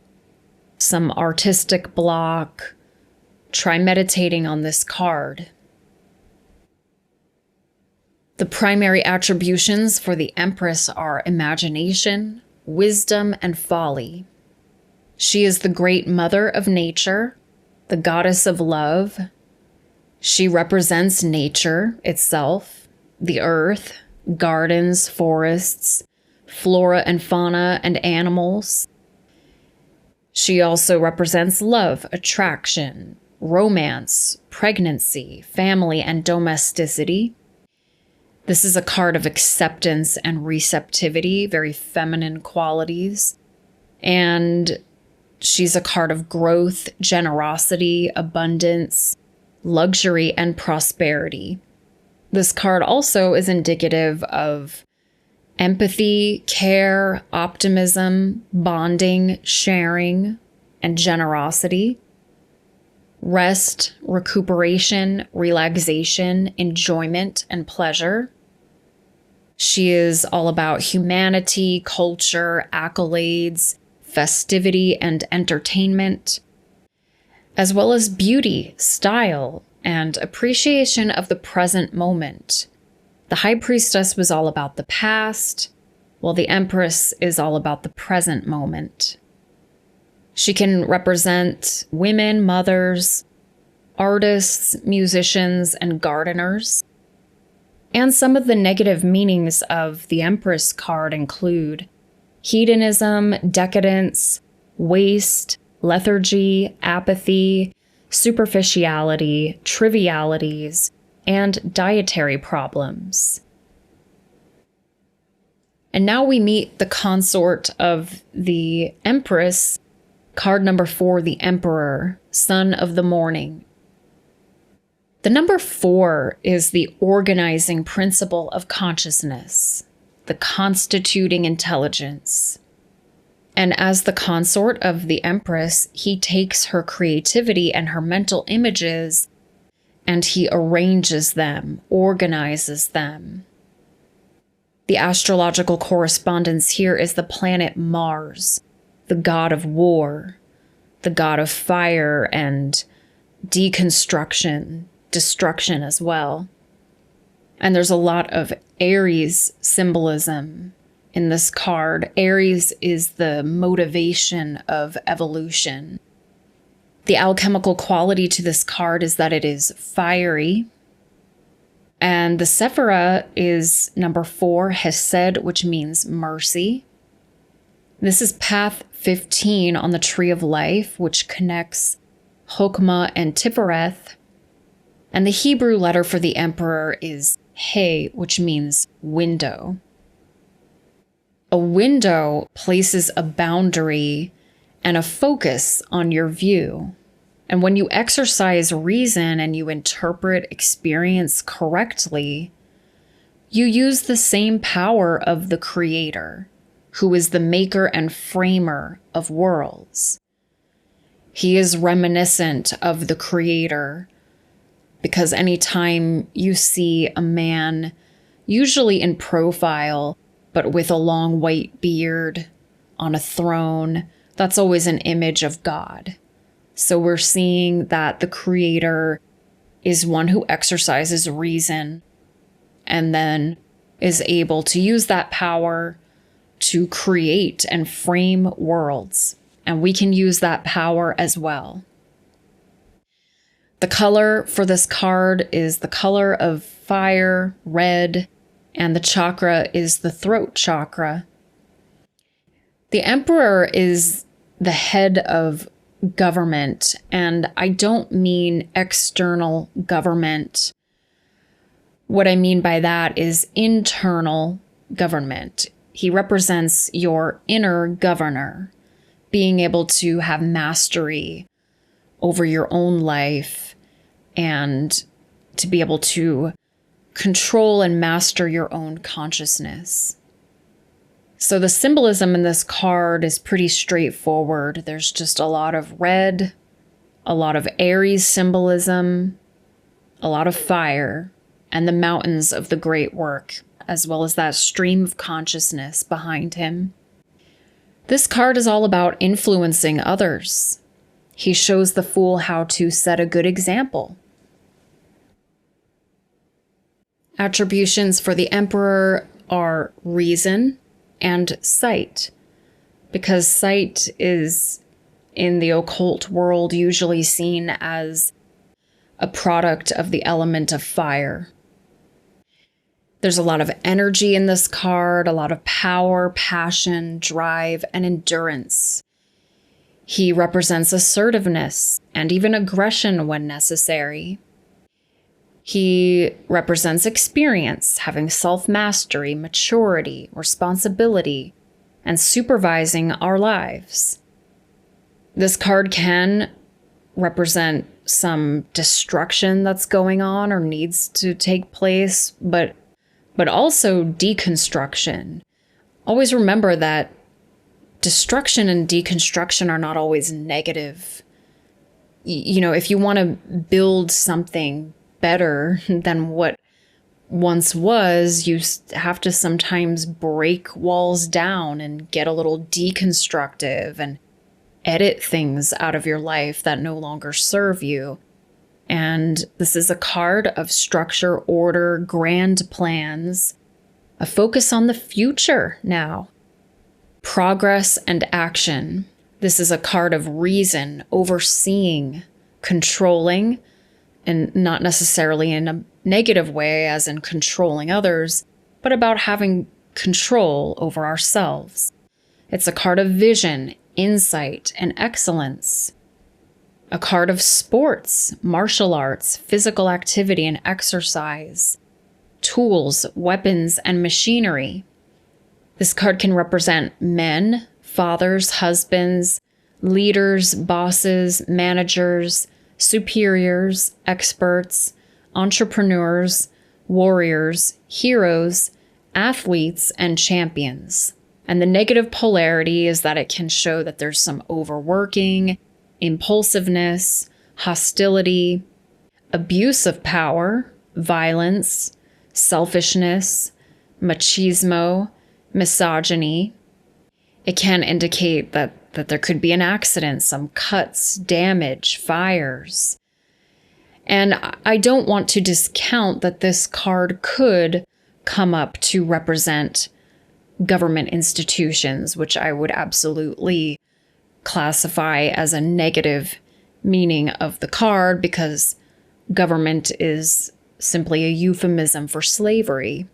some artistic block, try meditating on this card. The primary attributions for the Empress are imagination, wisdom, and folly. She is the great mother of nature, the goddess of love. She represents nature itself, the earth, gardens, forests, flora and fauna, and animals. She also represents love, attraction, romance, pregnancy, family, and domesticity. This is a card of acceptance and receptivity, very feminine qualities. And she's a card of growth, generosity, abundance, luxury, and prosperity. This card also is indicative of empathy, care, optimism, bonding, sharing, and generosity. Rest, recuperation, relaxation, enjoyment, and pleasure. She is all about humanity, culture, accolades, festivity, and entertainment, as well as beauty, style, and appreciation of the present moment. The High Priestess was all about the past, while the Empress is all about the present moment. She can represent women, mothers, artists, musicians, and gardeners. And some of the negative meanings of the Empress card include hedonism, decadence, waste, lethargy, apathy, superficiality, trivialities, and dietary problems. And now we meet the consort of the Empress, card number 4, the Emperor, Son of the Morning. The number 4 is the organizing principle of consciousness, the constituting intelligence. And as the consort of the Empress, he takes her creativity and her mental images and he arranges them, organizes them. The astrological correspondence here is the planet Mars, the god of war, the god of fire and deconstruction, destruction as well. And there's a lot of Aries symbolism in this card. Aries is the motivation of evolution. The alchemical quality to this card is that it is fiery. And the Sephira is number 4, Hesed, which means mercy. This is path 15 on the Tree of Life, which connects Chokmah and Tifereth. And the Hebrew letter for the Emperor is He, which means window. A window places a boundary and a focus on your view. And when you exercise reason and you interpret experience correctly, you use the same power of the Creator, who is the maker and framer of worlds. He is reminiscent of the Creator, because anytime you see a man, usually in profile, but with a long white beard on a throne, that's always an image of God. So we're seeing that the Creator is one who exercises reason and then is able to use that power to create and frame worlds. And we can use that power as well. The color for this card is the color of fire, red, and the chakra is the throat chakra. The Emperor is the head of government, and I don't mean external government. What I mean by that is internal government. He represents your inner governor, being able to have mastery over your own life and to be able to control and master your own consciousness. So the symbolism in this card is pretty straightforward. There's just a lot of red, a lot of Aries symbolism, a lot of fire, and the mountains of the great work, as well as that stream of consciousness behind him. This card is all about influencing others. He shows the fool how to set a good example. Attributions for the Emperor are reason and sight, because sight is, in the occult world, usually seen as a product of the element of fire. There's a lot of energy in this card, a lot of power, passion, drive, and endurance. He represents assertiveness and even aggression when necessary. He represents experience, having self-mastery, maturity, responsibility, and supervising our lives. This card can represent some destruction that's going on or needs to take place, but also deconstruction. Always remember that destruction and deconstruction are not always negative. If you want to build something better than what once was, you have to sometimes break walls down and get a little deconstructive and edit things out of your life that no longer serve you. And this is a card of structure, order, grand plans, a focus on the future now, progress and action. This is a card of reason, overseeing, controlling, and not necessarily in a negative way as in controlling others, but about having control over ourselves. It's a card of vision, insight, and excellence. A card of sports, martial arts, physical activity and exercise, tools, weapons, and machinery. This card can represent men, fathers, husbands, leaders, bosses, managers, superiors, experts, entrepreneurs, warriors, heroes, athletes, and champions. And the negative polarity is that it can show that there's some overworking, impulsiveness, hostility, abuse of power, violence, selfishness, machismo, misogyny. It can indicate that there could be an accident, some cuts, damage, fires. And I don't want to discount that this card could come up to represent government institutions, which I would absolutely classify as a negative meaning of the card, because government is simply a euphemism for slavery.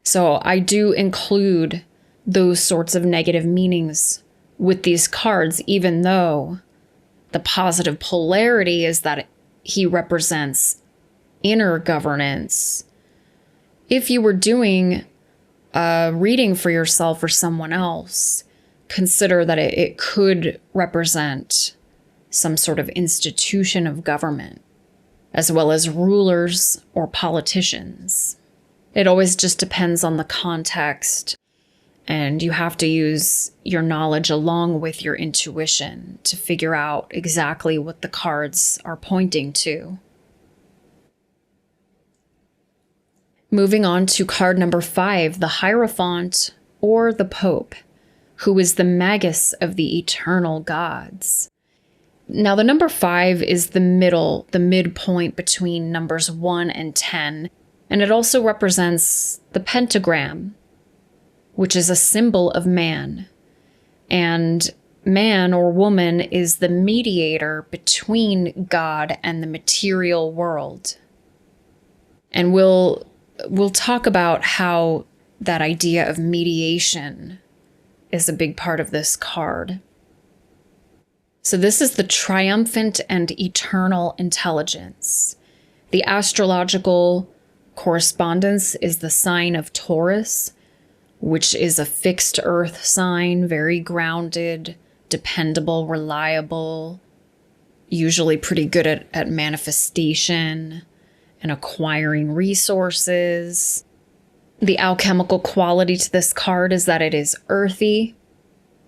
So I do include those sorts of negative meanings with these cards, even though the positive polarity is that he represents inner governance. If you were doing a reading for yourself or someone else, consider that it could represent some sort of institution of government, as well as rulers or politicians. It always just depends on the context, and you have to use your knowledge along with your intuition to figure out exactly what the cards are pointing to. Moving on to card number 5, the Hierophant, or the Pope, who is the magus of the eternal gods. Now, the number 5 is the midpoint between numbers 1 and 10, and it also represents the pentagram, which is a symbol of man. And man or woman is the mediator between God and the material world. And we'll talk about how that idea of mediation is a big part of this card. So this is the triumphant and eternal intelligence. The astrological correspondence is the sign of Taurus, which is a fixed earth sign, very grounded, dependable, reliable, usually pretty good at manifestation and acquiring resources. The alchemical quality to this card is that it is earthy.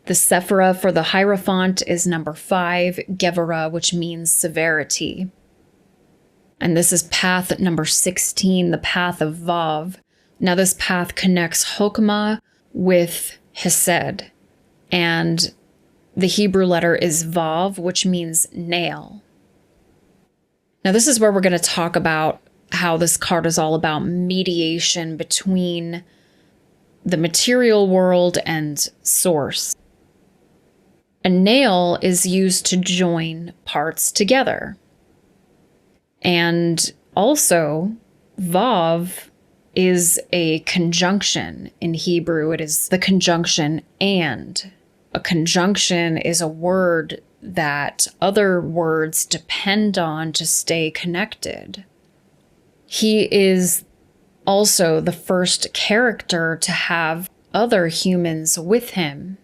The Sephira for the Hierophant is number 5, Gevura, which means severity. And this is path number 16, the path of Vav. Now this path connects Chokmah with Hesed. And The Hebrew letter is Vav, which means nail. Now, this is where we're going to talk about how this card is all about mediation between the material world and source. A nail is used to join parts together. And also, Vav is a conjunction in Hebrew. It is the conjunction and. A conjunction is a word that other words depend on to stay connected. He is also the first character to have other humans with him.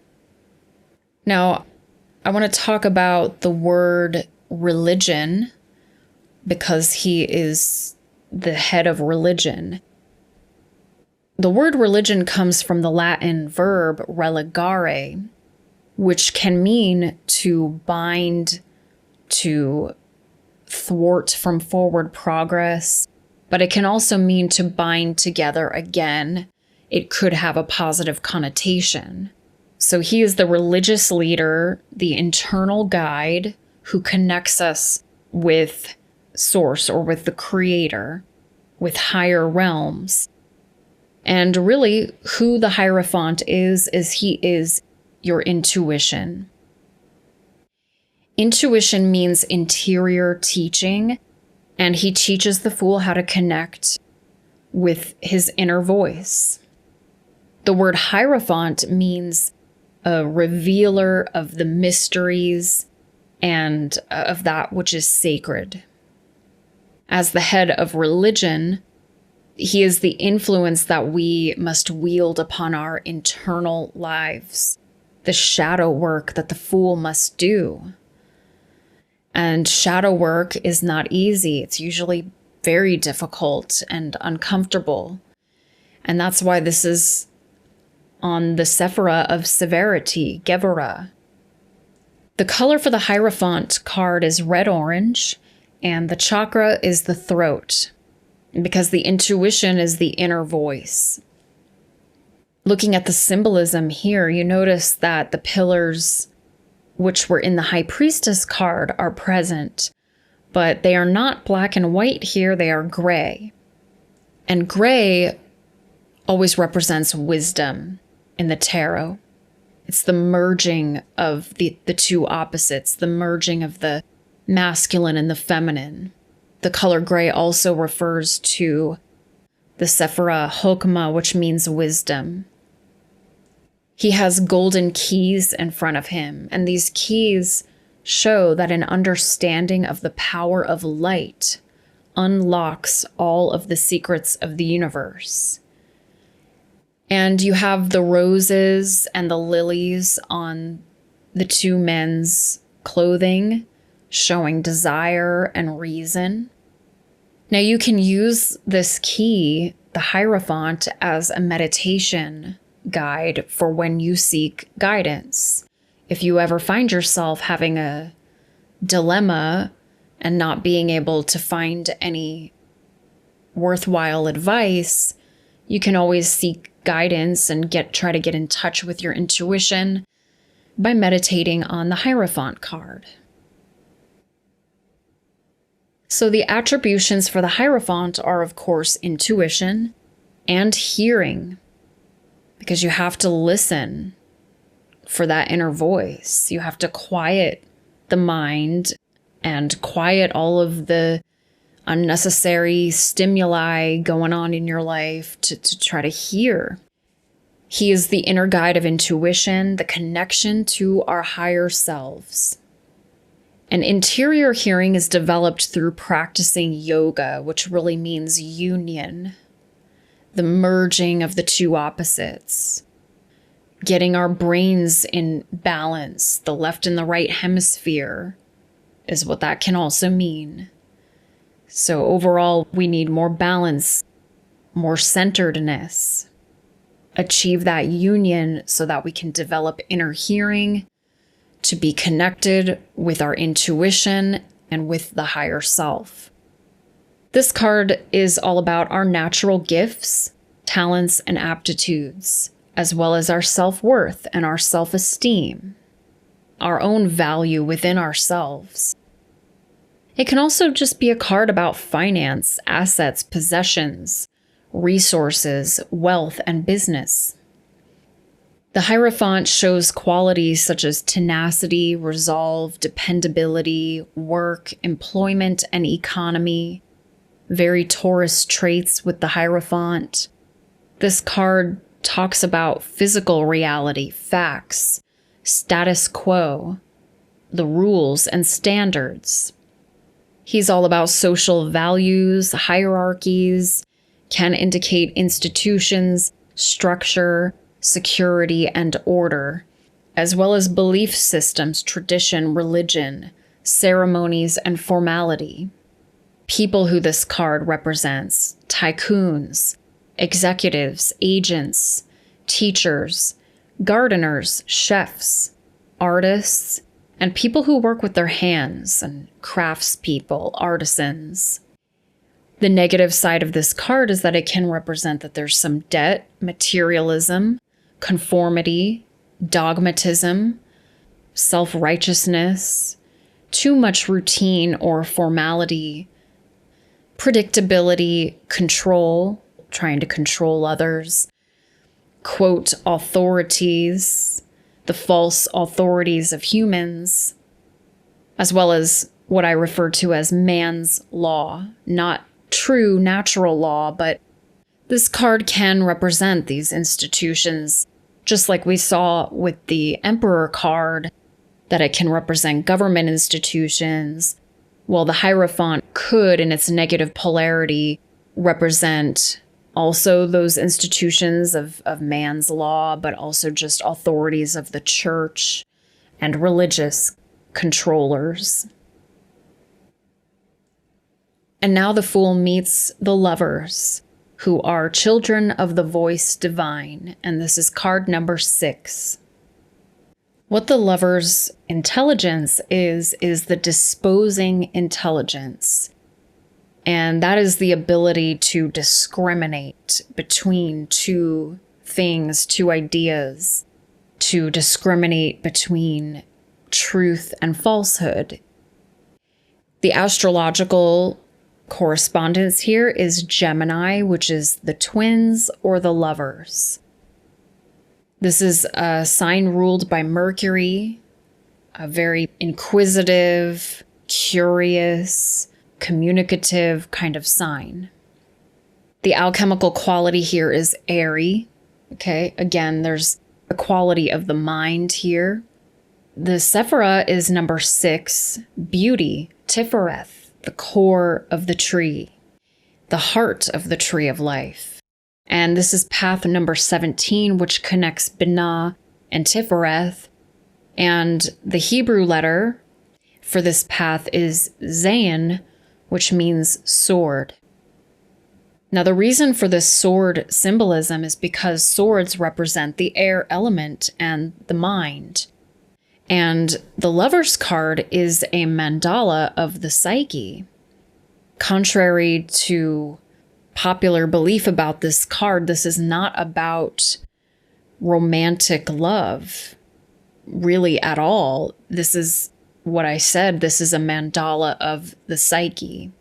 Now, I want to talk about the word religion because he is the head of religion. The word religion comes from the Latin verb religare, which can mean to bind, to thwart from forward progress, but it can also mean to bind together again. It could have a positive connotation. So he is the religious leader, the internal guide who connects us with source or with the creator, with higher realms. And really, who the Hierophant is he is your intuition. Intuition means interior teaching, and he teaches the fool how to connect with his inner voice. The word Hierophant means a revealer of the mysteries and of that which is sacred. As the head of religion, he is the influence that we must wield upon our internal lives, the shadow work that the fool must do. And shadow work is not easy. It's usually very difficult and uncomfortable. And that's why this is on the Sephira of severity, Gevurah. The color for the Hierophant card is red-orange, and the chakra is the throat, because the intuition is the inner voice. Looking at the symbolism here, you notice that the pillars which were in the High Priestess card are present, but they are not black and white here, they are gray. And gray always represents wisdom in the tarot. It's the merging of the two opposites, the merging of the masculine and the feminine. The color gray also refers to the Sephira Hokmah, which means wisdom. He has golden keys in front of him, and these keys show that an understanding of the power of light unlocks all of the secrets of the universe. And you have the roses and the lilies on the two men's clothing, showing desire and reason. Now you can use this key, the Hierophant, as a meditation guide for when you seek guidance. If you ever find yourself having a dilemma and not being able to find any worthwhile advice, you can always seek guidance and try to get in touch with your intuition by meditating on the Hierophant card. So the attributions for the Hierophant are, of course, intuition and hearing, because you have to listen for that inner voice. You have to quiet the mind and quiet all of the unnecessary stimuli going on in your life to try to hear. He is the inner guide of intuition, the connection to our higher selves. And interior hearing is developed through practicing yoga, which really means union, the merging of the two opposites, getting our brains in balance. The left and the right hemisphere is what that can also mean. So overall, we need more balance, more centeredness, achieve that union so that we can develop inner hearing, to be connected with our intuition and with the higher self. This card is all about our natural gifts, talents, and aptitudes, as well as our self-worth and our self-esteem. our own value within ourselves. It can also just be a card about finance, assets, possessions, resources, wealth, and business. The Hierophant shows qualities such as tenacity, resolve, dependability, work, employment, and economy. Very Taurus traits with the Hierophant. This card talks about physical reality, facts, status quo, the rules and standards. He's all about social values, hierarchies, can indicate institutions, structure, security, and order, as well as belief systems, tradition, religion, ceremonies, and formality. People who this card represents: tycoons, executives, agents, teachers, gardeners, chefs, artists, and people who work with their hands, and craftspeople, artisans. The negative side of this card is that it can represent that there's some debt, materialism, conformity, dogmatism, self-righteousness, too much routine or formality, predictability, control, trying to control others, quote, authorities, the false authorities of humans, as well as what I refer to as man's law, not true natural law, but this card can represent these institutions, just like we saw with the Emperor card, that it can represent government institutions. Well, the Hierophant could, in its negative polarity, represent also those institutions of man's law, but also just authorities of the church and religious controllers. And now the Fool meets the Lovers, who are children of the voice divine, and this is card number 6. What the Lover's intelligence is the disposing intelligence. And that is the ability to discriminate between two things, two ideas, to discriminate between truth and falsehood. The astrological correspondence here is Gemini, which is the twins or the lovers. This is a sign ruled by Mercury, a very inquisitive, curious, communicative kind of sign. The alchemical quality here is airy. Okay, again, there's a quality of the mind here. The Sephira is number 6, beauty, Tifereth, the core of the tree, the heart of the tree of life. And this is path number 17, which connects Binah and Tifereth. And the Hebrew letter for this path is Zayin, which means sword. Now, the reason for this sword symbolism is because swords represent the air element and the mind. And the Lover's card is a mandala of the psyche. Contrary to popular belief about this card, this is not about romantic love, really at all. This is what I said. This is a mandala of the psyche.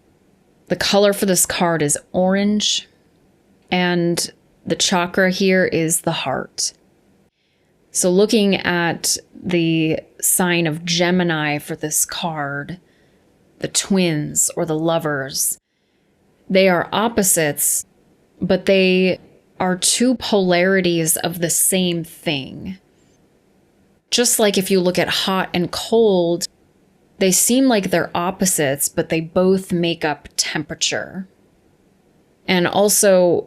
The color for this card is orange, and the chakra here is the heart. So looking at the sign of Gemini for this card, the twins or the lovers, they are opposites, but they are two polarities of the same thing. Just like if you look at hot and cold, they seem like they're opposites, but they both make up temperature. And also,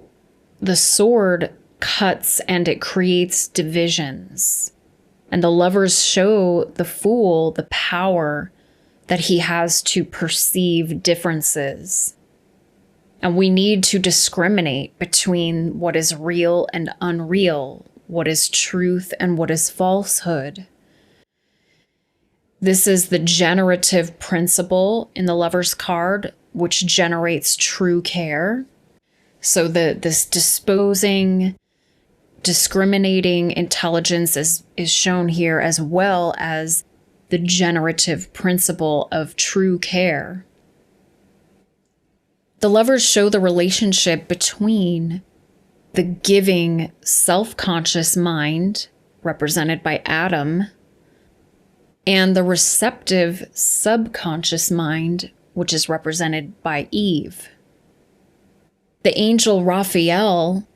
the sword cuts and it creates divisions. And the lovers show the Fool the power that he has to perceive differences. And we need to discriminate between what is real and unreal, what is truth and what is falsehood. This is the generative principle in the Lover's card, which generates true care. So this disposing, discriminating intelligence is shown here, as well as the generative principle of true care. The Lovers show the relationship between the giving self-conscious mind, represented by Adam, and the receptive subconscious mind, which is represented by Eve. The angel Raphael,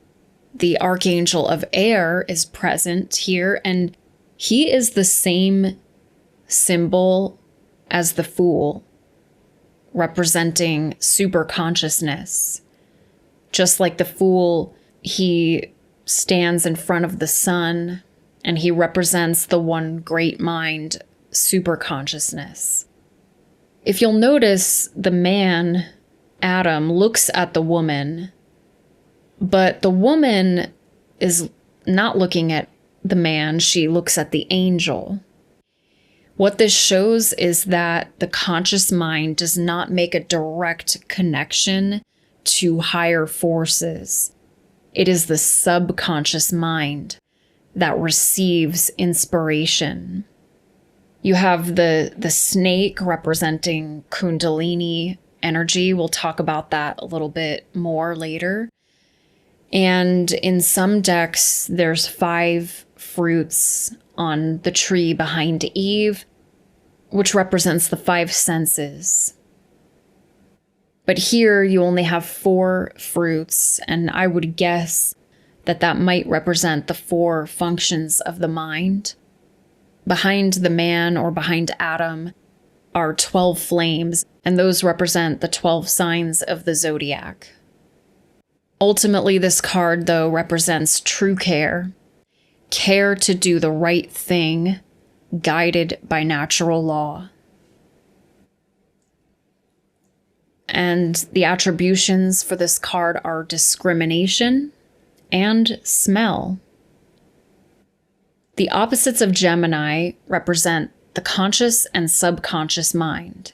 the archangel of air, is present here, and he is the same symbol as the Fool, representing superconsciousness. Just like the Fool, he stands in front of the sun, and he represents the one great mind, superconsciousness. If you'll notice, the man, Adam, looks at the woman, but the woman is not looking at the man, she looks at the angel. What this shows is that the conscious mind does not make a direct connection to higher forces. It is the subconscious mind that receives inspiration. You have the snake representing Kundalini energy. We'll talk about that a little bit more later. And in some decks, there's 5 fruits on the tree behind Eve, which represents the 5 senses. But here you only have 4 fruits, and I would guess that that might represent the 4 functions of the mind. Behind the man, or behind Adam, are 12 flames, and those represent the 12 signs of the zodiac. Ultimately, this card, though, represents true care. Care to do the right thing, guided by natural law. And the attributions for this card are discrimination and smell. The opposites of Gemini represent the conscious and subconscious mind.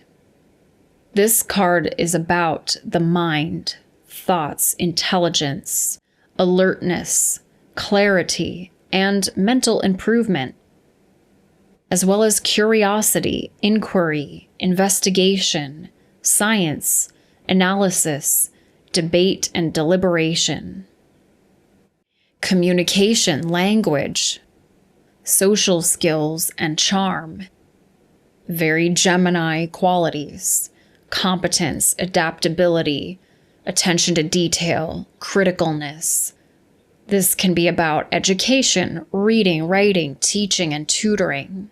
This card is about the mind, thoughts, intelligence, alertness, clarity, and mental improvement, as well as curiosity, inquiry, investigation, science, analysis, debate, and deliberation. Communication, language, social skills, and charm. Very Gemini qualities. Competence, adaptability, attention to detail, criticalness. This can be about education, reading, writing, teaching, and tutoring.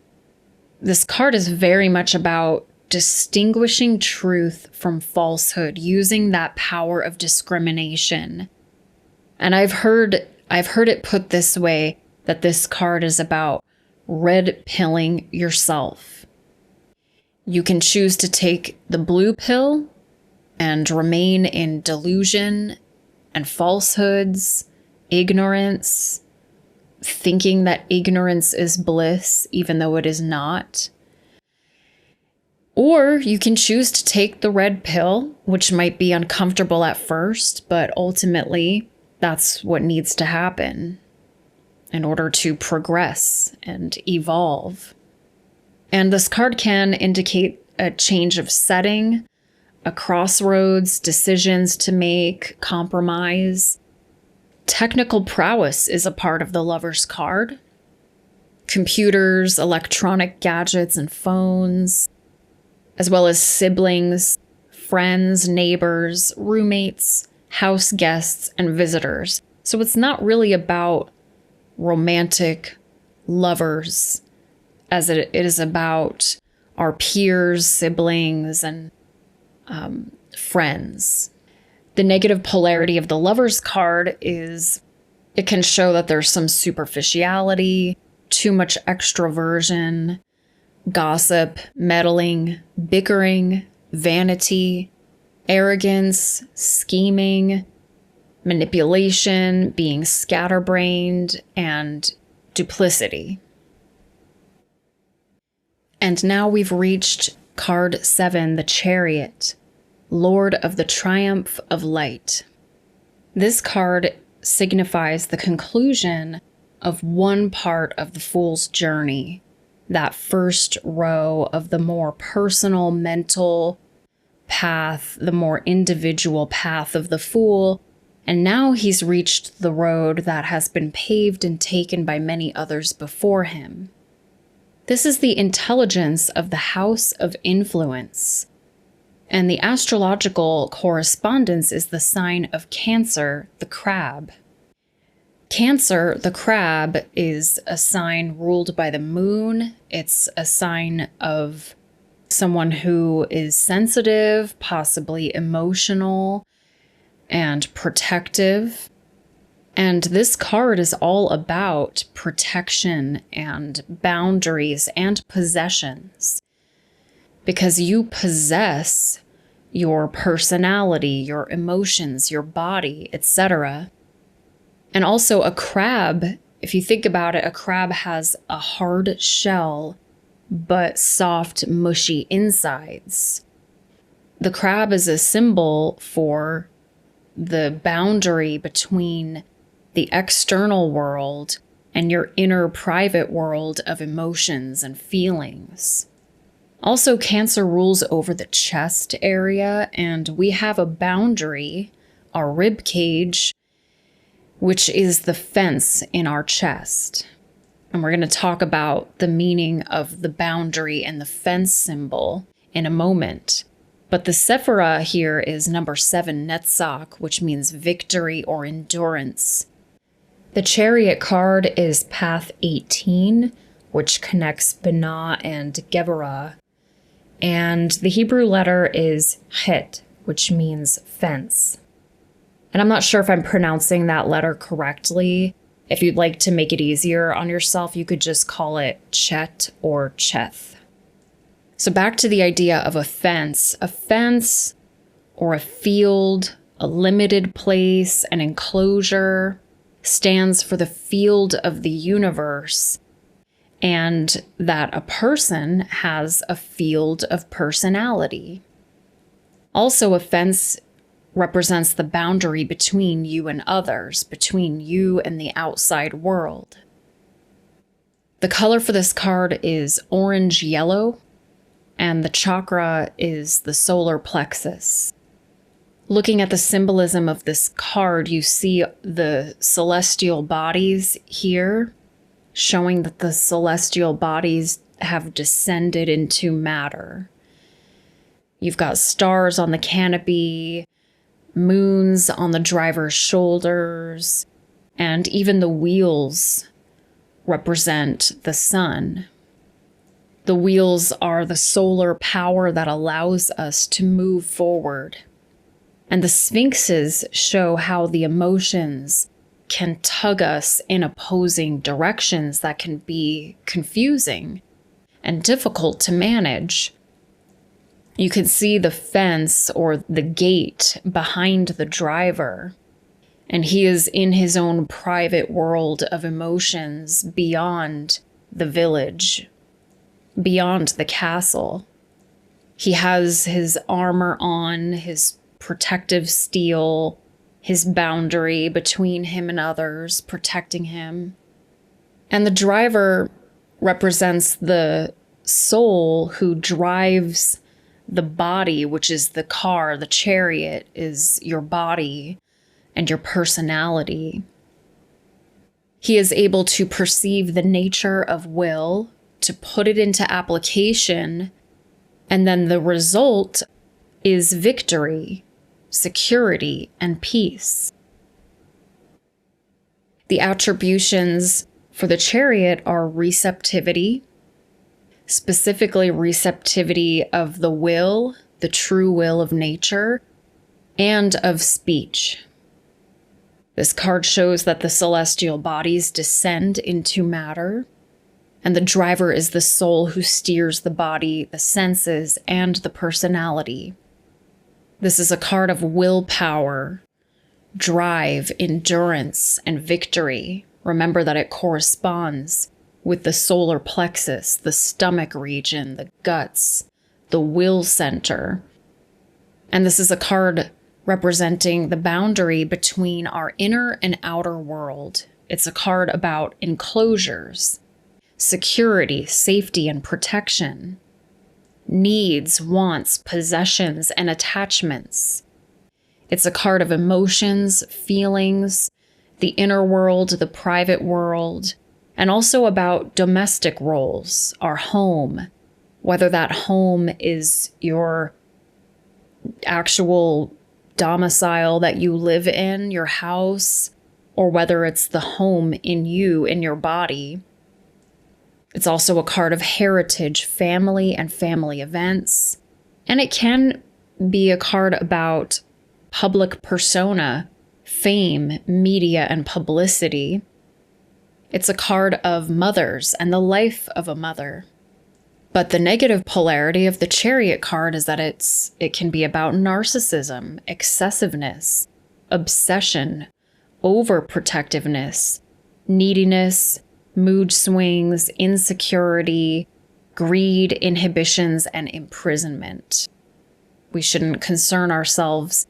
This card is very much about distinguishing truth from falsehood, using that power of discrimination. And I've heard it put this way, that this card is about red pilling yourself. You can choose to take the blue pill and remain in delusion and falsehoods, ignorance, thinking that ignorance is bliss, even though it is not. Or you can choose to take the red pill, which might be uncomfortable at first, but ultimately that's what needs to happen in order to progress and evolve. And this card can indicate a change of setting, a crossroads, decisions to make, compromise. Technical prowess is a part of the Lover's card. Computers, electronic gadgets, and phones, as well as siblings, friends, neighbors, roommates, house guests, and visitors. So it's not really about romantic lovers, as it is about our peers, siblings, and friends. The negative polarity of the Lover's card is it can show that there's some superficiality, too much extroversion, gossip, meddling, bickering, vanity, arrogance, scheming, manipulation, being scatterbrained, and duplicity. And now we've reached card 7, the Chariot, Lord of the Triumph of Light. This card signifies the conclusion of one part of the Fool's journey, that first row of the more personal, mental path, the more individual path of the Fool, and now he's reached the road that has been paved and taken by many others before him. This is the intelligence of the house of influence. And the astrological correspondence is the sign of Cancer, the crab. Cancer, the crab, is a sign ruled by the moon. It's a sign of someone who is sensitive, possibly emotional, and protective. And this card is all about protection and boundaries and possessions, because you possess your personality, your emotions, your body, etc. And also a crab, if you think about it, a crab has a hard shell, but soft, mushy insides. The crab is a symbol for the boundary between the external world and your inner private world of emotions and feelings. Also, Cancer rules over the chest area, and we have a boundary, our rib cage, which is the fence in our chest. And we're going to talk about the meaning of the boundary and the fence symbol in a moment. But the Sephira here is number 7, Netzach, which means victory or endurance. The Chariot card is path 18, which connects Binah and Geburah. And the Hebrew letter is Het, which means fence. And I'm not sure if I'm pronouncing that letter correctly. If you'd like to make it easier on yourself, you could just call it Chet or Cheth. So back to the idea of a fence or a field, a limited place, an enclosure, stands for the field of the universe, and that a person has a field of personality. Also, a fence represents the boundary between you and others, between you and the outside world. The color for this card is orange-yellow, and the chakra is the solar plexus. Looking at the symbolism of this card, you see the celestial bodies here, showing that the celestial bodies have descended into matter. You've got stars on the canopy, moons on the driver's shoulders, and even the wheels represent the sun. The wheels are the solar power that allows us to move forward. And the sphinxes show how the emotions can tug us in opposing directions that can be confusing and difficult to manage. You can see the fence or the gate behind the driver, and he is in his own private world of emotions beyond the village, beyond the castle. He has his armor on, his protective steel, his boundary between him and others, protecting him. And the driver represents the soul who drives the body, which is the car. The chariot is your body and your personality. He is able to perceive the nature of will, to put it into application, and then the result is victory, security, and peace. The attributions for the chariot are receptivity, specifically receptivity of the will, the true will of nature, and of speech. This card shows that the celestial bodies descend into matter, and the driver is the soul who steers the body, the senses, and the personality. This is a card of willpower, drive, endurance, and victory. Remember that it corresponds with the solar plexus, the stomach region, the guts, the will center. And this is a card representing the boundary between our inner and outer world. It's a card about enclosures. security, safety, and protection, needs, wants, possessions, and attachments. It's a card of emotions, feelings, the inner world, the private world, and also about domestic roles, our home, whether that home is your actual domicile that you live in, your house, or whether it's the home in you, in your body. It's also a card of heritage, family, and family events. And it can be a card about public persona, fame, media, and publicity. It's a card of mothers and the life of a mother. But the negative polarity of the Chariot card is that it can be about narcissism, excessiveness, obsession, overprotectiveness, neediness, mood swings, insecurity, greed, inhibitions, and imprisonment. We shouldn't concern ourselves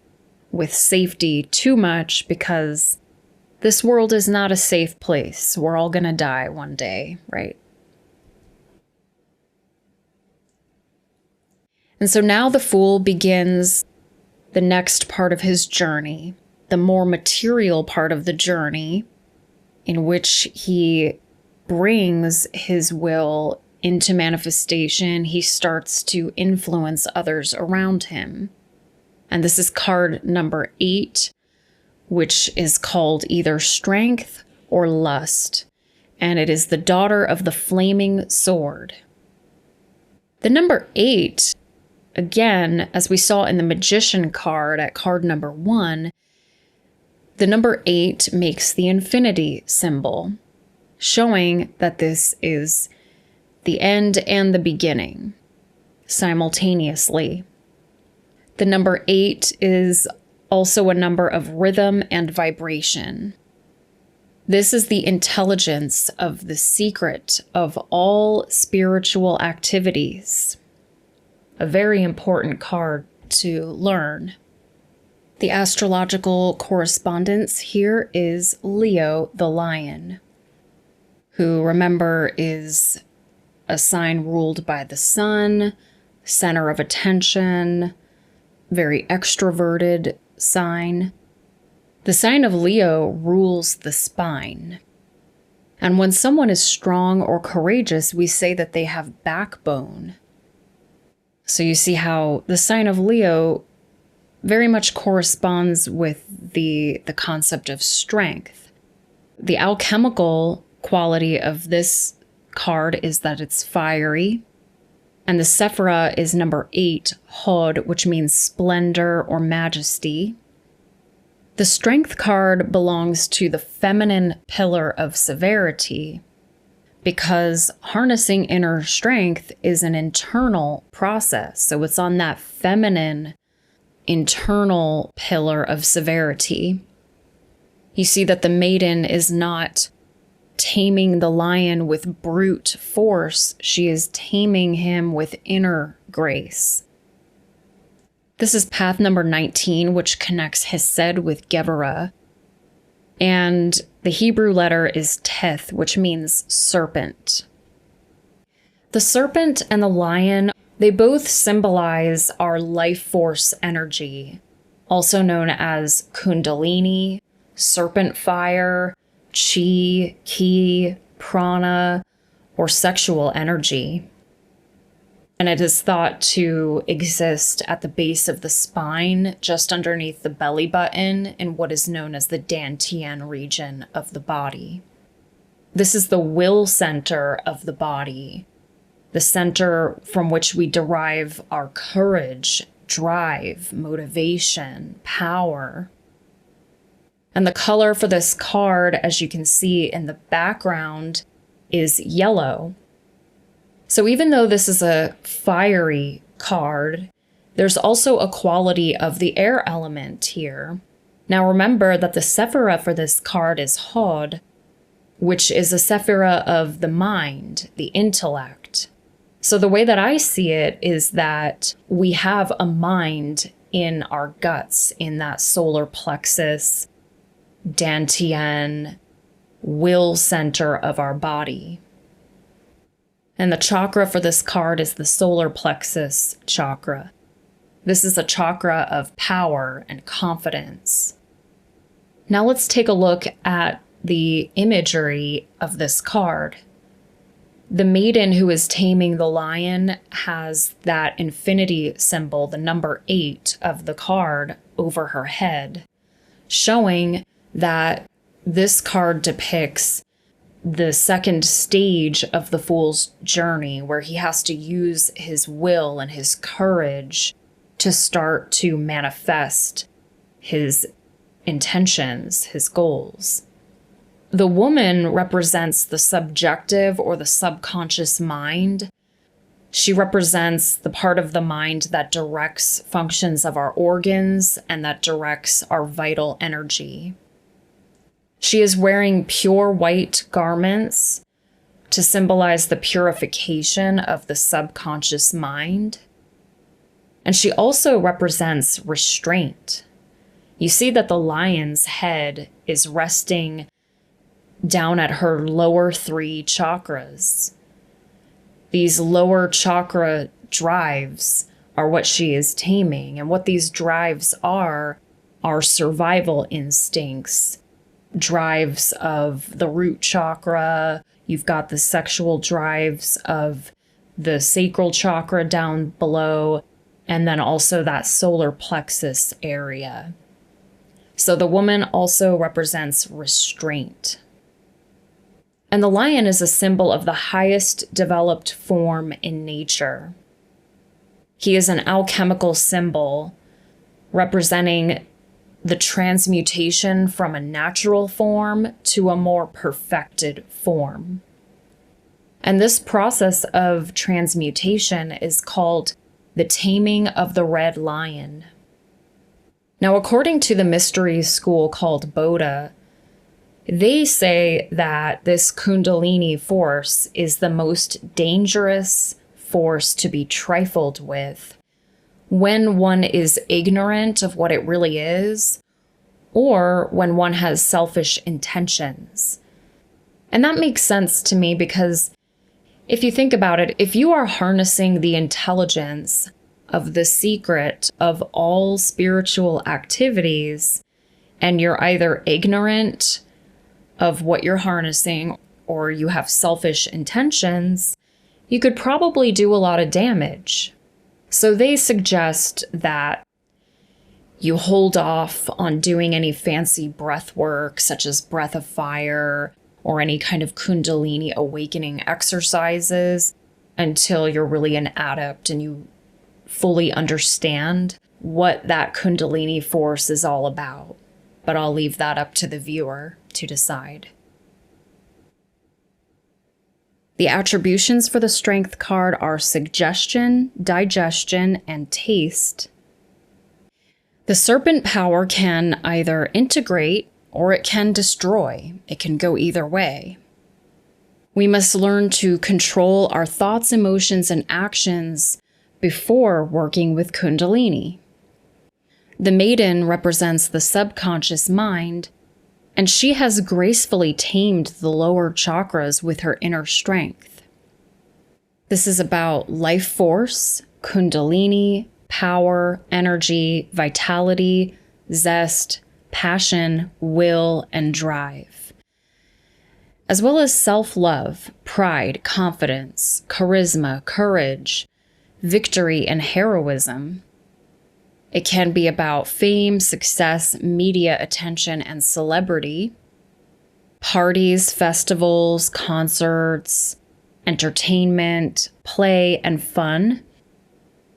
with safety too much because this world is not a safe place. We're all gonna die one day, right? And so now the Fool begins the next part of his journey, the more material part of the journey, in which he brings his will into manifestation. He starts to influence others around him. And this is card number 8, which is called either Strength or Lust. And it is the daughter of the Flaming Sword. The number 8, again, as we saw in the Magician card at card number 1, the number 8 makes the infinity symbol, showing that this is the end and the beginning simultaneously. The number 8 is also a number of rhythm and vibration. This is the intelligence of the secret of all spiritual activities. A very important card to learn. The astrological correspondence here is Leo the Lion, who, remember, is a sign ruled by the sun, center of attention, very extroverted sign. The sign of Leo rules the spine. And when someone is strong or courageous, we say that they have backbone. So you see how the sign of Leo very much corresponds with the concept of strength. The alchemical quality of this card is that it's fiery. And the Sephira is number 8, Hod, which means splendor or majesty. The Strength card belongs to the feminine pillar of severity, because harnessing inner strength is an internal process. So it's on that feminine internal pillar of severity. You see that the maiden is not taming the lion with brute force. She is taming him with inner grace. This is path number 19, which connects Hesed with Gevurah. And the Hebrew letter is Teth, which means serpent. The serpent and the lion, they both symbolize our life force energy, also known as Kundalini, serpent fire, chi, ki, prana, or sexual energy. And it is thought to exist at the base of the spine, just underneath the belly button, in what is known as the Dantian region of the body. This is the will center of the body, the center from which we derive our courage, drive, motivation, power. And the color for this card, as you can see in the background, is yellow. So even though this is a fiery card, there's also a quality of the air element here. Now remember that the Sephira for this card is Hod, which is a Sephira of the mind, the intellect. So the way that I see it is that we have a mind in our guts, in that solar plexus, Dantian, will center of our body. And the chakra for this card is the solar plexus chakra. This is a chakra of power and confidence. Now let's take a look at the imagery of this card. The maiden who is taming the lion has that infinity symbol, the number 8 of the card, over her head, showing that this card depicts the second stage of the fool's journey, where he has to use his will and his courage to start to manifest his intentions, his goals. The woman represents the subjective or the subconscious mind. She represents the part of the mind that directs functions of our organs and that directs our vital energy. She is wearing pure white garments to symbolize the purification of the subconscious mind. And she also represents restraint. You see that the lion's head is resting down at her lower 3 chakras. These lower chakra drives are what she is taming. And what these drives are survival instincts, drives of the root chakra. You've got the sexual drives of the sacral chakra down below, and then also that solar plexus area. So the woman also represents restraint. And the lion is a symbol of the highest developed form in nature. He is an alchemical symbol representing the transmutation from a natural form to a more perfected form. And this process of transmutation is called the taming of the red lion. Now, according to the mystery school called Bodha, they say that this Kundalini force is the most dangerous force to be trifled with when one is ignorant of what it really is, or when one has selfish intentions. And that makes sense to me because if you think about it, if you are harnessing the intelligence of the secret of all spiritual activities, and you're either ignorant of what you're harnessing or you have selfish intentions, you could probably do a lot of damage. So they suggest that you hold off on doing any fancy breath work, such as breath of fire or any kind of Kundalini awakening exercises, until you're really an adept and you fully understand what that Kundalini force is all about. But I'll leave that up to the viewer to decide. The attributions for the Strength card are suggestion, digestion, and taste. The serpent power can either integrate or it can destroy. It can go either way. We must learn to control our thoughts, emotions, and actions before working with Kundalini. The maiden represents the subconscious mind, and she has gracefully tamed the lower chakras with her inner strength. This is about life force, Kundalini, power, energy, vitality, zest, passion, will, and drive, as well as self-love, pride, confidence, charisma, courage, victory, and heroism. It can be about fame, success, media attention, and celebrity, parties, festivals, concerts, entertainment, play, and fun,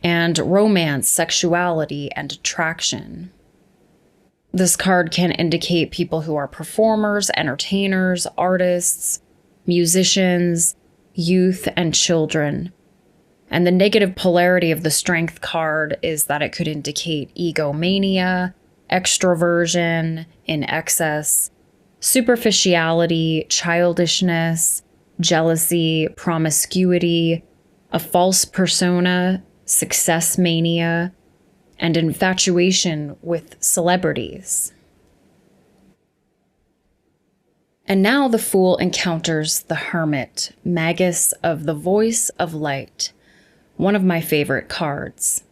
and romance, sexuality, and attraction. This card can indicate people who are performers, entertainers, artists, musicians, youth, and children. And the negative polarity of the Strength card is that it could indicate egomania, extroversion in excess, superficiality, childishness, jealousy, promiscuity, a false persona, success mania, and infatuation with celebrities. And now the Fool encounters the Hermit, Magus of the Voice of Light, one of my favorite cards.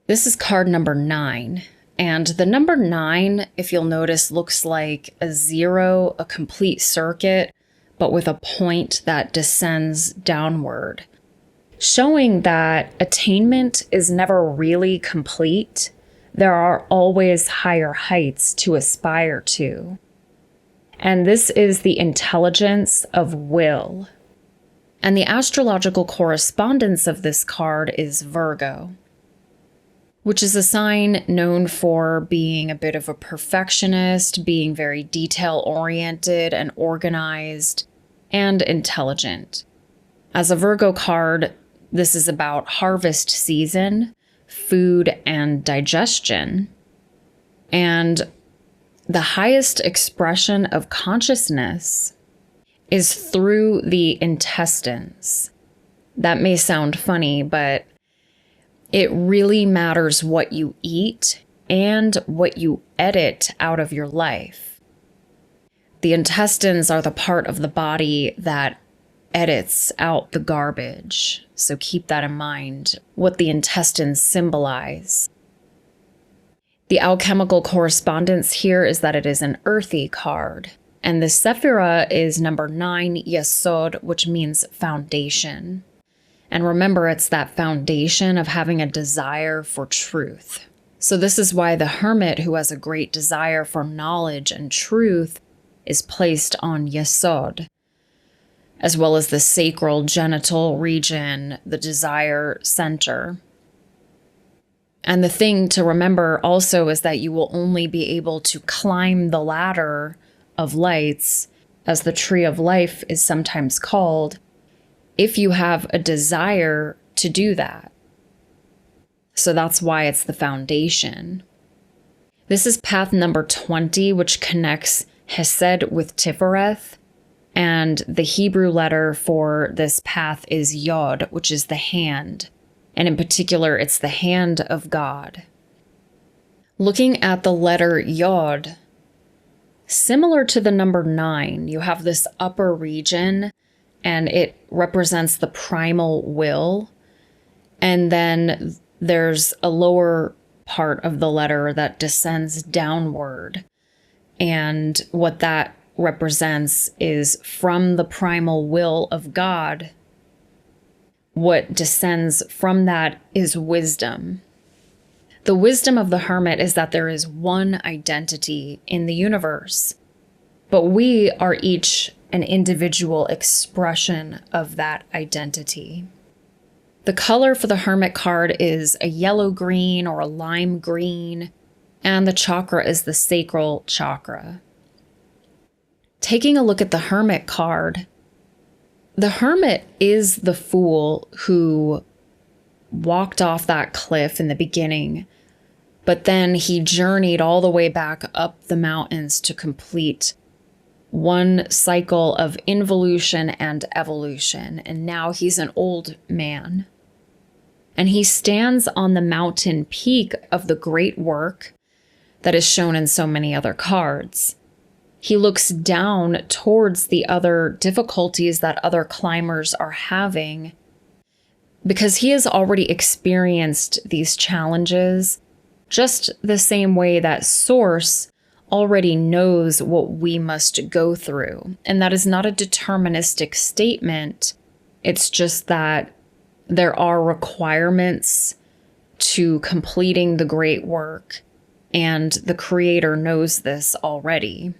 This is card number 9. And the number 9, if you'll notice, looks like a 0, a complete circuit, but with a point that descends downward, showing that attainment is never really complete. There are always higher heights to aspire to. And this is the intelligence of will. And the astrological correspondence of this card is Virgo, which is a sign known for being a bit of a perfectionist, being very detail-oriented and organized and intelligent. As a Virgo card, this is about harvest season, food, and digestion. And the highest expression of consciousness is through the intestines. That may sound funny, but it really matters what you eat and what you edit out of your life. The intestines are the part of the body that edits out the garbage. So keep that in mind, what the intestines symbolize. The alchemical correspondence here is that it is an earthy card. And the Sephira is number 9, Yesod, which means foundation. And remember, it's that foundation of having a desire for truth. So this is why the Hermit, who has a great desire for knowledge and truth, is placed on Yesod, as well as the sacral genital region, the desire center. And the thing to remember also is that you will only be able to climb the ladder of lights, as the tree of life is sometimes called, if you have a desire to do that. So that's why it's the foundation. This is path number 20, which connects Hesed with Tifereth. And the Hebrew letter for this path is Yod, which is the hand. And in particular, it's the hand of God. Looking at the letter Yod, similar to the number 9, you have this upper region, and it represents the primal will. And then there's a lower part of the letter that descends downward. And what that represents is from the primal will of God. What descends from that is wisdom. The wisdom of the Hermit is that there is one identity in the universe, but we are each an individual expression of that identity. The color for the Hermit card is a yellow green or a lime green, and the chakra is the sacral chakra. Taking a look at the Hermit card, the Hermit is the fool who walked off that cliff in the beginning, but then he journeyed all the way back up the mountains to complete one cycle of involution and evolution, and now he's an old man. And he stands on the mountain peak of the great work that is shown in so many other cards. He looks down towards the other difficulties that other climbers are having because he has already experienced these challenges just the same way that Source already knows what we must go through. And that is not a deterministic statement. It's just that there are requirements to completing the great work, and the Creator knows this already.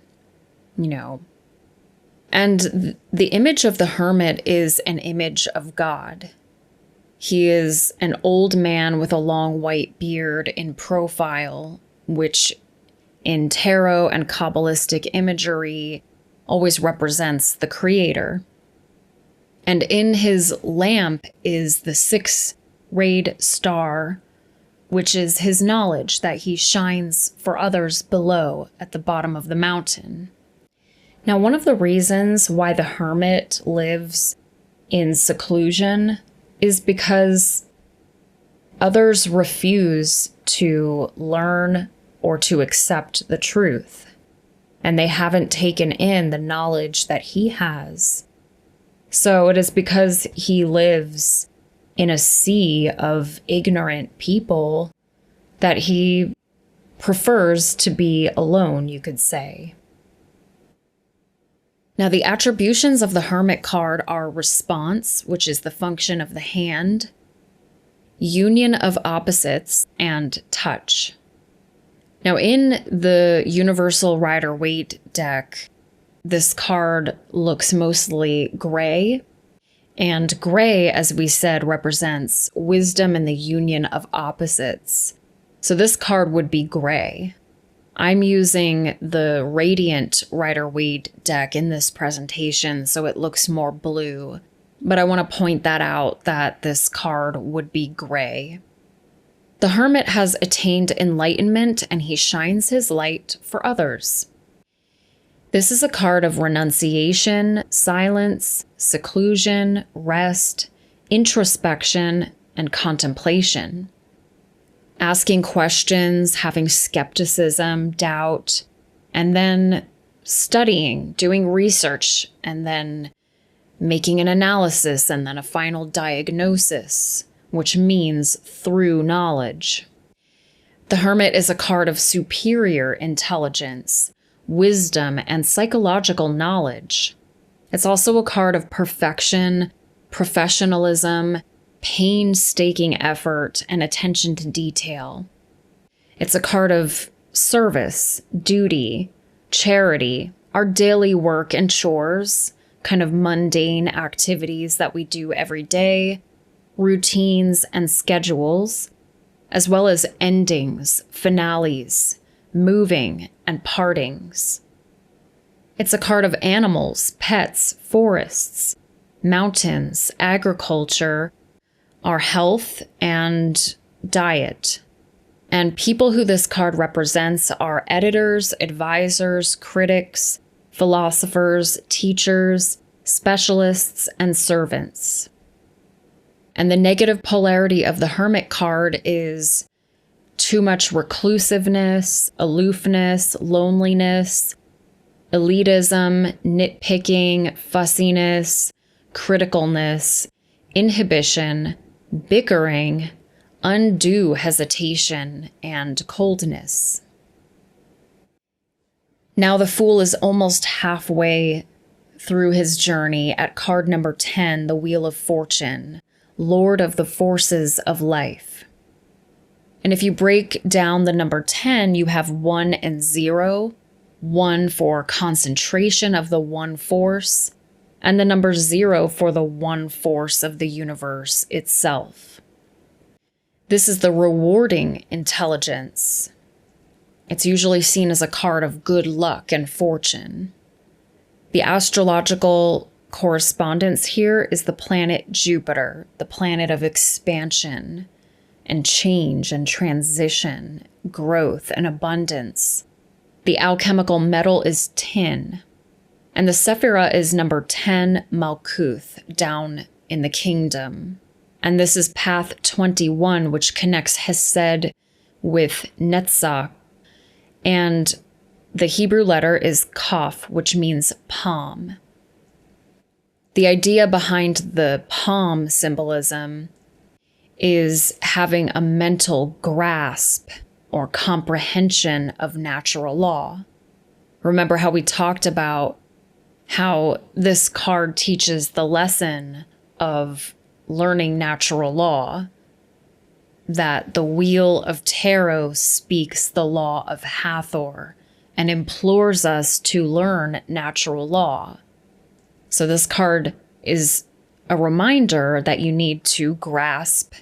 And the image of the Hermit is an image of God. He is an old man with a long white beard in profile, which in tarot and Kabbalistic imagery always represents the Creator. And in his lamp is the 6-rayed star, which is his knowledge that he shines for others below at the bottom of the mountain. Now, one of the reasons why the Hermit lives in seclusion is because others refuse to learn or to accept the truth. and they haven't taken in the knowledge that he has. So it is because he lives in a sea of ignorant people that he prefers to be alone, you could say. Now, the attributions of the Hermit card are response, which is the function of the hand, union of opposites, and touch. Now, in the Universal Rider-Waite deck, this card looks mostly gray, and gray, as we said, represents wisdom and the union of opposites. So this card would be gray. I'm using the Radiant Rider-Waite deck in this presentation, so it looks more blue. But I want to point that out, that this card would be gray. The Hermit has attained enlightenment, and he shines his light for others. This is a card of renunciation, silence, seclusion, rest, introspection, and contemplation. Asking questions, having skepticism, doubt, and then studying, doing research, and then making an analysis, and then a final diagnosis, which means through knowledge. The Hermit is a card of superior intelligence, wisdom, and psychological knowledge. It's also a card of perfection, professionalism, painstaking effort, and attention to detail. It's a card of service, duty, charity, our daily work and chores, kind of mundane activities that we do every day, routines and schedules, as well as endings, finales, moving, and partings. It's a card of animals, pets, forests, mountains, agriculture, our health, and diet. And people who this card represents are editors, advisors, critics, philosophers, teachers, specialists, and servants. And the negative polarity of the Hermit card is too much reclusiveness, aloofness, loneliness, elitism, nitpicking, fussiness, criticalness, inhibition, bickering, undue hesitation, and coldness. Now the Fool is almost halfway through his journey at card number 10, the Wheel of Fortune, Lord of the Forces of Life. And if you break down the number 10, you have 1 and 0, 1 for concentration of the one force, and the number 0 for the one force of the universe itself. This is the rewarding intelligence. It's usually seen as a card of good luck and fortune. The astrological correspondence here is the planet Jupiter, the planet of expansion and change and transition, growth and abundance. The alchemical metal is tin. And the Sephira is number 10, Malkuth, down in the kingdom. And this is path 21, which connects Hesed with Netzach. And the Hebrew letter is Kaf, which means palm. The idea behind the palm symbolism is having a mental grasp or comprehension of natural law. Remember how we talked about how this card teaches the lesson of learning natural law, that the Wheel of Tarot speaks the law of Hathor and implores us to learn natural law. So this card is a reminder that you need to grasp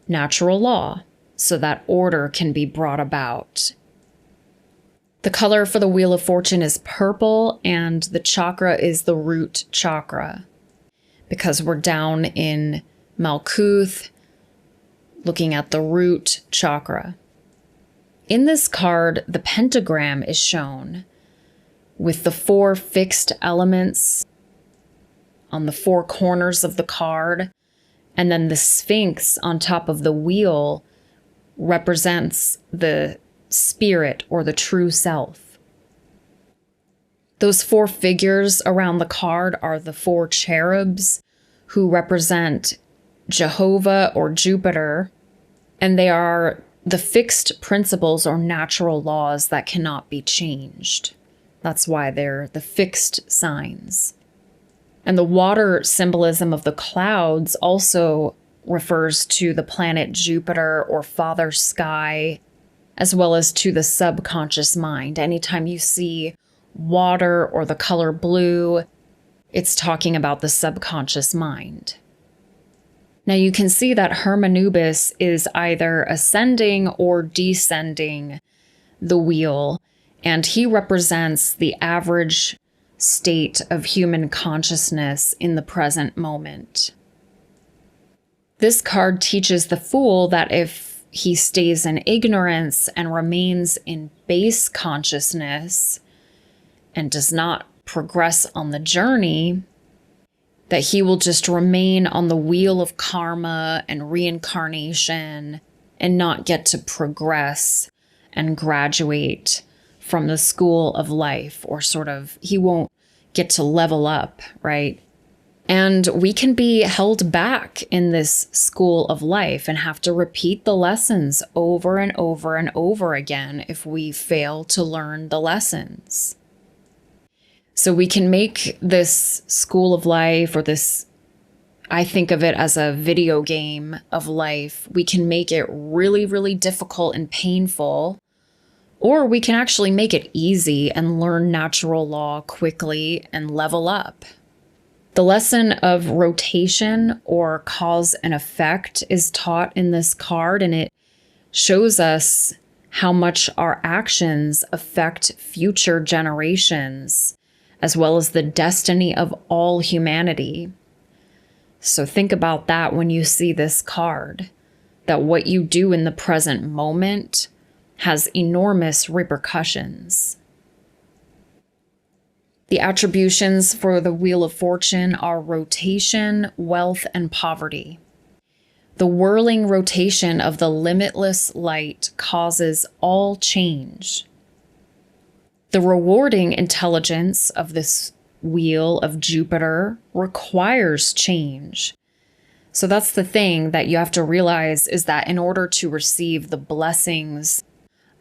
natural law so that order can be brought about. The color for the Wheel of Fortune is purple, and the chakra is the root chakra, because we're down in Malkuth, looking at the root chakra. In this card, the pentagram is shown with the 4 fixed elements on the 4 corners of the card, and then the Sphinx on top of the wheel represents the spirit or the true self. Those four figures around the card are the four cherubs who represent Jehovah or Jupiter, and they are the fixed principles or natural laws that cannot be changed. That's why they're the fixed signs. And the water symbolism of the clouds also refers to the planet Jupiter or Father Sky, as well as to the subconscious mind. Anytime you see water or the color blue, it's talking about the subconscious mind. Now you can see that Hermanubis is either ascending or descending the wheel, and he represents the average state of human consciousness in the present moment. This card teaches the Fool that if he stays in ignorance and remains in base consciousness and does not progress on the journey, that he will just remain on the wheel of karma and reincarnation and not get to progress and graduate from the school of life, or sort of, he won't get to level up, right? And we can be held back in this school of life and have to repeat the lessons over and over and over again if we fail to learn the lessons. So we can make this school of life, or this, I think of it as a video game of life, we can make it really, really difficult and painful, or we can actually make it easy and learn natural law quickly and level up. The lesson of rotation or cause and effect is taught in this card, and it shows us how much our actions affect future generations, as well as the destiny of all humanity. So think about that when you see this card, that what you do in the present moment has enormous repercussions. The attributions for the Wheel of Fortune are rotation, wealth, and poverty. The whirling rotation of the limitless light causes all change. The rewarding intelligence of this wheel of Jupiter requires change. So that's the thing that you have to realize, is that in order to receive the blessings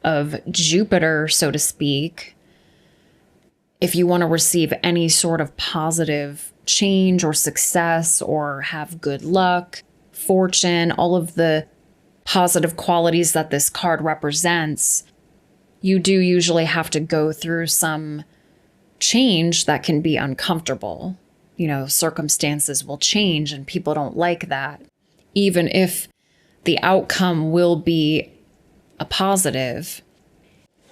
of Jupiter, so to speak, if you want to receive any sort of positive change or success or have good luck, fortune, all of the positive qualities that this card represents, you do usually have to go through some change that can be uncomfortable. You know, circumstances will change and people don't like that, even if the outcome will be a positive.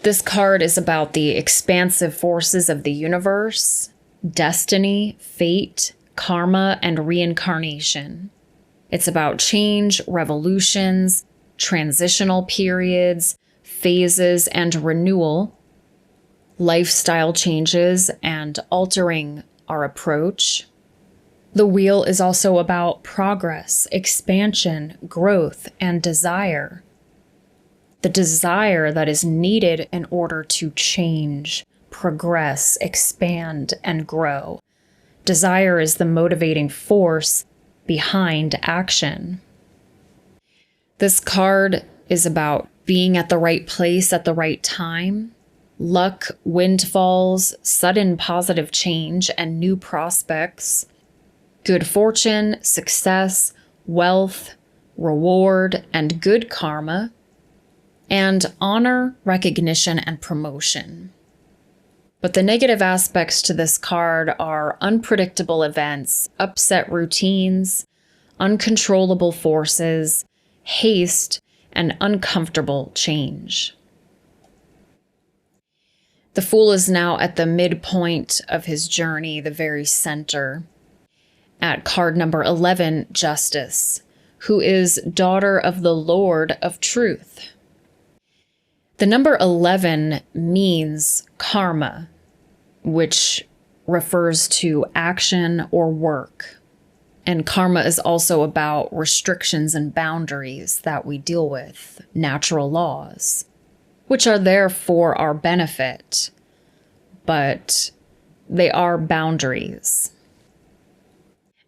This card is about the expansive forces of the universe, destiny, fate, karma, and reincarnation. It's about change, revolutions, transitional periods, phases, and renewal, lifestyle changes, and altering our approach. The wheel is also about progress, expansion, growth, and desire. The desire that is needed in order to change, progress, expand, and grow. Desire is the motivating force behind action. This card is about being at the right place at the right time, luck, windfalls, sudden positive change, and new prospects, good fortune, success, wealth, reward, and good karma, and honor, recognition, and promotion. But the negative aspects to this card are unpredictable events, upset routines, uncontrollable forces, haste, and uncomfortable change. The Fool is now at the midpoint of his journey, the very center, at card number 11, Justice, who is daughter of the Lord of Truth. The number 11 means karma, which refers to action or work. And karma is also about restrictions and boundaries that we deal with, natural laws, which are there for our benefit. But they are boundaries.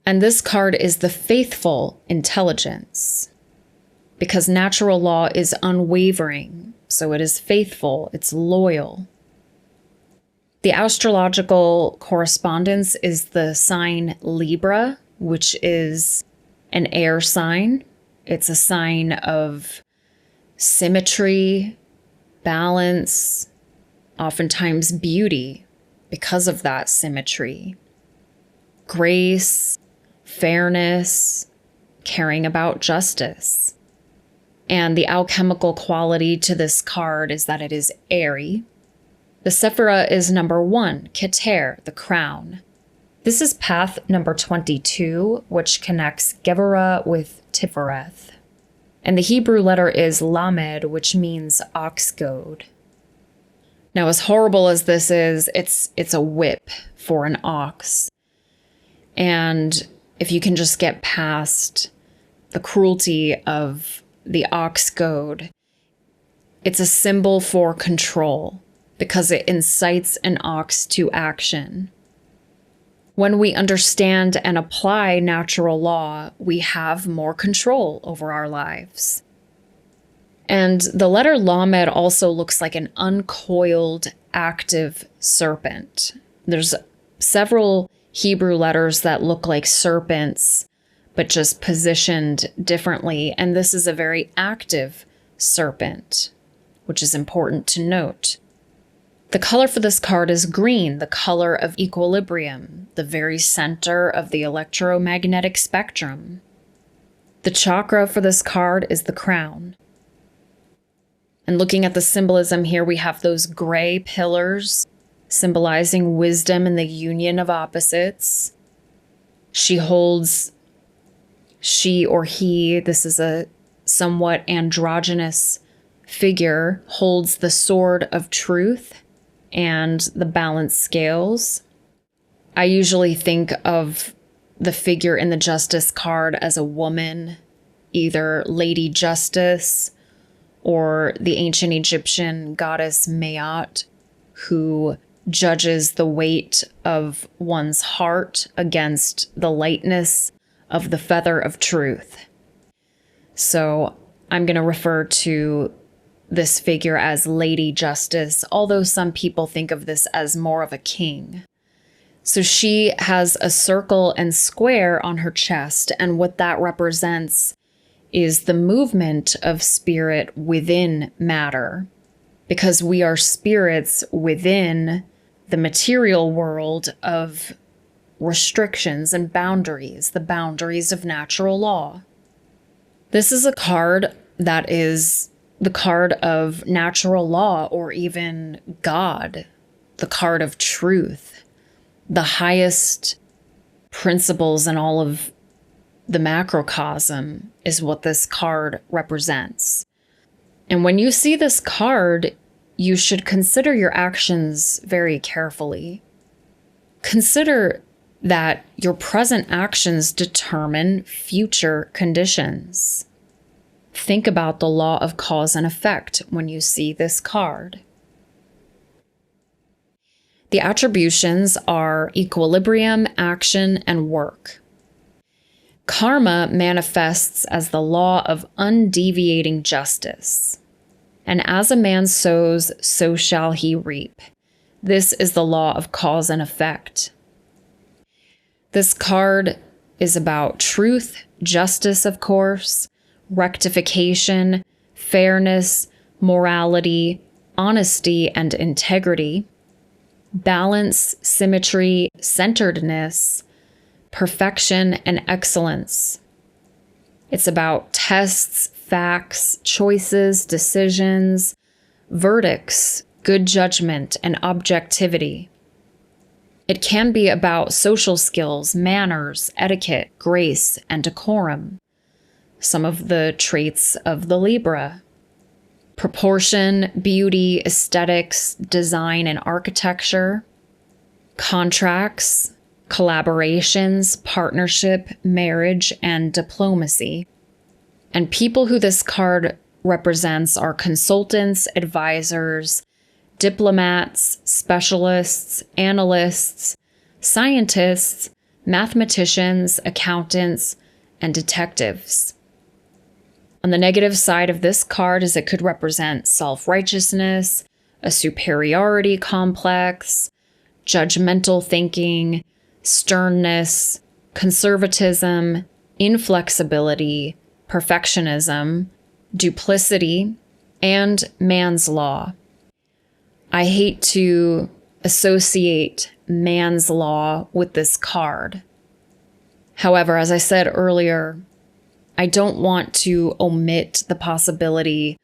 And this card is the faithful intelligence, because natural law is unwavering, so it is faithful, it's loyal. The astrological correspondence is the sign Libra, which is an air sign. It's a sign of symmetry, balance, oftentimes beauty because of that symmetry. Grace, fairness, caring about justice. And the alchemical quality to this card is that it is airy. The Sephira is number 1, Keter, the crown. This is path number 22, which connects Gevurah with Tifereth. And the Hebrew letter is Lamed, which means ox goad. Now, as horrible as this is, it's a whip for an ox. And if you can just get past the cruelty of the ox goad, it's a symbol for control because it incites an ox to action. When we understand and apply natural law, we have more control over our lives. And the letter Lamed also looks like an uncoiled, active serpent. There's several Hebrew letters that look like serpents, but just positioned differently. And this is a very active serpent, which is important to note. The color for this card is green, the color of equilibrium, the very center of the electromagnetic spectrum. The chakra for this card is the crown. And looking at the symbolism here, we have those gray pillars symbolizing wisdom and the union of opposites. She or he, this is a somewhat androgynous figure, holds the sword of truth and the balance scales. I usually think of the figure in the Justice card as a woman, either Lady Justice or the ancient Egyptian goddess Maat, who judges the weight of one's heart against the lightness of the feather of truth. So I'm going to refer to this figure as Lady Justice, although some people think of this as more of a king. So she has a circle and square on her chest, and what that represents is the movement of spirit within matter, because we are spirits within the material world of restrictions and boundaries, the boundaries of natural law. This is a card that is the card of natural law, or even God, the card of truth, the highest principles in all of the macrocosm is what this card represents. And when you see this card, you should consider your actions very carefully. Consider that your present actions determine future conditions. Think about the law of cause and effect when you see this card. The attributions are equilibrium, action, and work. Karma manifests as the law of undeviating justice. And as a man sows, so shall he reap. This is the law of cause and effect. This card is about truth, justice, of course, rectification, fairness, morality, honesty, and integrity, balance, symmetry, centeredness, perfection, and excellence. It's about tests, facts, choices, decisions, verdicts, good judgment, and objectivity. It can be about social skills, manners, etiquette, grace, and decorum. Some of the traits of the Libra: proportion, beauty, aesthetics, design, and architecture, contracts, collaborations, partnership, marriage, and diplomacy. And people who this card represents are consultants, advisors, diplomats, specialists, analysts, scientists, mathematicians, accountants, and detectives. On the negative side of this card is it could represent self-righteousness, a superiority complex, judgmental thinking, sternness, conservatism, inflexibility, perfectionism, duplicity, and man's law. I hate to associate man's law with this card. However, as I said earlier, I don't want to omit the possibility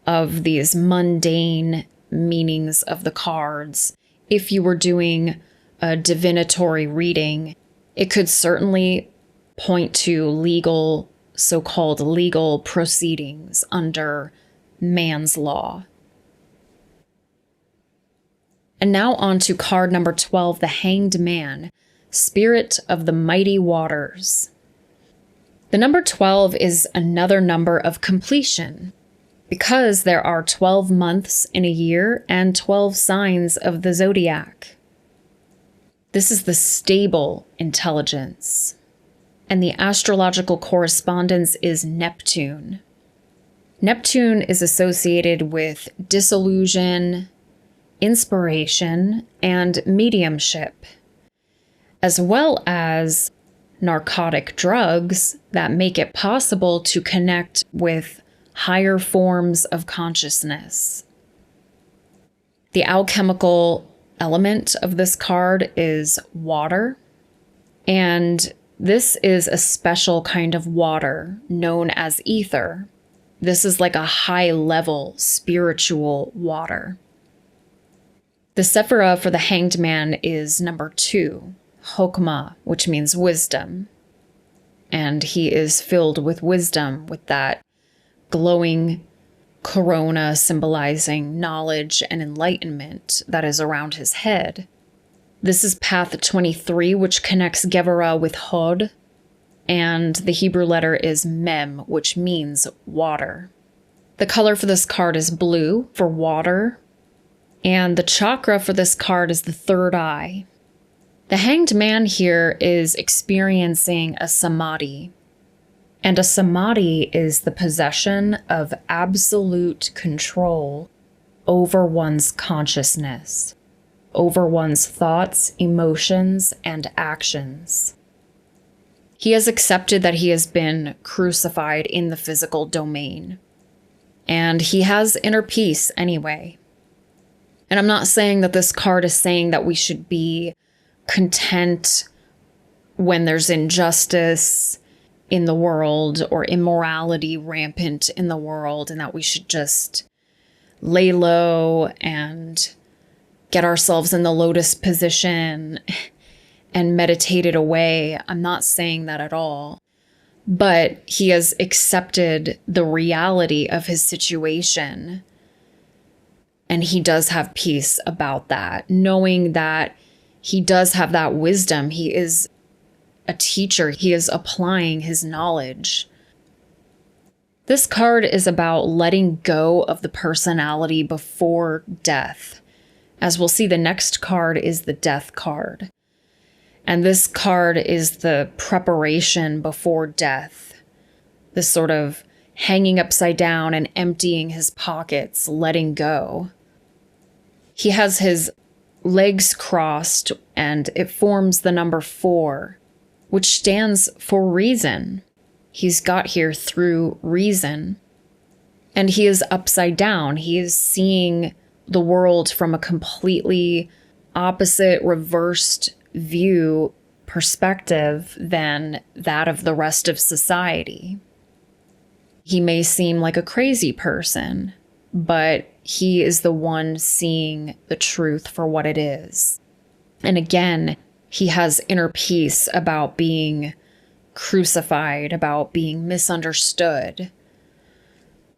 of these mundane meanings of the cards. If you were doing a divinatory reading, it could certainly point to legal, so-called legal proceedings under man's law. And now on to card number 12, the Hanged Man, Spirit of the Mighty Waters. The number 12 is another number of completion, because there are 12 months in a year and 12 signs of the zodiac. This is the stable intelligence. And the astrological correspondence is Neptune. Neptune is associated with disillusion, inspiration, and mediumship, as well as narcotic drugs that make it possible to connect with higher forms of consciousness. The alchemical element of this card is water, and this is a special kind of water known as ether. This is like a high-level spiritual water. The Sephira for the Hanged Man is number 2, Chokmah, which means wisdom. And he is filled with wisdom, with that glowing corona symbolizing knowledge and enlightenment that is around his head. This is path 23, which connects Gevurah with Hod, and the Hebrew letter is Mem, which means water. The color for this card is blue for water, and the chakra for this card is the third eye. The Hanged Man here is experiencing a samadhi, and a samadhi is the possession of absolute control over one's consciousness, over one's thoughts, emotions, and actions. He has accepted that he has been crucified in the physical domain, and he has inner peace anyway. And I'm not saying that this card is saying that we should be content when there's injustice in the world or immorality rampant in the world, and that we should just lay low and get ourselves in the lotus position and meditate it away. I'm not saying that at all. But he has accepted the reality of his situation. And he does have peace about that, knowing that he does have that wisdom. He is a teacher. He is applying his knowledge. This card is about letting go of the personality before death. As we'll see, the next card is the Death card. And this card is the preparation before death. This sort of hanging upside down and emptying his pockets, letting go. He has his legs crossed, and it forms the number 4, which stands for reason. He's got here through reason. And he is upside down. He is seeing the world from a completely opposite, reversed view perspective than that of the rest of society. He may seem like a crazy person, but he is the one seeing the truth for what it is. And again, he has inner peace about being crucified, about being misunderstood,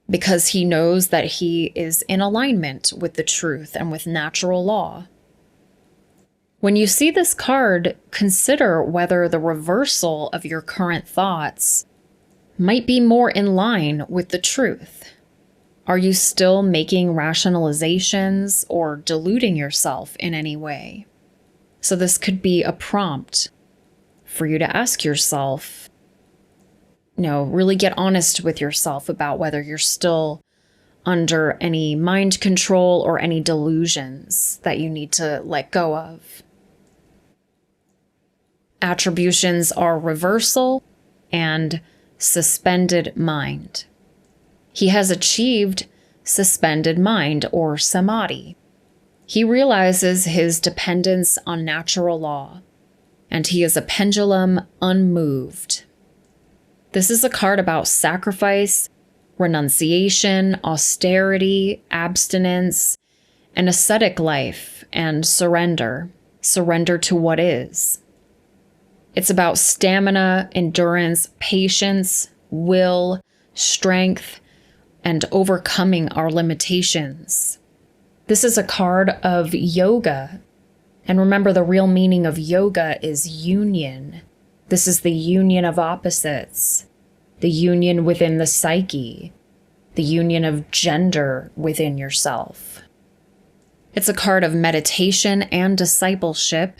because he knows that he is in alignment with the truth and with natural law. When you see this card, consider whether the reversal of your current thoughts might be more in line with the truth. Are you still making rationalizations or deluding yourself in any way? So this could be a prompt for you to ask yourself, really get honest with yourself about whether you're still under any mind control or any delusions that you need to let go of. Attributions are reversal and suspended mind. He has achieved suspended mind or samadhi. He realizes his dependence on natural law, and he is a pendulum unmoved. This is a card about sacrifice, renunciation, austerity, abstinence, an ascetic life, and surrender. Surrender to what is. It's about stamina, endurance, patience, will, strength, and overcoming our limitations. This is a card of yoga. And remember, the real meaning of yoga is union. This is the union of opposites, the union within the psyche, the union of gender within yourself. It's a card of meditation and discipleship,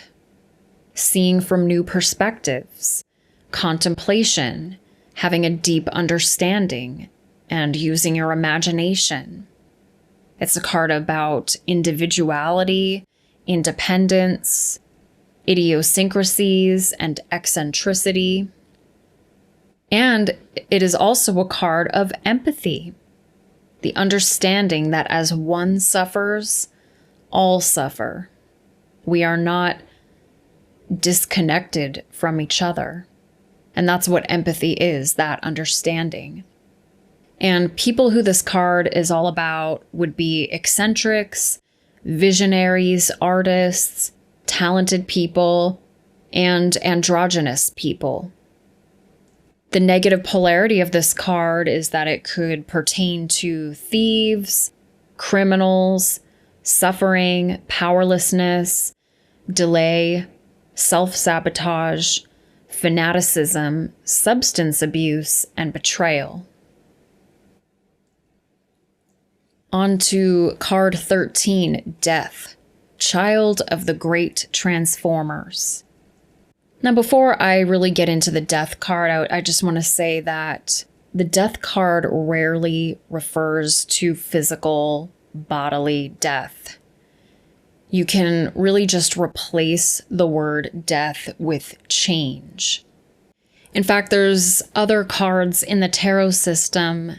seeing from new perspectives, contemplation, having a deep understanding, and using your imagination. It's a card about individuality, independence, idiosyncrasies, and eccentricity. And it is also a card of empathy, the understanding that as one suffers, all suffer. We are not disconnected from each other. And that's what empathy is, that understanding. And people who this card is all about would be eccentrics, visionaries, artists, talented people, and androgynous people. The negative polarity of this card is that it could pertain to thieves, criminals, suffering, powerlessness, delay, self-sabotage, fanaticism, substance abuse, and betrayal. On to card 13, Death, Child of the Great Transformers. Now, before I really get into the Death card, I just want to say that the Death card rarely refers to physical, bodily death. You can really just replace the word death with change. In fact, there's other cards in the tarot system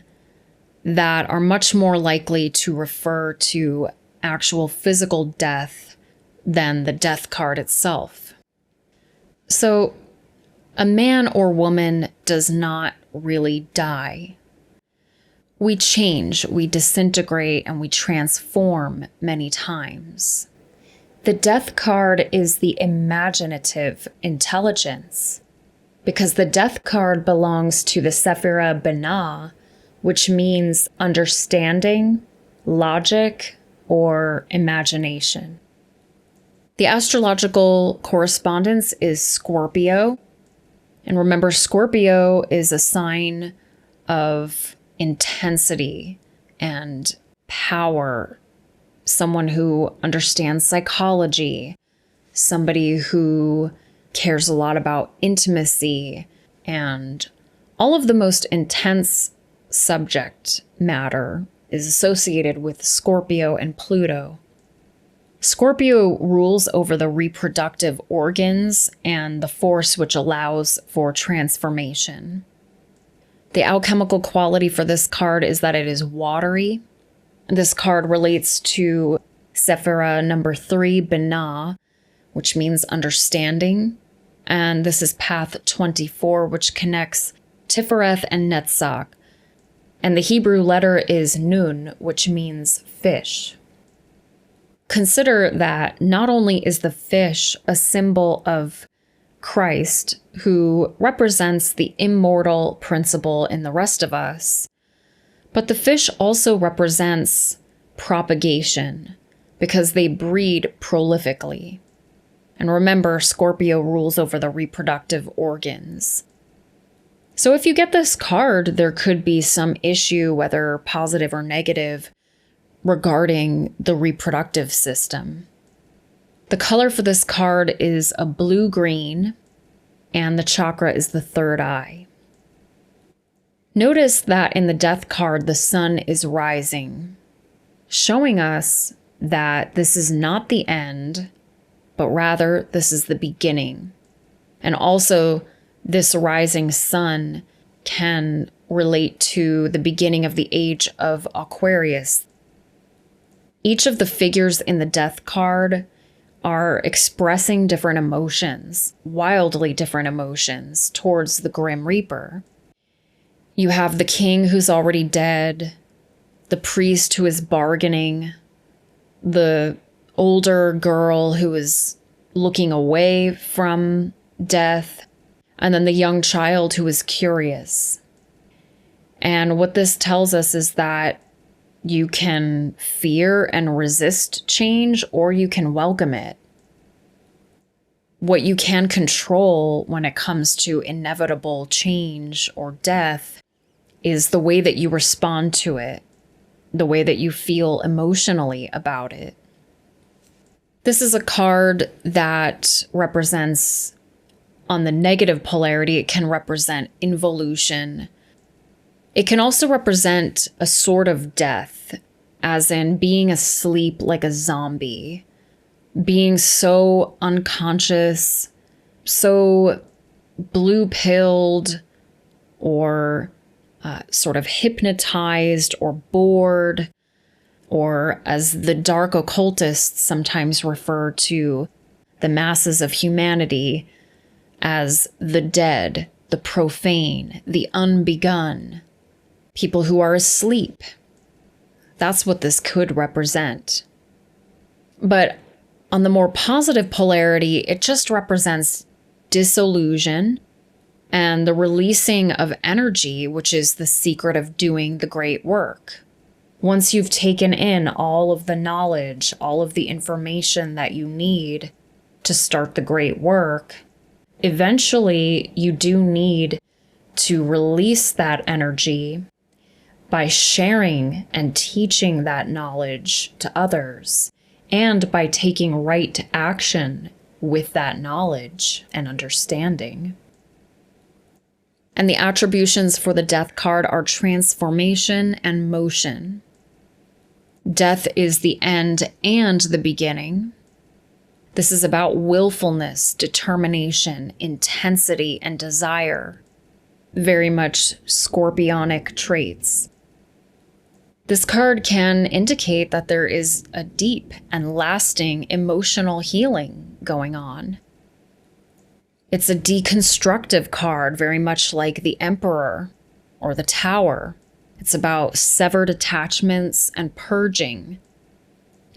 that are much more likely to refer to actual physical death than the Death card itself. So, a man or woman does not really die. We change, we disintegrate, and we transform many times. The Death card is the imaginative intelligence, because the Death card belongs to the Sephira Binah, which means understanding, logic, or imagination. The astrological correspondence is Scorpio. And remember, Scorpio is a sign of intensity and power. Someone who understands psychology, somebody who cares a lot about intimacy, and all of the most intense subject matter is associated with Scorpio and Pluto. Scorpio rules over the reproductive organs and the force which allows for transformation. The alchemical quality for this card is that it is watery. This card relates to Sephira number 3, Binah, which means understanding. And this is path 24, which connects Tifereth and Netzach. And the Hebrew letter is Nun, which means fish. Consider that not only is the fish a symbol of Christ, who represents the immortal principle in the rest of us, but the fish also represents propagation because they breed prolifically. And remember, Scorpio rules over the reproductive organs. So if you get this card, there could be some issue, whether positive or negative, regarding the reproductive system. The color for this card is a blue-green, and the chakra is the third eye. Notice that in the death card, the sun is rising, showing us that this is not the end, but rather this is the beginning. And also, this rising sun can relate to the beginning of the age of Aquarius. Each of the figures in the death card are expressing different emotions, wildly different emotions, towards the Grim Reaper. You have the king who's already dead, the priest who is bargaining, the older girl who is looking away from death, and then the young child who is curious. And what this tells us is that you can fear and resist change, or you can welcome it. What you can control when it comes to inevitable change or death is the way that you respond to it, the way that you feel emotionally about it. This is a card that represents, on the negative polarity, it can represent involution. It can also represent a sort of death, as in being asleep like a zombie, being so unconscious, so blue-pilled, or sort of hypnotized or bored, or as the dark occultists sometimes refer to the masses of humanity as the dead, the profane, the unbegun, people who are asleep. That's what this could represent. But on the more positive polarity, it just represents disillusion and the releasing of energy, which is the secret of doing the great work. Once you've taken in all of the knowledge, all of the information that you need to start the great work, eventually you do need to release that energy by sharing and teaching that knowledge to others, and by taking right action with that knowledge and understanding. And the attributions for the death card are transformation and motion. Death is the end and the beginning. This is about willfulness, determination, intensity, and desire. Very much scorpionic traits. This card can indicate that there is a deep and lasting emotional healing going on. It's a deconstructive card, very much like the Emperor or the Tower. It's about severed attachments and purging,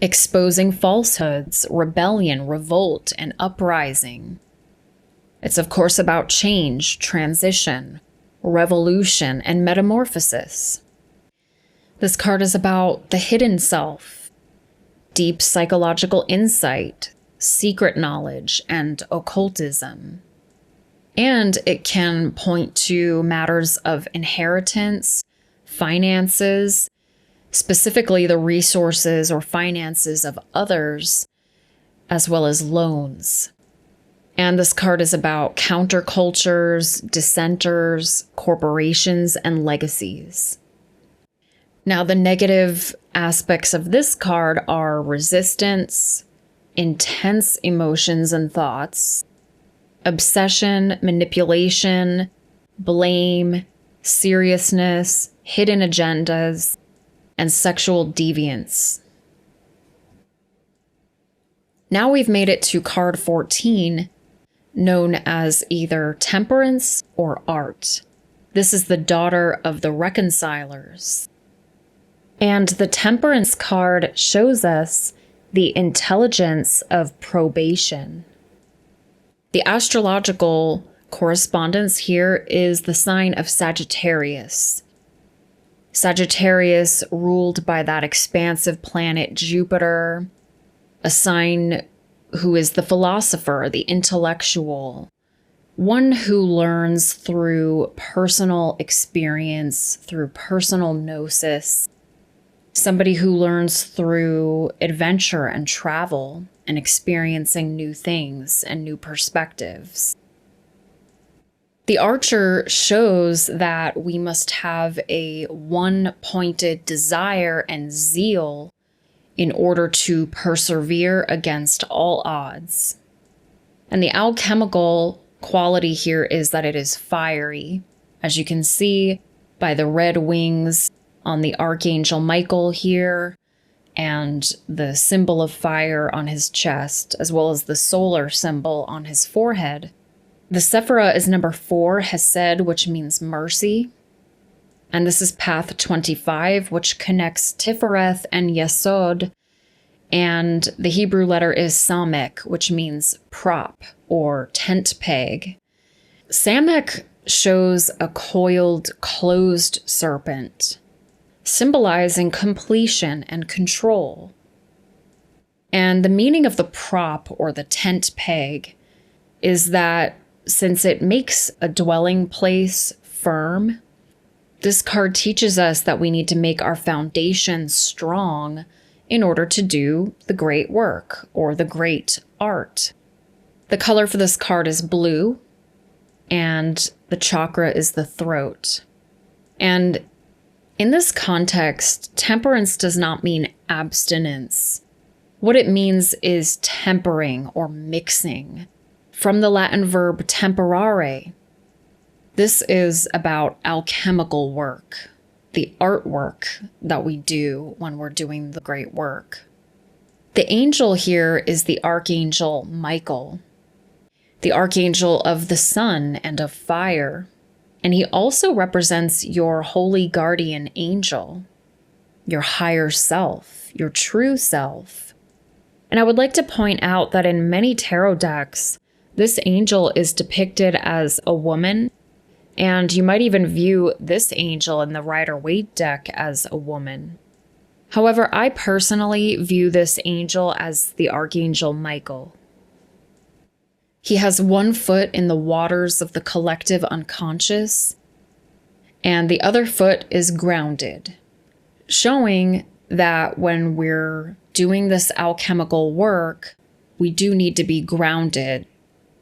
exposing falsehoods, rebellion, revolt, and uprising. It's of course about change, transition, revolution, and metamorphosis. This card is about the hidden self, deep psychological insight, secret knowledge, and occultism. And it can point to matters of inheritance, finances, specifically the resources or finances of others, as well as loans. And this card is about countercultures, dissenters, corporations, and legacies. Now, the negative aspects of this card are resistance, intense emotions and thoughts, obsession, manipulation, blame, seriousness, hidden agendas, and sexual deviance. Now we've made it to card 14, known as either Temperance or Art. This is the daughter of the Reconcilers. And the Temperance card shows us the intelligence of probation. The astrological correspondence here is the sign of Sagittarius. Sagittarius ruled by that expansive planet Jupiter, a sign who is the philosopher, the intellectual, one who learns through personal experience, through personal gnosis, somebody who learns through adventure and travel and experiencing new things and new perspectives. The archer shows that we must have a one-pointed desire and zeal in order to persevere against all odds. And the alchemical quality here is that it is fiery, as you can see by the red wings on the Archangel Michael here, and the symbol of fire on his chest, as well as the solar symbol on his forehead. The Sephira is number 4, Hesed, which means mercy. And this is path 25, which connects Tifereth and Yesod. And the Hebrew letter is Samek, which means prop or tent peg. Samek shows a coiled, closed serpent, symbolizing completion and control. And the meaning of the prop or the tent peg is that since it makes a dwelling place firm, this card teaches us that we need to make our foundation strong in order to do the great work or the great art. The color for this card is blue, and the chakra is the throat. And in this context, temperance does not mean abstinence. What it means is tempering or mixing, from the Latin verb temperare. This is about alchemical work, the artwork that we do when we're doing the great work. The angel here is the Archangel Michael, the Archangel of the sun and of fire. And he also represents your holy guardian angel, your higher self, your true self. And I would like to point out that in many tarot decks, this angel is depicted as a woman, and you might even view this angel in the Rider-Waite deck as a woman. However, I personally view this angel as the Archangel Michael. He has one foot in the waters of the collective unconscious, and the other foot is grounded, showing that when we're doing this alchemical work, we do need to be grounded.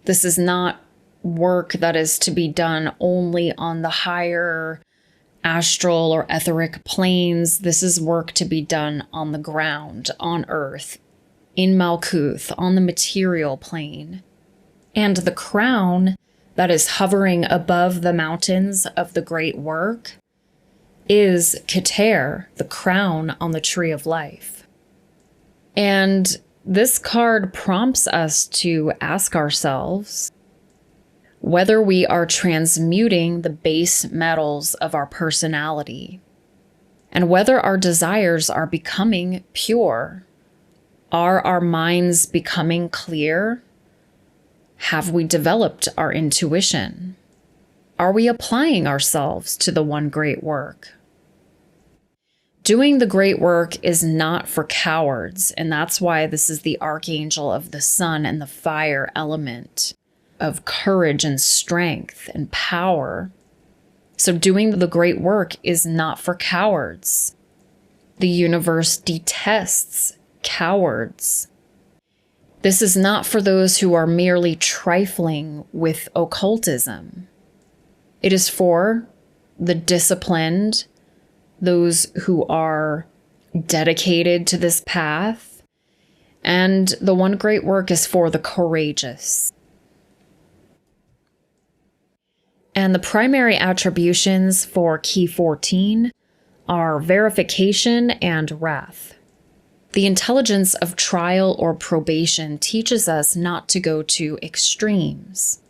This is not work that is to be done only on the higher astral or etheric planes. This is work to be done on the ground, on earth, in Malkuth, on the material plane. And the crown that is hovering above the mountains of the great work is Keter, the crown on the tree of life. And this card prompts us to ask ourselves whether we are transmuting the base metals of our personality and whether our desires are becoming pure. Are our minds becoming clear? Have we developed our intuition? Are we applying ourselves to the one great work? Doing the great work is not for cowards, and that's why this is the Archangel of the sun and the fire element of courage and strength and power. So doing the great work is not for cowards. The universe detests cowards. This is not for those who are merely trifling with occultism. It is for the disciplined, those who are dedicated to this path, and the one great work is for the courageous. And the primary attributions for Key 14 are verification and wrath. The intelligence of trial or probation teaches us not to go to extremes.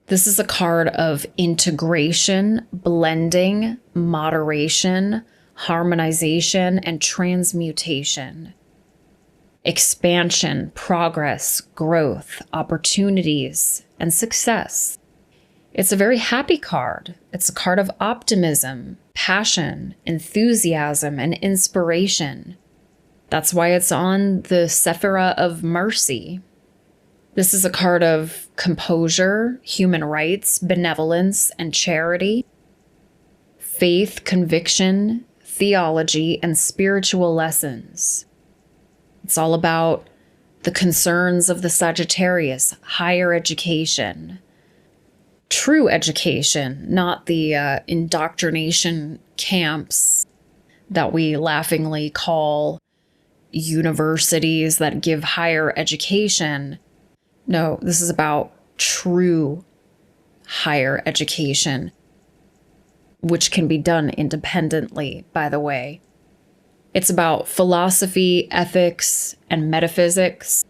This is a card of integration, blending, moderation, harmonization, and transmutation. Expansion, progress, growth, opportunities, and success. It's a very happy card. It's a card of optimism, passion, enthusiasm, and inspiration. That's why it's on the Sephira of mercy. This is a card of composure, human rights, benevolence, and charity, faith, conviction, theology, and spiritual lessons. It's all about the concerns of the Sagittarius, higher education, true education, not the indoctrination camps that we laughingly call universities that give higher education. No, this is about true higher education, which can be done independently, by the way. It's about philosophy, ethics, and metaphysics,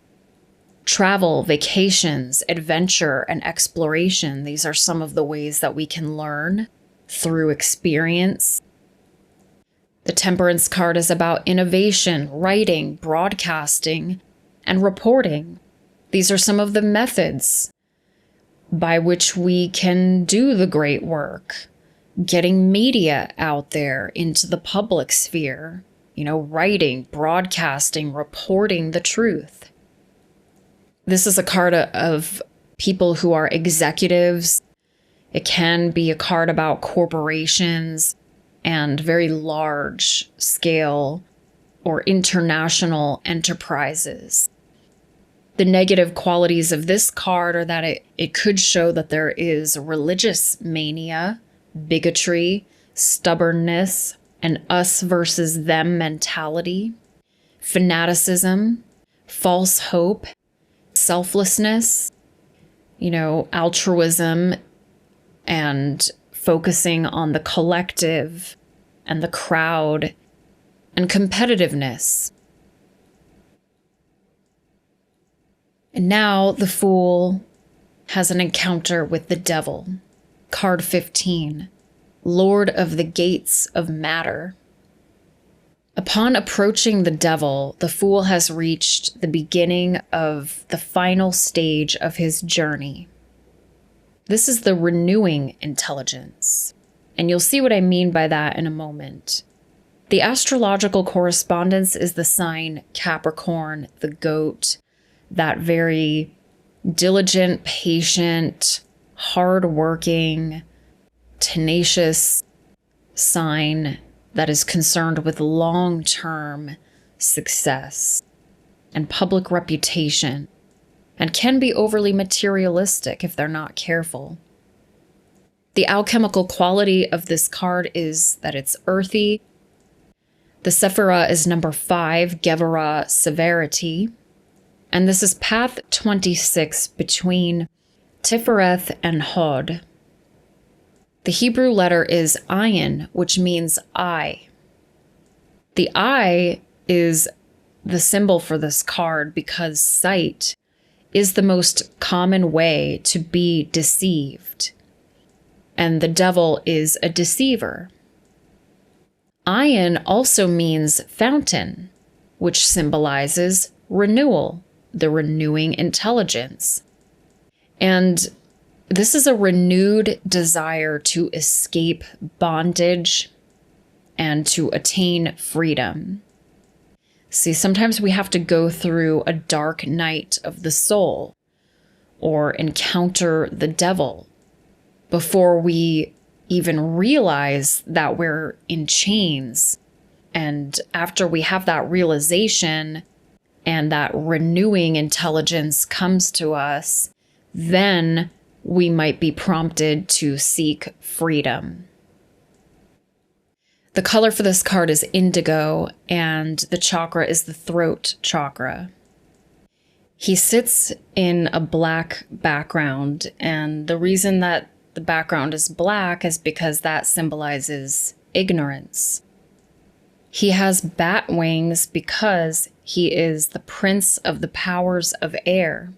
travel, vacations, adventure, and exploration. These are some of the ways that we can learn through experience. The Temperance card is about innovation, writing, broadcasting, and reporting. These are some of the methods by which we can do the great work, getting media out there into the public sphere, writing, broadcasting, reporting the truth. This is a card of people who are executives. It can be a card about corporations and very large scale or international enterprises. The negative qualities of this card are that it could show that there is religious mania, bigotry, stubbornness, an us versus them mentality, fanaticism, false hope, selflessness, altruism, and focusing on the collective and the crowd, and competitiveness. And now the Fool has an encounter with the Devil. Card 15, Lord of the Gates of Matter. Upon approaching the Devil, the Fool has reached the beginning of the final stage of his journey. This is the renewing intelligence, and you'll see what I mean by that in a moment. The astrological correspondence is the sign Capricorn, the goat, that very diligent, patient, hardworking, tenacious sign that is concerned with long-term success and public reputation, and can be overly materialistic if they're not careful. The alchemical quality of this card is that it's earthy. The Sephira is number 5, Gevurah Severity. And this is path 26 between Tifereth and Hod. The Hebrew letter is Ayin, which means eye. The eye is the symbol for this card because sight is the most common way to be deceived. And the devil is a deceiver. Ayin also means fountain, which symbolizes renewal, the renewing intelligence. And this is a renewed desire to escape bondage and to attain freedom. See, sometimes we have to go through a dark night of the soul or encounter the devil before we even realize that we're in chains. And after we have that realization and that renewing intelligence comes to us, then we might be prompted to seek freedom. The color for this card is indigo, and the chakra is the throat chakra. He sits in a black background, and the reason that the background is black is because that symbolizes ignorance. He has bat wings because he is the prince of the powers of air.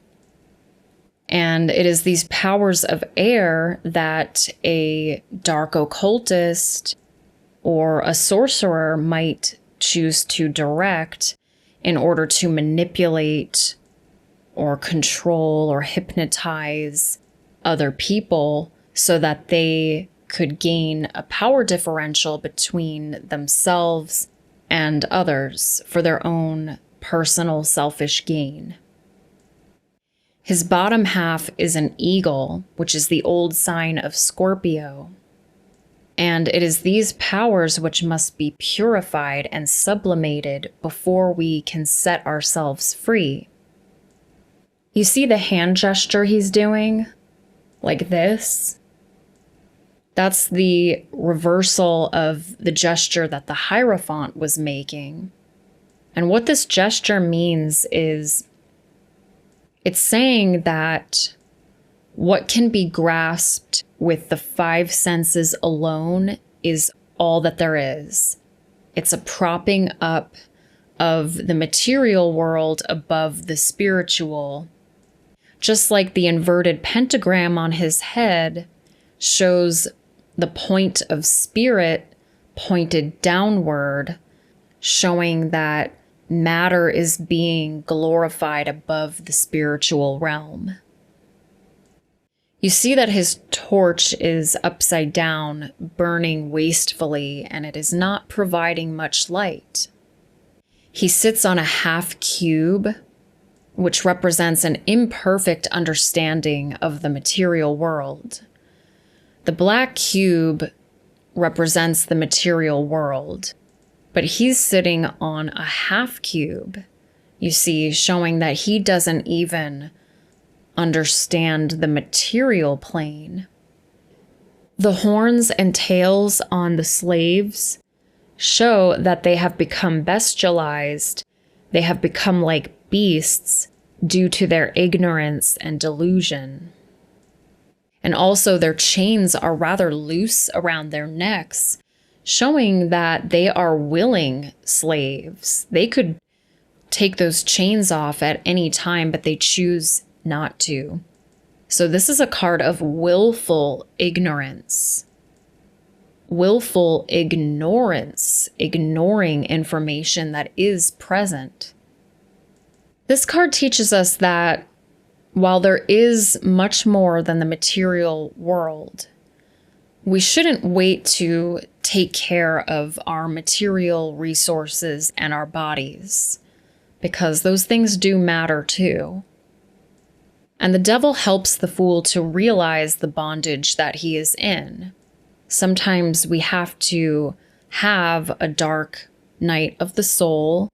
And it is these powers of air that a dark occultist or a sorcerer might choose to direct in order to manipulate or control or hypnotize other people so that they could gain a power differential between themselves and others for their own personal selfish gain. His bottom half is an eagle, which is the old sign of Scorpio. And it is these powers which must be purified and sublimated before we can set ourselves free. You see the hand gesture he's doing? Like this? That's the reversal of the gesture that the Hierophant was making. And what this gesture means is it's saying that what can be grasped with the five senses alone is all that there is. It's a propping up of the material world above the spiritual. Just like the inverted pentagram on his head shows the point of spirit pointed downward, showing that matter is being glorified above the spiritual realm. You see that his torch is upside down, burning wastefully, and it is not providing much light. He sits on a half cube, which represents an imperfect understanding of the material world. The black cube represents the material world, but he's sitting on a half cube, you see, showing that he doesn't even understand the material plane. The horns and tails on the slaves show that they have become bestialized. They have become like beasts due to their ignorance and delusion. And also their chains are rather loose around their necks, showing that they are willing slaves. They could take those chains off at any time, but they choose not to. So this is a card of willful ignorance. Willful ignorance, ignoring information that is present. This card teaches us that while there is much more than the material world, we shouldn't wait to take care of our material resources and our bodies, because those things do matter too. And the devil helps the fool to realize the bondage that he is in. Sometimes we have to have a dark night of the soul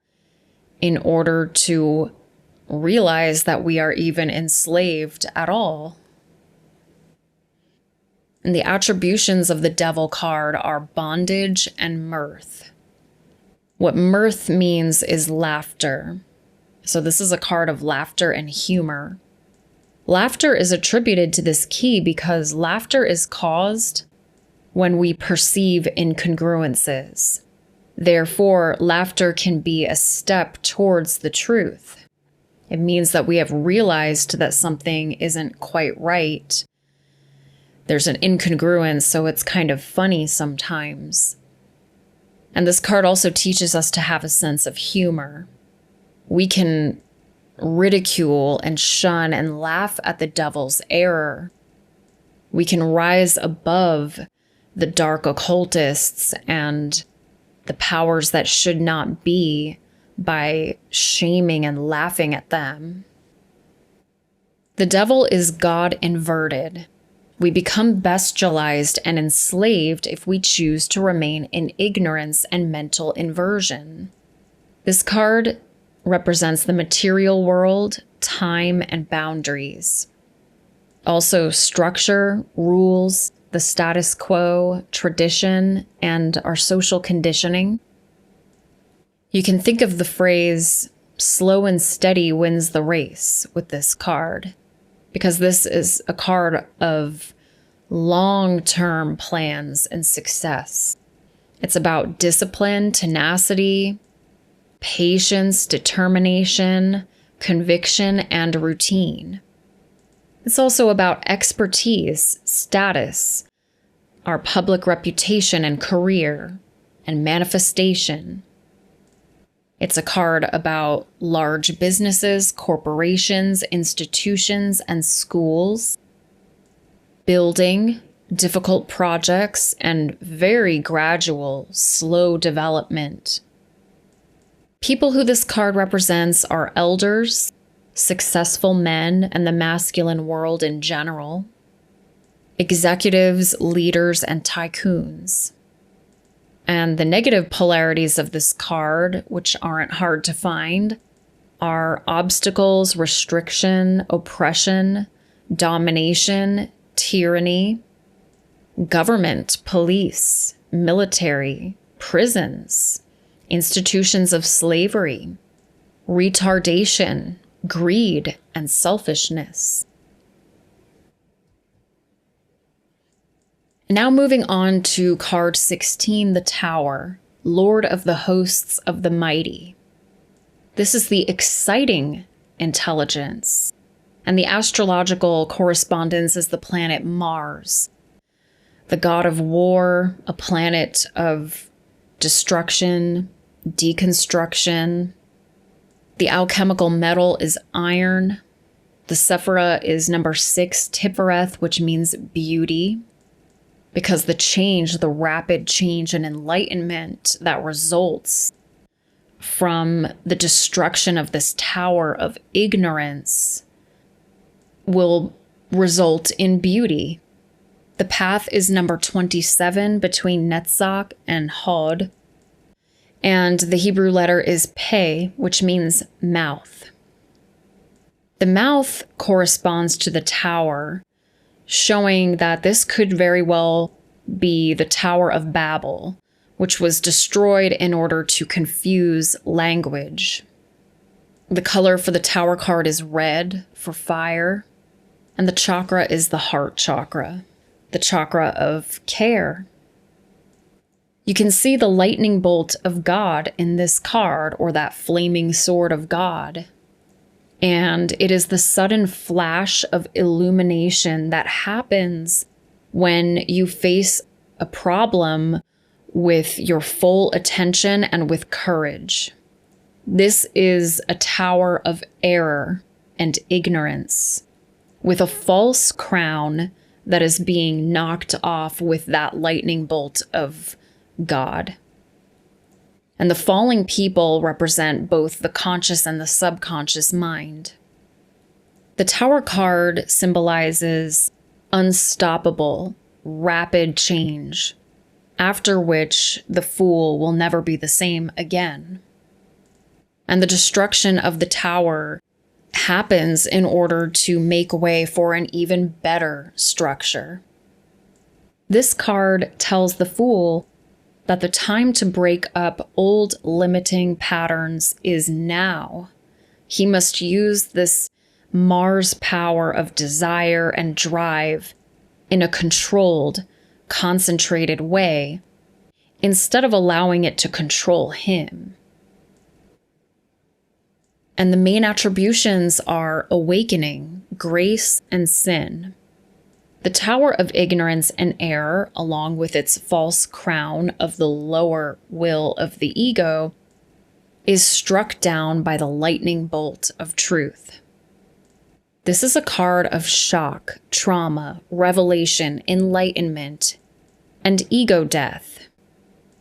in order to realize that we are even enslaved at all. And the attributions of the devil card are bondage and mirth. What mirth means is laughter. So this is a card of laughter and humor. Laughter is attributed to this key because laughter is caused when we perceive incongruences. Therefore, laughter can be a step towards the truth. It means that we have realized that something isn't quite right. There's an incongruence, so it's kind of funny sometimes. And this card also teaches us to have a sense of humor. We can ridicule and shun and laugh at the devil's error. We can rise above the dark occultists and the powers that should not be by shaming and laughing at them. The devil is God inverted. We become bestialized and enslaved if we choose to remain in ignorance and mental inversion. This card represents the material world, time, and boundaries. Also structure, rules, the status quo, tradition, and our social conditioning. You can think of the phrase, slow and steady wins the race, with this card, because this is a card of long-term plans and success. It's about discipline, tenacity, patience, determination, conviction, and routine. It's also about expertise, status, our public reputation and career, and manifestation. It's a card about large businesses, corporations, institutions, and schools, building, difficult projects, and very gradual, slow development. People who this card represents are elders, successful men and the masculine world in general, executives, leaders, and tycoons. And the negative polarities of this card, which aren't hard to find, are obstacles, restriction, oppression, domination, tyranny, government, police, military, prisons, institutions of slavery, retardation, greed, and selfishness. Now moving on to card 16, the Tower, Lord of the Hosts of the Mighty. This is the exciting intelligence, and the astrological correspondence is the planet Mars, the god of war, a planet of destruction, deconstruction. The alchemical metal is iron. The Sephira is number 6, Tifereth, which means beauty, because the rapid change and enlightenment that results from the destruction of this tower of ignorance will result in beauty. The path is number 27 between Netzach and Hod, and the Hebrew letter is Pe, which means mouth. The mouth corresponds to the tower, showing that this could very well be the Tower of Babel, which was destroyed in order to confuse language. The color for the tower card is red for fire, and the chakra is the heart chakra, the chakra of care. You can see the lightning bolt of God in this card, or that flaming sword of God. And it is the sudden flash of illumination that happens when you face a problem with your full attention and with courage. This is a tower of error and ignorance, with a false crown that is being knocked off with that lightning bolt of God. And the falling people represent both the conscious and the subconscious mind. The Tower card symbolizes unstoppable, rapid change, after which the Fool will never be the same again. And the destruction of the Tower happens in order to make way for an even better structure. This card tells the Fool that the time to break up old limiting patterns is now. He must use this Mars power of desire and drive in a controlled, concentrated way, instead of allowing it to control him. And the main attributions are awakening, grace, and sin. The Tower of Ignorance and Error, along with its false crown of the lower will of the ego, is struck down by the lightning bolt of truth. This is a card of shock, trauma, revelation, enlightenment, and ego death.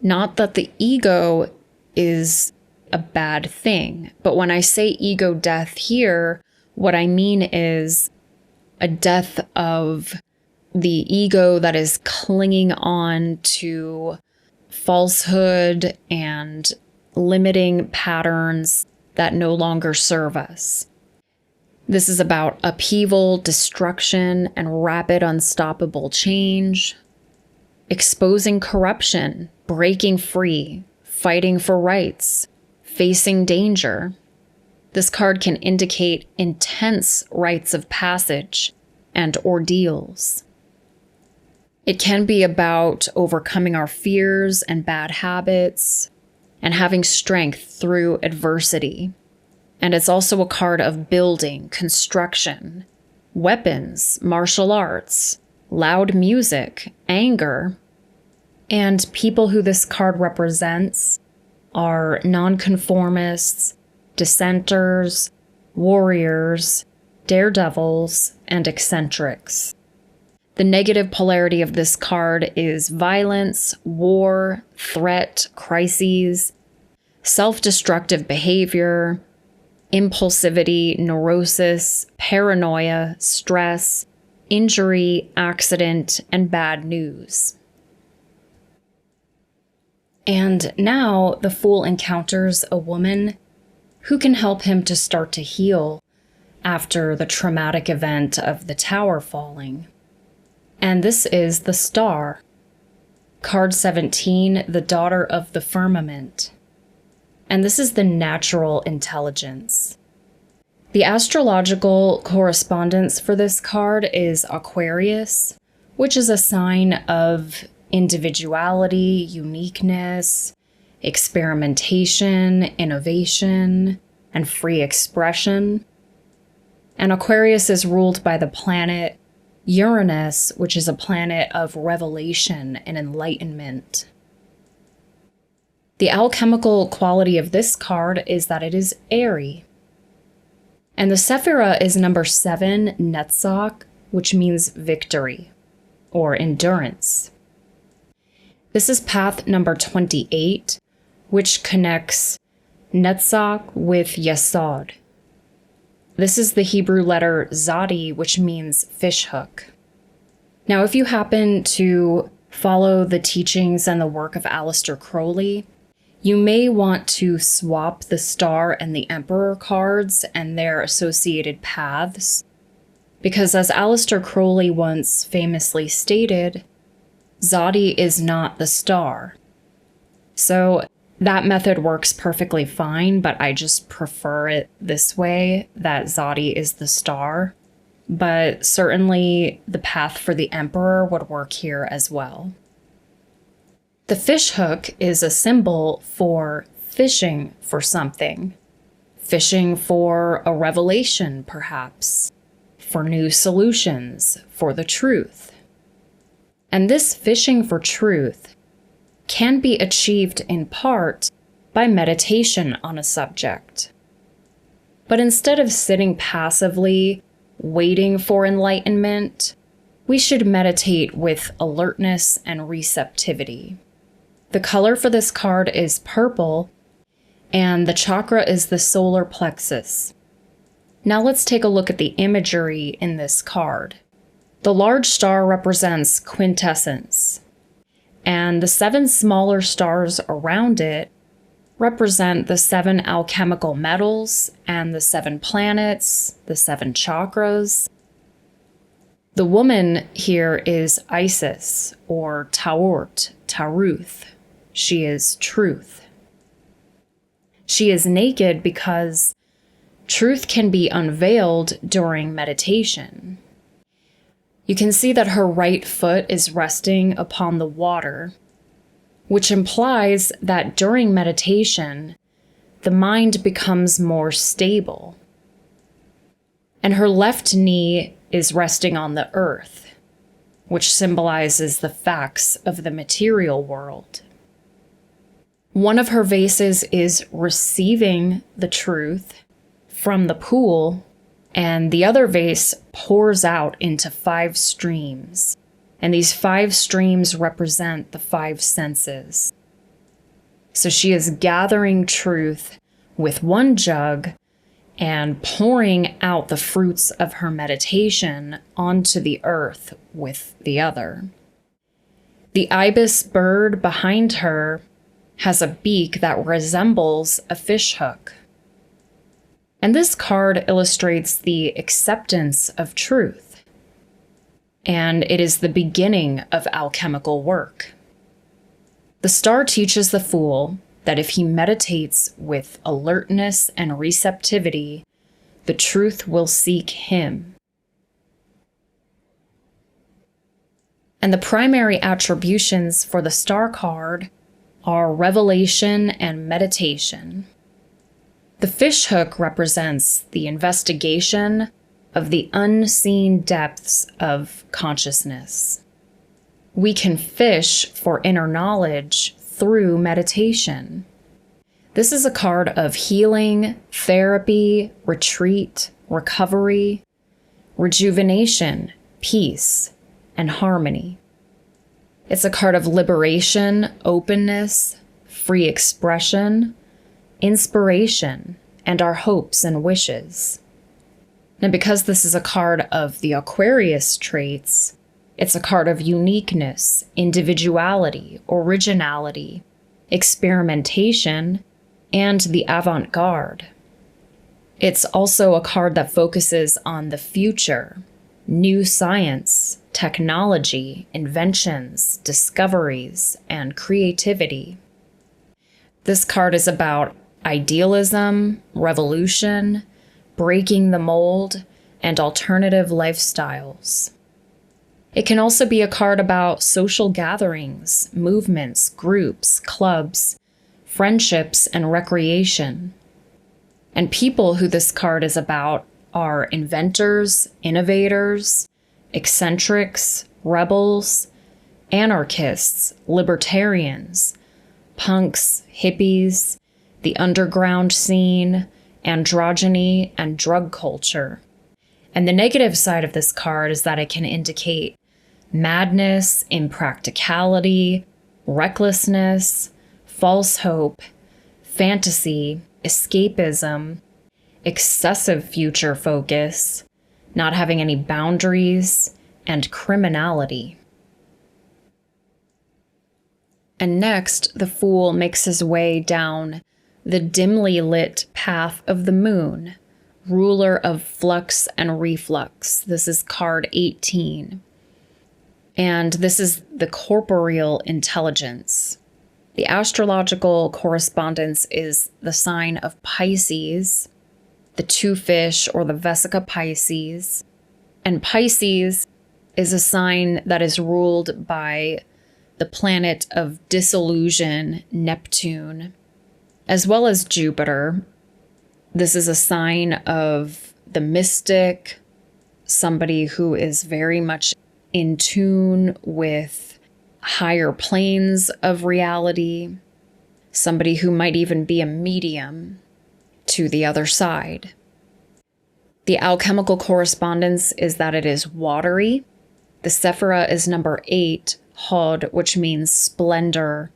Not that the ego is a bad thing, but when I say ego death here, what I mean is a death of the ego that is clinging on to falsehood and limiting patterns that no longer serve us. This is about upheaval, destruction, and rapid, unstoppable change, exposing corruption, breaking free, fighting for rights, facing danger. This card can indicate intense rites of passage and ordeals. It can be about overcoming our fears and bad habits and having strength through adversity. And it's also a card of building, construction, weapons, martial arts, loud music, anger. And people who this card represents are nonconformists, dissenters, warriors, daredevils, and eccentrics. The negative polarity of this card is violence, war, threat, crises, self-destructive behavior, impulsivity, neurosis, paranoia, stress, injury, accident, and bad news. And now the Fool encounters a woman who can help him to start to heal after the traumatic event of the tower falling. And this is the Star. Card 17, the Daughter of the Firmament. And this is the natural intelligence. The astrological correspondence for this card is Aquarius, which is a sign of individuality, uniqueness, experimentation, innovation, and free expression. And Aquarius is ruled by the planet Uranus, which is a planet of revelation and enlightenment. The alchemical quality of this card is that it is airy. And the Sephira is number 7, Netzach, which means victory or endurance. This is path number 28, which connects Netzach with Yesod. This is the Hebrew letter Zadi, which means fishhook. Now, if you happen to follow the teachings and the work of Aleister Crowley, you may want to swap the Star and the Emperor cards and their associated paths, because as Aleister Crowley once famously stated, Zadi is not the Star. So that method works perfectly fine, but I just prefer it this way, that Zadi is the Star. But certainly the path for the Emperor would work here as well. The fishhook is a symbol for fishing for something. Fishing for a revelation, perhaps. For new solutions, for the truth. And this fishing for truth can be achieved in part by meditation on a subject. But instead of sitting passively, waiting for enlightenment, we should meditate with alertness and receptivity. The color for this card is purple, and the chakra is the solar plexus. Now let's take a look at the imagery in this card. The large star represents quintessence, and the 7 smaller stars around it represent the 7 alchemical metals and the 7 planets, the 7 chakras. The woman here is Isis, or Taort, Taruth. She is truth. She is naked because truth can be unveiled during meditation. You can see that her right foot is resting upon the water, which implies that during meditation, the mind becomes more stable. And her left knee is resting on the earth, which symbolizes the facts of the material world. One of her vases is receiving the truth from the pool, and the other vase pours out into 5 streams. And these 5 streams represent the 5 senses. So she is gathering truth with one jug and pouring out the fruits of her meditation onto the earth with the other. The ibis bird behind her has a beak that resembles a fishhook. And this card illustrates the acceptance of truth. And it is the beginning of alchemical work. The star teaches the fool that if he meditates with alertness and receptivity, the truth will seek him. And the primary attributions for the star card are revelation and meditation. The fishhook represents the investigation of the unseen depths of consciousness. We can fish for inner knowledge through meditation. This is a card of healing, therapy, retreat, recovery, rejuvenation, peace, and harmony. It's a card of liberation, openness, free expression, inspiration, and our hopes and wishes. And because this is a card of the Aquarius traits, it's a card of uniqueness, individuality, originality, experimentation, and the avant-garde. It's also a card that focuses on the future, new science, technology, inventions, discoveries, and creativity. This card is about idealism, revolution, breaking the mold, and alternative lifestyles. It can also be a card about social gatherings, movements, groups, clubs, friendships, and recreation. And people who this card is about are inventors, innovators, eccentrics, rebels, anarchists, libertarians, punks, hippies, the underground scene, androgyny, and drug culture. And the negative side of this card is that it can indicate madness, impracticality, recklessness, false hope, fantasy, escapism, excessive future focus, not having any boundaries, and criminality. And next, the Fool makes his way down the dimly lit path of the moon, ruler of flux and reflux. This is card 18. And this is the corporeal intelligence. The astrological correspondence is the sign of Pisces, the two fish or the Vesica Pisces. And Pisces is a sign that is ruled by the planet of disillusion, Neptune, as well as Jupiter. This is a sign of the mystic, somebody who is very much in tune with higher planes of reality, somebody who might even be a medium to the other side. The alchemical correspondence is that it is watery. The Sephira is number 8, Hod, which means splendor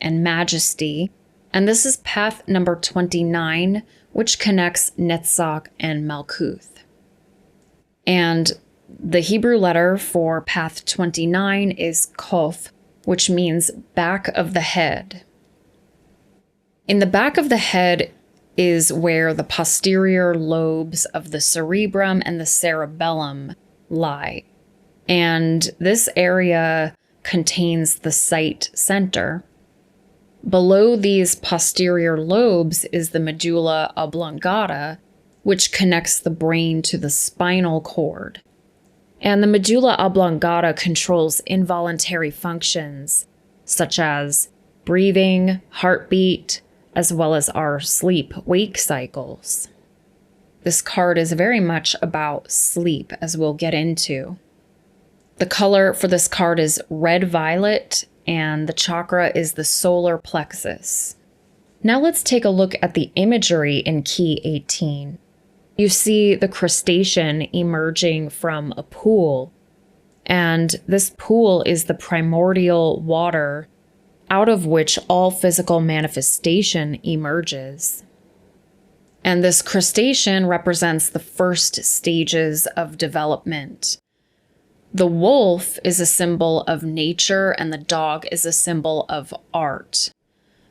and majesty. And this is path number 29, which connects Netzach and Malkuth. And the Hebrew letter for path 29 is Kof, which means back of the head. In the back of the head is where the posterior lobes of the cerebrum and the cerebellum lie. And this area contains the sight center. Below these posterior lobes is the medulla oblongata, which connects the brain to the spinal cord. And the medulla oblongata controls involuntary functions such as breathing, heartbeat, as well as our sleep-wake cycles. This card is very much about sleep, as we'll get into. The color for this card is red-violet, and the chakra is the solar plexus. Now let's take a look at the imagery in Key 18. You see the crustacean emerging from a pool, and this pool is the primordial water out of which all physical manifestation emerges. And this crustacean represents the first stages of development. The wolf is a symbol of nature, and the dog is a symbol of art.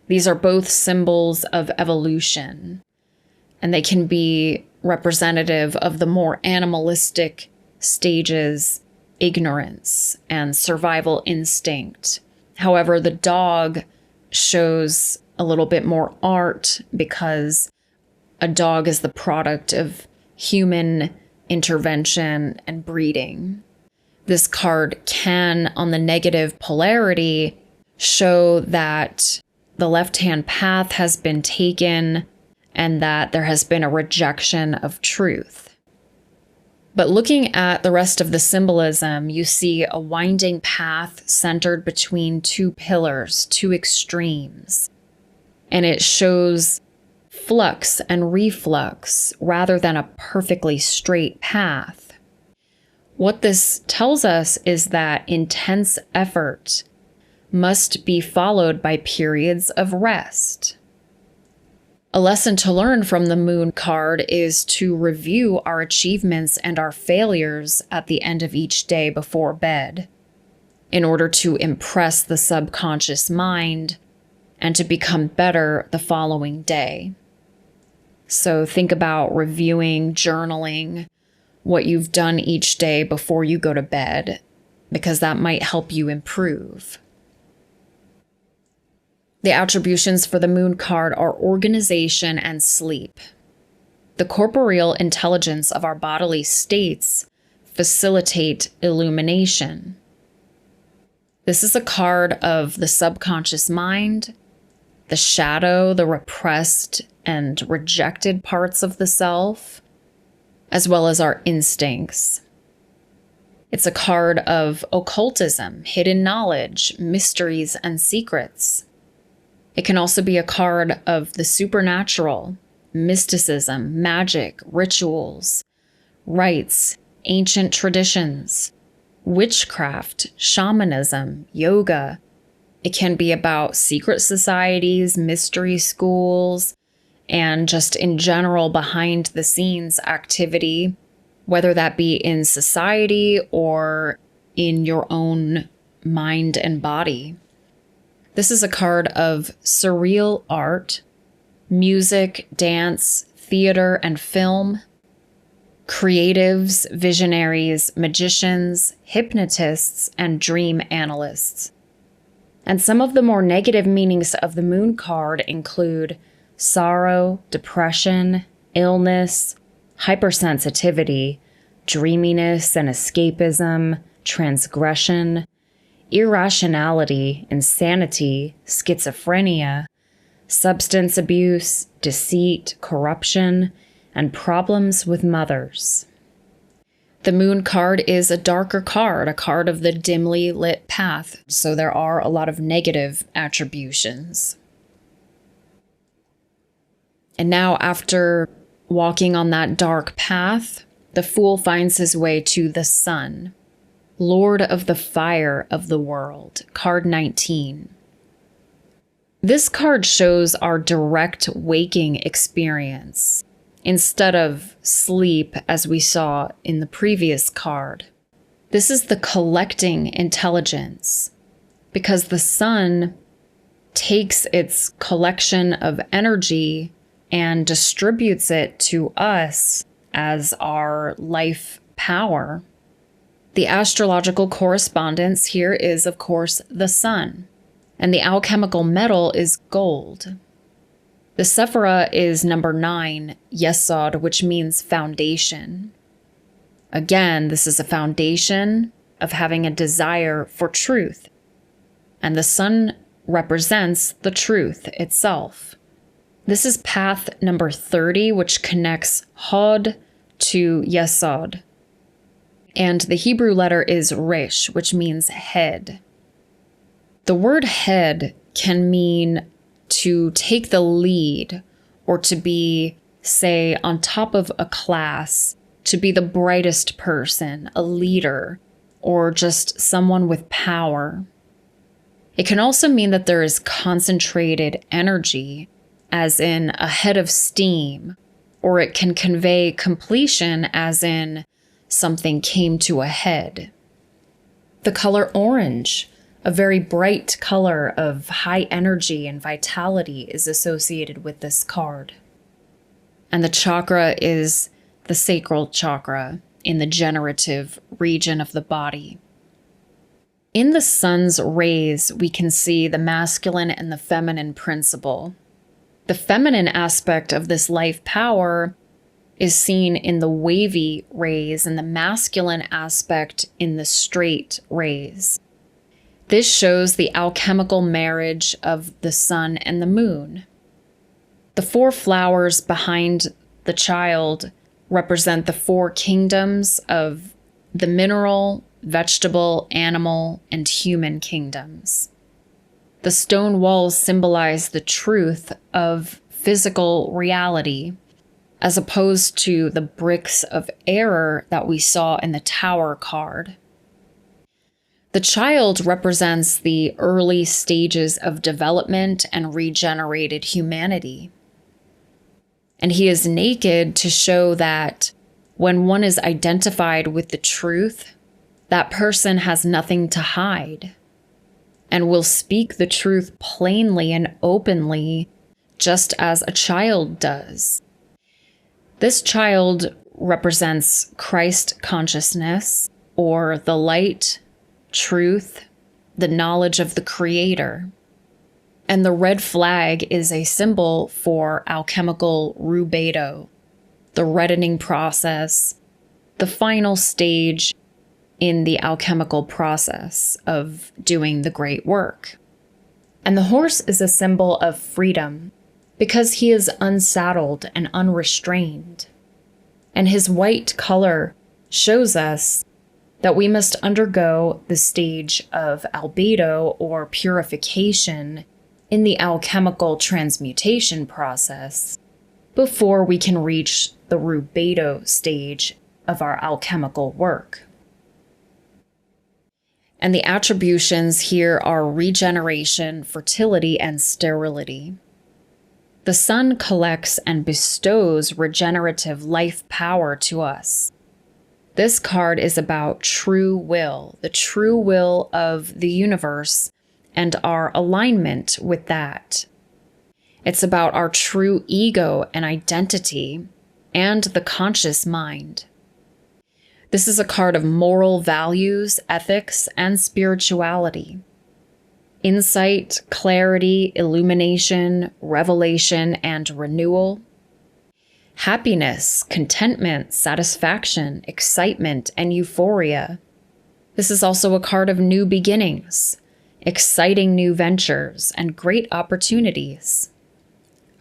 These are both symbols of evolution, and they can be representative of the more animalistic stages, ignorance and survival instinct. However, the dog shows a little bit more art because a dog is the product of human intervention and breeding. This card can, on the negative polarity, show that the left-hand path has been taken and that there has been a rejection of truth. But looking at the rest of the symbolism, you see a winding path centered between two pillars, two extremes. And it shows flux and reflux rather than a perfectly straight path. What this tells us is that intense effort must be followed by periods of rest. A lesson to learn from the moon card is to review our achievements and our failures at the end of each day before bed, in order to impress the subconscious mind and to become better the following day. So think about reviewing, journaling what you've done each day before you go to bed, because that might help you improve. The attributions for the moon card are organization and sleep. The corporeal intelligence of our bodily states facilitate illumination. This is a card of the subconscious mind, the shadow, the repressed and rejected parts of the self, as well as our instincts. It's a card of occultism, hidden knowledge, mysteries, and secrets. It can also be a card of the supernatural, mysticism, magic, rituals, rites, ancient traditions, witchcraft, shamanism, yoga. It can be about secret societies, mystery schools, and just in general behind the scenes activity, whether that be in society or in your own mind and body. This is a card of surreal art, music, dance, theater, and film, creatives, visionaries, magicians, hypnotists, and dream analysts. And some of the more negative meanings of the moon card include sorrow, depression, illness, hypersensitivity, dreaminess and escapism, transgression, irrationality, insanity, schizophrenia, substance abuse, deceit, corruption, and problems with mothers. The moon card is a darker card, a card of the dimly lit path, so there are a lot of negative attributions. And now, after walking on that dark path, the Fool finds his way to the sun, Lord of the Fire of the World, card 19. This card shows our direct waking experience, instead of sleep as we saw in the previous card. This is the collecting intelligence, because the sun takes its collection of energy and distributes it to us as our life power. The astrological correspondence here is, of course, the sun, and the alchemical metal is gold. The Sephira is number 9, Yesod, which means foundation. Again, this is a foundation of having a desire for truth, and the sun represents the truth itself. This is path number 30, which connects Hod to Yesod. And the Hebrew letter is Resh, which means head. The word head can mean to take the lead, or to be, say, on top of a class, to be the brightest person, a leader, or just someone with power. It can also mean that there is concentrated energy, as in a head of steam, or it can convey completion, as in something came to a head. The color orange, a very bright color of high energy and vitality, is associated with this card. And the chakra is the sacral chakra in the generative region of the body. In the sun's rays, we can see the masculine and the feminine principle. The feminine aspect of this life power is seen in the wavy rays, and the masculine aspect in the straight rays. This shows the alchemical marriage of the sun and the moon. The 4 flowers behind the child represent the 4 kingdoms of the mineral, vegetable, animal, and human kingdoms. The stone walls symbolize the truth of physical reality, as opposed to the bricks of error that we saw in the Tower card. The child represents the early stages of development and regenerated humanity. And he is naked to show that when one is identified with the truth, that person has nothing to hide and will speak the truth plainly and openly, just as a child does. This child represents Christ consciousness, or the light, truth, the knowledge of the Creator. And the red flag is a symbol for alchemical rubedo, the reddening process, the final stage in the alchemical process of doing the great work. And the horse is a symbol of freedom because he is unsaddled and unrestrained. And his white color shows us that we must undergo the stage of albedo or purification in the alchemical transmutation process before we can reach the rubedo stage of our alchemical work. And the attributions here are regeneration, fertility, and sterility. The sun collects and bestows regenerative life power to us. This card is about true will, the true will of the universe, and our alignment with that. It's about our true ego and identity, and the conscious mind. This is a card of moral values, ethics, and spirituality. Insight, clarity, illumination, revelation, and renewal. Happiness, contentment, satisfaction, excitement, and euphoria. This is also a card of new beginnings, exciting new ventures, and great opportunities.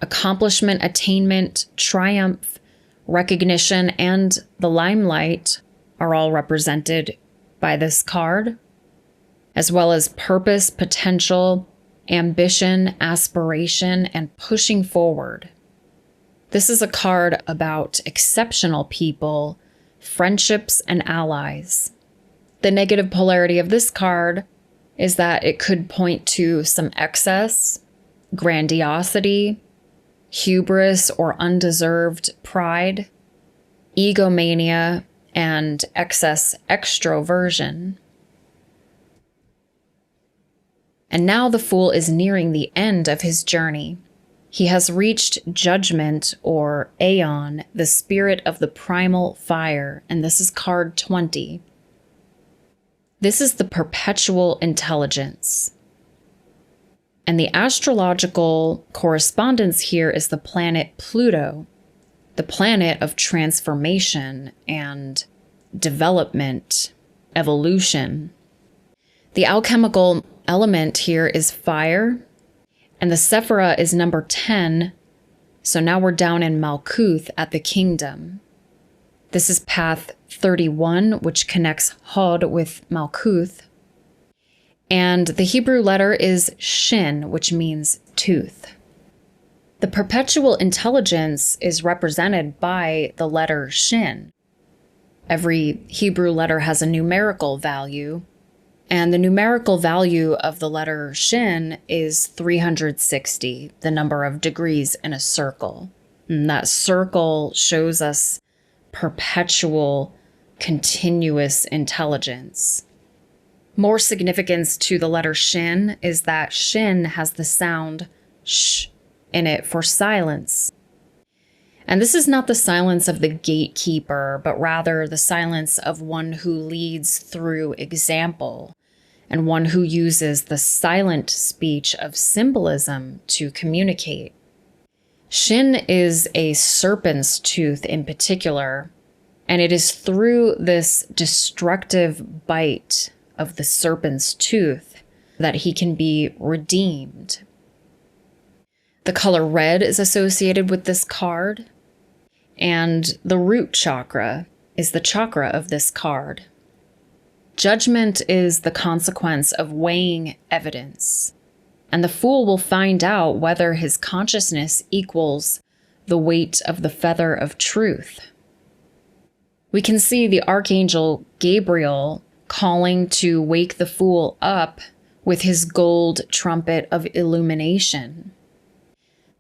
Accomplishment, attainment, triumph, recognition, and the limelight are all represented by this card, as well as purpose, potential, ambition, aspiration, and pushing forward. This is a card about exceptional people, friendships, and allies. The negative polarity of this card is that it could point to some excess, grandiosity, hubris or undeserved pride, egomania, and excess extroversion. And now the Fool is nearing the end of his journey. He has reached judgment, or Aeon, the spirit of the primal fire, and this is card 20. This is the perpetual intelligence. And the astrological correspondence here is the planet Pluto, the planet of transformation and development, evolution. The alchemical element here is fire, and the Sephira is number 10, so now we're down in Malkuth at the kingdom. This is path 31, which connects Hod with Malkuth. And the Hebrew letter is Shin, which means tooth. The perpetual intelligence is represented by the letter Shin. Every Hebrew letter has a numerical value, and the numerical value of the letter Shin is 360, the number of degrees in a circle. And that circle shows us perpetual, continuous intelligence. More significance to the letter Shin is that Shin has the sound sh in it for silence. And this is not the silence of the gatekeeper, but rather the silence of one who leads through example and one who uses the silent speech of symbolism to communicate. Shin is a serpent's tooth in particular, and it is through this destructive bite of the serpent's tooth that he can be redeemed. The color red is associated with this card, and the root chakra is the chakra of this card. Judgment is the consequence of weighing evidence, and the Fool will find out whether his consciousness equals the weight of the feather of truth. We can see the Archangel Gabriel calling to wake the Fool up with his gold trumpet of illumination.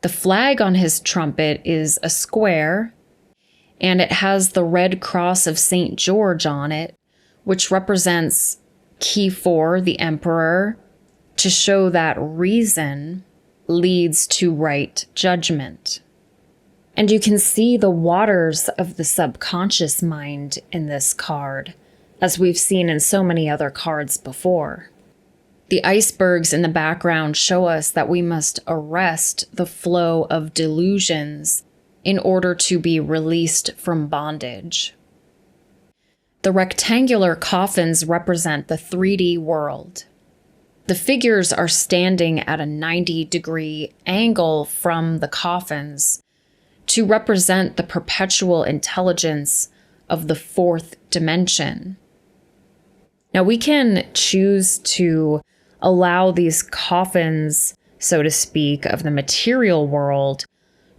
The flag on his trumpet is a square, and it has the red cross of St. George on it, which represents key 4, the Emperor, to show that reason leads to right judgment. And you can see the waters of the subconscious mind in this card, as we've seen in so many other cards before. The icebergs in the background show us that we must arrest the flow of delusions in order to be released from bondage. The rectangular coffins represent the 3D world. The figures are standing at a 90-degree angle from the coffins to represent the perpetual intelligence of the 4th dimension. Now, we can choose to allow these coffins, so to speak, of the material world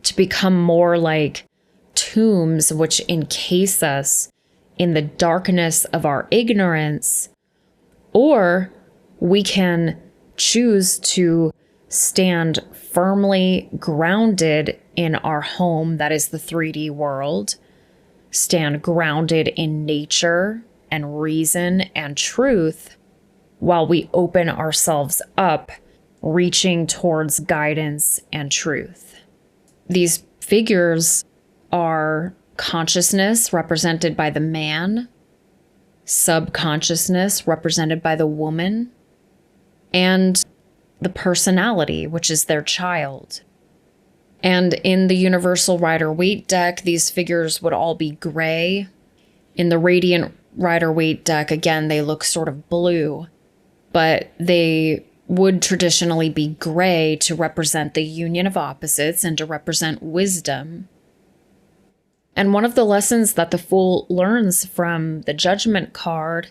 to become more like tombs which encase us in the darkness of our ignorance, or we can choose to stand firmly grounded in our home, that is the 3D world, stand grounded in nature and reason and truth, while we open ourselves up, reaching towards guidance and truth. These figures are consciousness, represented by the man, subconsciousness, represented by the woman, and the personality, which is their child. And in the Universal Rider-Waite deck, these figures would all be gray. In the Radiant Rider-Waite deck, again, they look sort of blue, but they would traditionally be gray to represent the union of opposites and to represent wisdom. And one of the lessons that the Fool learns from the Judgment card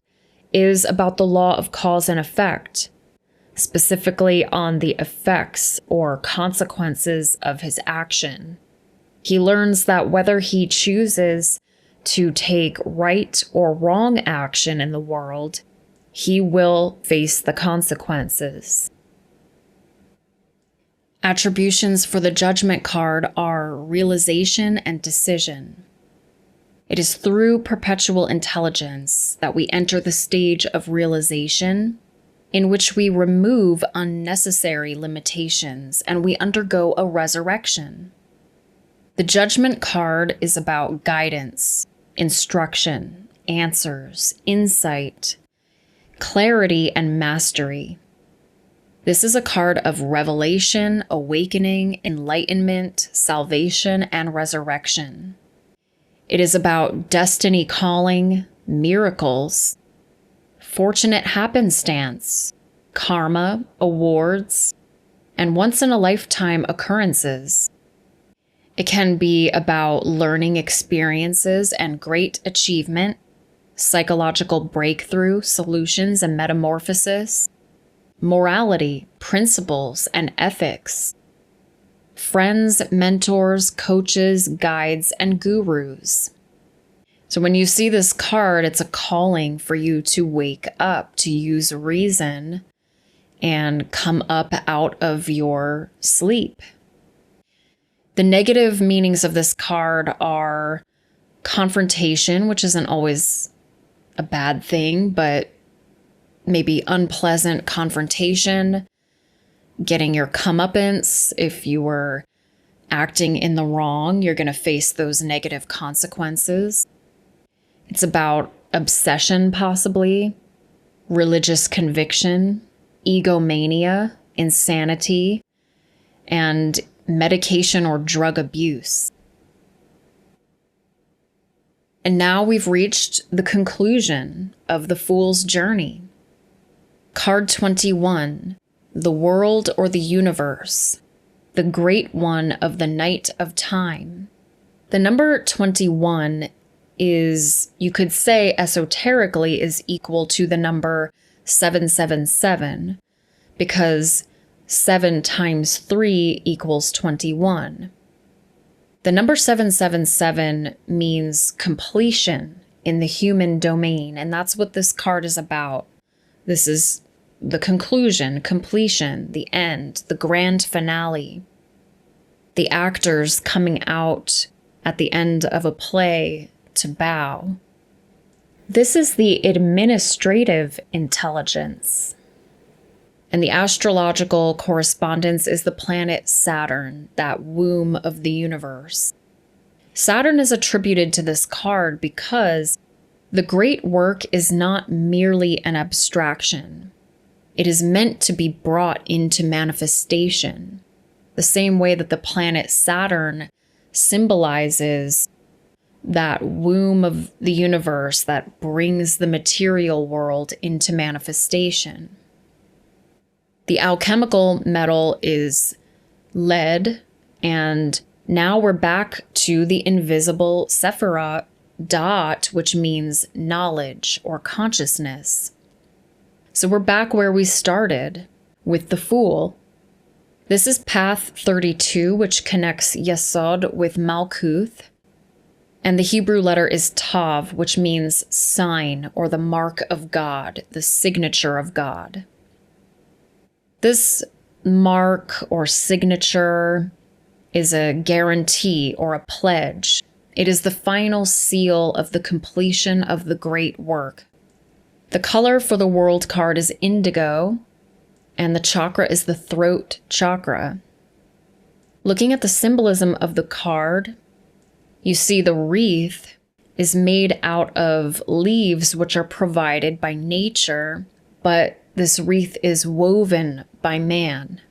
is about the law of cause and effect, specifically on the effects or consequences of his action. He learns that whether he chooses to take right or wrong action in the world, he will face the consequences. Attributions for the Judgment card are realization and decision. It is through perpetual intelligence that we enter the stage of realization, in which we remove unnecessary limitations and we undergo a resurrection. The Judgment card is about guidance, instruction, answers, insight, clarity, and mastery. This is a card of revelation, awakening, enlightenment, salvation, and resurrection. It is about destiny calling, miracles, fortunate happenstance, karma, awards, and once-in-a-lifetime occurrences. It can be about learning experiences and great achievement, psychological breakthrough, solutions and metamorphosis, morality, principles, and ethics, friends, mentors, coaches, guides, and gurus. So when you see this card, it's a calling for you to wake up, to use reason, and come up out of your sleep. The negative meanings of this card are confrontation, which isn't always a bad thing, but maybe unpleasant confrontation, getting your comeuppance. If you were acting in the wrong, you're going to face those negative consequences. It's about obsession, possibly, religious conviction, egomania, insanity, and medication or drug abuse. And now we've reached the conclusion of the Fool's journey. Card 21, the world or the universe, the great one of the night of time. The number 21 is, you could say esoterically, is equal to the number 777, because 7 times 3 equals 21. The number 777 means completion in the human domain, and that's what this card is about. This is the conclusion, completion, the end, the grand finale. the actors coming out at the end of a play to bow. This is the administrative intelligence. And the astrological correspondence is the planet Saturn, that womb of the universe. Saturn is attributed to this card because the great work is not merely an abstraction. It is meant to be brought into manifestation, the same way that the planet Saturn symbolizes that womb of the universe that brings the material world into manifestation. The alchemical metal is lead, and now we're back to the invisible Sephirah dot, which means knowledge or consciousness. So we're back where we started with the Fool. This is path 32, which connects Yesod with Malkuth. And the Hebrew letter is Tav, which means sign or the mark of God, the signature of God. This mark or signature is a guarantee or a pledge. It is the final seal of the completion of the great work. The color for the world card is indigo, and the chakra is the throat chakra. Looking at the symbolism of the card, you see the wreath is made out of leaves which are provided by nature, but this wreath is woven by man.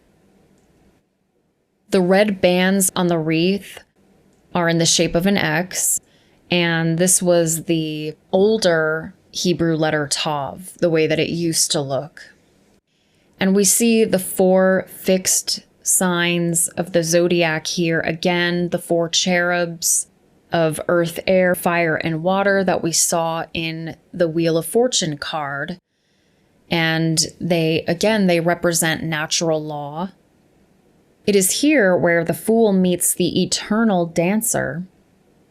The red bands on the wreath are in the shape of an X, and this was the older Hebrew letter Tav, the way that it used to look. And we see the 4 fixed signs of the zodiac here. Again, the 4 cherubs of earth, air, fire, and water that we saw in the Wheel of Fortune card. And they represent natural law. It is here where the Fool meets the eternal dancer,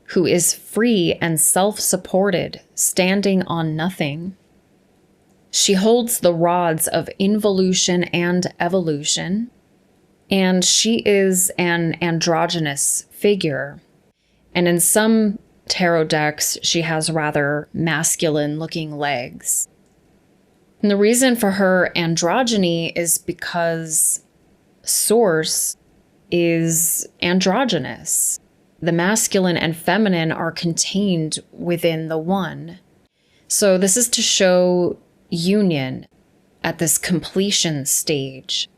who is free and self-supported, standing on nothing. She holds the rods of involution and evolution, and she is an androgynous figure. And in some tarot decks, she has rather masculine-looking legs. And the reason for her androgyny is because Source is androgynous. The masculine and feminine are contained within the one. So this is to show union at this completion stage.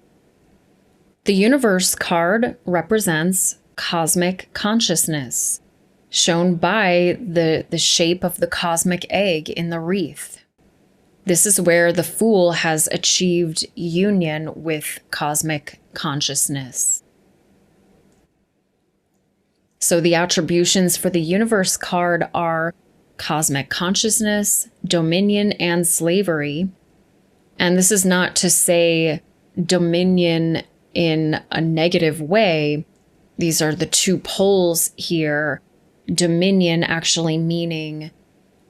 The universe card represents cosmic consciousness, shown by the shape of the cosmic egg in the wreath. This is where the Fool has achieved union with cosmic consciousness. So the attributions for the universe card are cosmic consciousness, dominion, and slavery. And this is not to say dominion in a negative way. These are the 2 poles here. Dominion actually meaning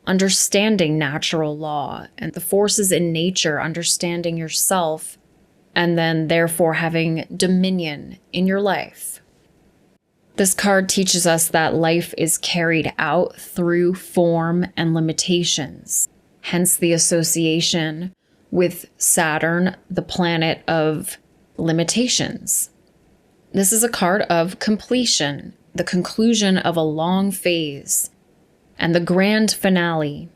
understanding natural law and the forces in nature, understanding yourself, and then therefore having dominion in your life. This card teaches us that life is carried out through form and limitations, hence the association with Saturn, the planet of limitations. This is a card of completion, the conclusion of a long phase, and the grand finale.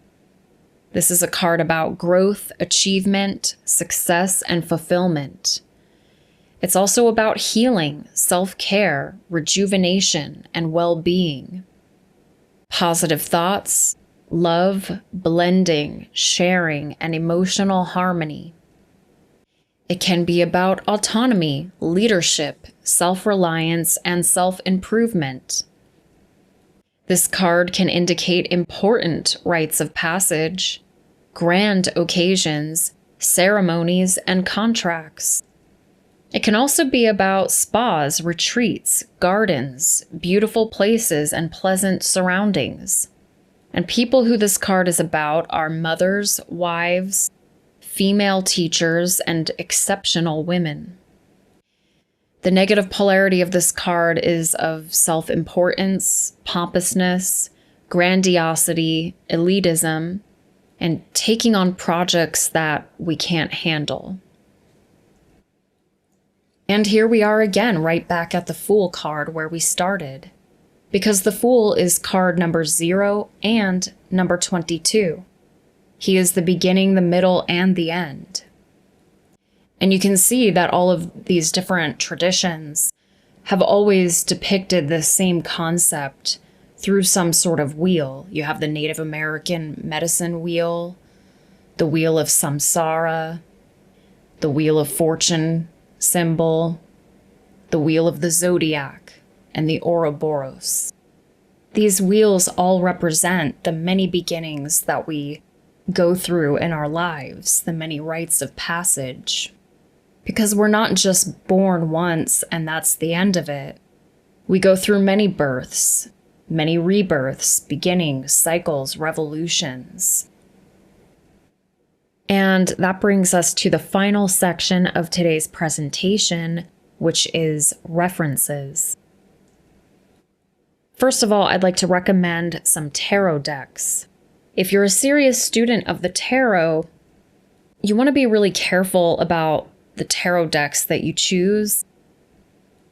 This is a card about growth, achievement, success, and fulfillment. It's also about healing, self-care, rejuvenation, and well-being. Positive thoughts, love, blending, sharing, and emotional harmony. It can be about autonomy, leadership, self-reliance, and self-improvement. This card can indicate important rites of passage, grand occasions, ceremonies, and contracts. It can also be about spas, retreats, gardens, beautiful places, and pleasant surroundings. And people who this card is about are mothers, wives, female teachers, and exceptional women. The negative polarity of this card is of self-importance, pompousness, grandiosity, elitism, and taking on projects that we can't handle. And here we are again, right back at the Fool card where we started. Because the Fool is card number 0 and number 22. He is the beginning, the middle, and the end. And you can see that all of these different traditions have always depicted the same concept through some sort of wheel. You have the Native American medicine wheel, the wheel of samsara, the wheel of fortune symbol, the wheel of the zodiac, and the Ouroboros. These wheels all represent the many beginnings that we go through in our lives, the many rites of passage. Because we're not just born once and that's the end of it. We go through many births, many rebirths, beginnings, cycles, revolutions. And that brings us to the final section of today's presentation, which is references. First of all, I'd like to recommend some tarot decks. If you're a serious student of the tarot, you want to be really careful about the tarot decks that you choose.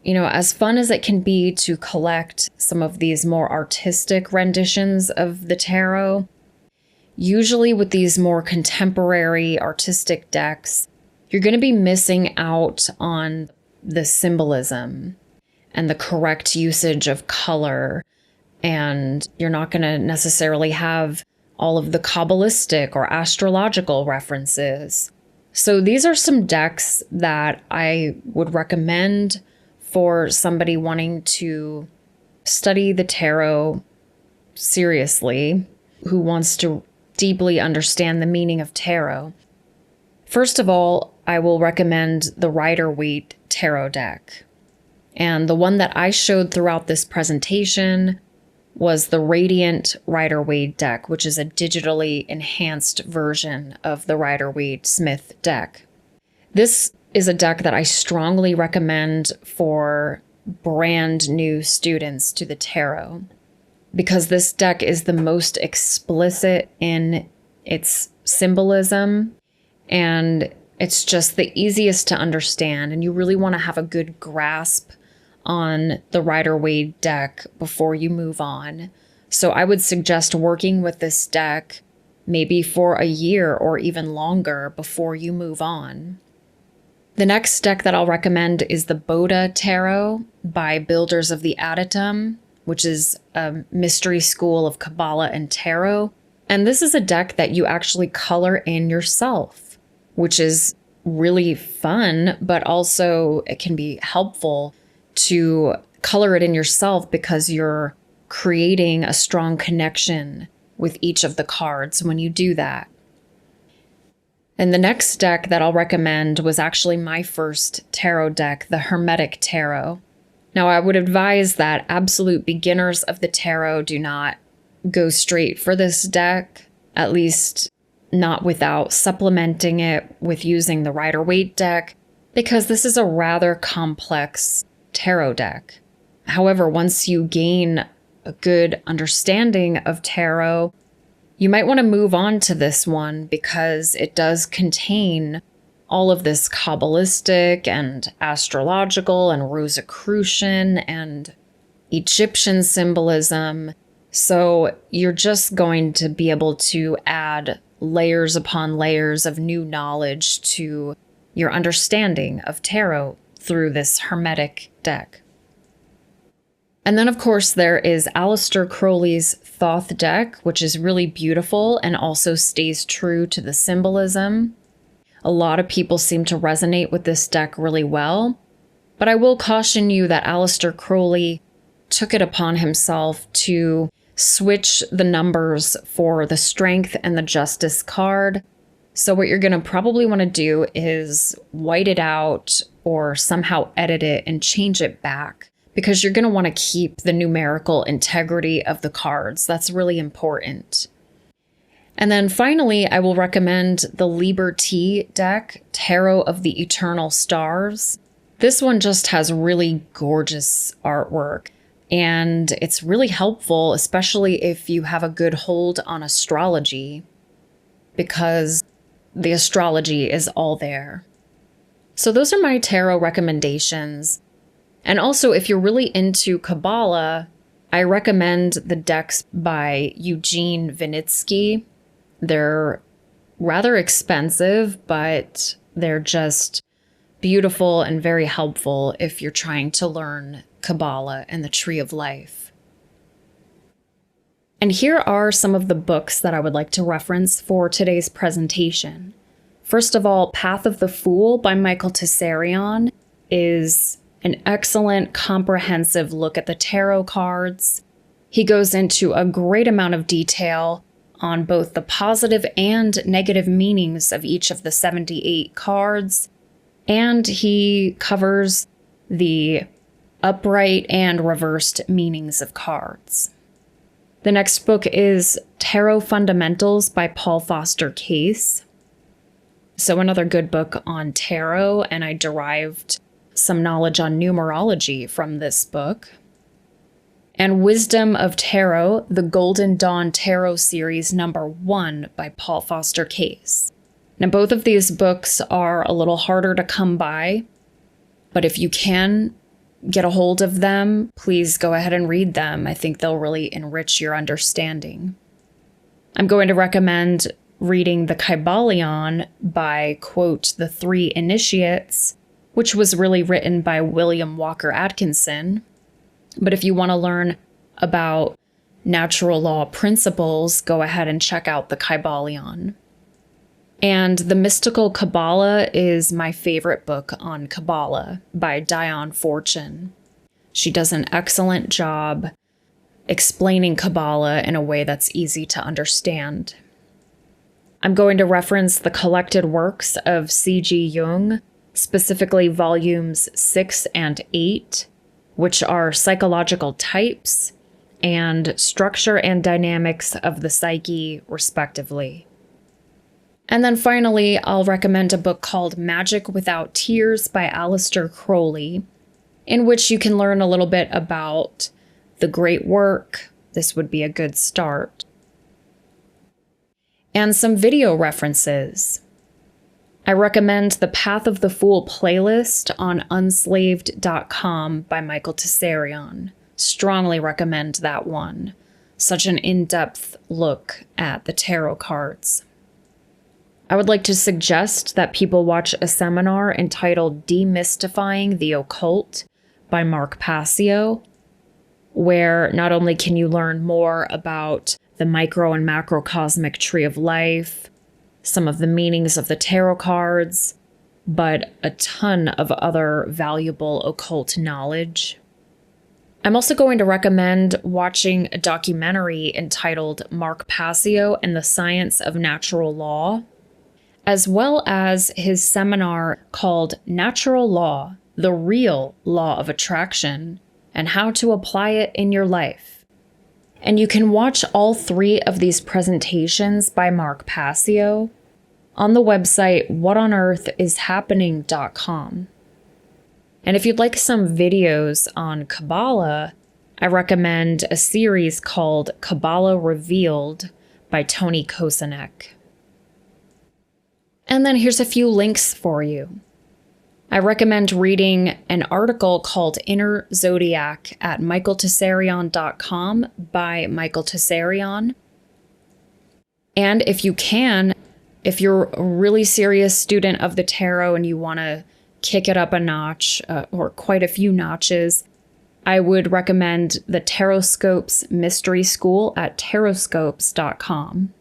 You know, as fun as it can be to collect some of these more artistic renditions of the tarot, usually with these more contemporary artistic decks, you're going to be missing out on the symbolism and the correct usage of color, and you're not going to necessarily have all of the Kabbalistic or astrological references. So these are some decks that I would recommend for somebody wanting to study the tarot seriously, who wants to deeply understand the meaning of tarot. First of all, I will recommend the Rider-Waite tarot deck. And the one that I showed throughout this presentation was the Radiant Rider-Waite deck, which is a digitally enhanced version of the Rider-Waite Smith deck. This is a deck that I strongly recommend for brand new students to the tarot, because this deck is the most explicit in its symbolism, and it's just the easiest to understand, and you really want to have a good grasp on the Rider-Waite deck before you move on. So I would suggest working with this deck maybe for a year or even longer before you move on. The next deck that I'll recommend is the Boda Tarot by Builders of the Adytum, which is a mystery school of Kabala and Tarot. And this is a deck that you actually color in yourself, which is really fun, but also it can be helpful to color it in yourself because you're creating a strong connection with each of the cards when you do that. And the next deck that I'll recommend was actually my first tarot deck, the Hermetic Tarot. Now, I would advise that absolute beginners of the tarot do not go straight for this deck, at least not without supplementing it with using the Rider-Waite deck, because this is a rather complex tarot deck. However, once you gain a good understanding of tarot, you might want to move on to this one because it does contain all of this Kabbalistic and astrological and Rosicrucian and Egyptian symbolism. So you're just going to be able to add layers upon layers of new knowledge to your understanding of tarot through this Hermetic deck. And then, of course, there is Aleister Crowley's Thoth deck, which is really beautiful and also stays true to the symbolism. A lot of people seem to resonate with this deck really well, but I will caution you that Aleister Crowley took it upon himself to switch the numbers for the Strength and the Justice card. So what you're going to probably want to do is white it out or somehow edit it and change it back, because you're going to want to keep the numerical integrity of the cards. That's really important. And then finally, I will recommend the Liberty deck, Tarot of the Eternal Stars. This one just has really gorgeous artwork, and it's really helpful, especially if you have a good hold on astrology, because the astrology is all there. So those are my tarot recommendations. And also, if you're really into Kabbalah, I recommend the decks by Eugene Vinitsky. They're rather expensive, but they're just beautiful and very helpful if you're trying to learn Kabbalah and the Tree of Life. And here are some of the books that I would like to reference for today's presentation. First of all, Path of the Fool by Michael Tessarion is an excellent, comprehensive look at the tarot cards. He goes into a great amount of detail on both the positive and negative meanings of each of the 78 cards, and he covers the upright and reversed meanings of cards. The next book is Tarot Fundamentals by Paul Foster Case. So another good book on tarot, and I derived some knowledge on numerology from this book. And Wisdom of Tarot, the Golden Dawn Tarot Series #1 by Paul Foster Case. Now, both of these books are a little harder to come by, but if you can get a hold of them, please go ahead and read them. I think they'll really enrich your understanding. I'm going to recommend reading The Kybalion by, quote, The Three Initiates, which was really written by William Walker Atkinson. But if you want to learn about natural law principles, go ahead and check out The Kybalion. And The Mystical Kabbalah is my favorite book on Kabbalah by Diane Fortune. She does an excellent job explaining Kabbalah in a way that's easy to understand. I'm going to reference the collected works of C.G. Jung, specifically volumes 6 and 8, which are Psychological Types and Structure and Dynamics of the Psyche, respectively. And then finally, I'll recommend a book called Magic Without Tears by Aleister Crowley, in which you can learn a little bit about the great work. This would be a good start. And some video references. I recommend the Path of the Fool playlist on unslaved.com by Michael Tessarion. Strongly recommend that one. Such an in-depth look at the tarot cards. I would like to suggest that people watch a seminar entitled Demystifying the Occult by Mark Passio, where not only can you learn more about the micro and macrocosmic tree of life, some of the meanings of the tarot cards, but a ton of other valuable occult knowledge. I'm also going to recommend watching a documentary entitled Mark Passio and the Science of Natural Law, as well as his seminar called Natural Law, the Real Law of Attraction, and How to Apply It in Your Life. And you can watch all 3 of these presentations by Mark Passio on the website whatonearthishappening.com. And if you'd like some videos on Kabbalah, I recommend a series called Kabbalah Revealed by Tony Kosanek. And then here's a few links for you. I recommend reading an article called Inner Zodiac at michaeltessarion.com by Michael Tessarion. And if you can, if you're a really serious student of the tarot and you want to kick it up a notch, or quite a few notches, I would recommend the Tarotscopes Mystery School at tarotscopes.com.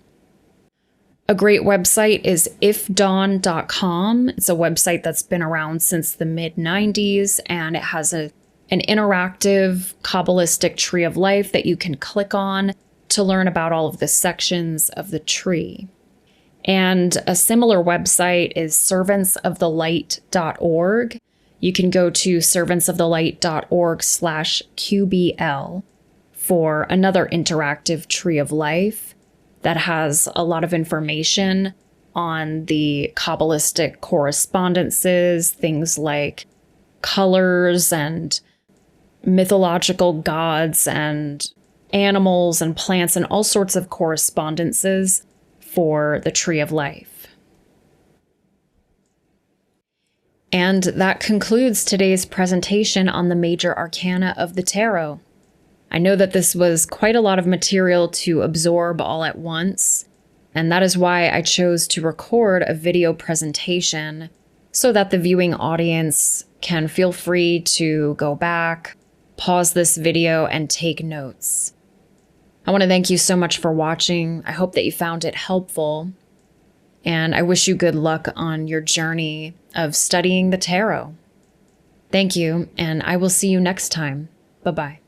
A great website is ifdawn.com. It's a website that's been around since the mid-90s, and it has an interactive Kabbalistic tree of life that you can click on to learn about all of the sections of the tree. And a similar website is servantsofthelight.org. You can go to servantsofthelight.org/QBL for another interactive tree of life that has a lot of information on the Kabbalistic correspondences, things like colors and mythological gods and animals and plants and all sorts of correspondences for the Tree of Life. And that concludes today's presentation on the Major Arcana of the Tarot. I know that this was quite a lot of material to absorb all at once, and that is why I chose to record a video presentation so that the viewing audience can feel free to go back, pause this video, and take notes. I want to thank you so much for watching. I hope that you found it helpful, and I wish you good luck on your journey of studying the tarot. Thank you, and I will see you next time. Bye-bye.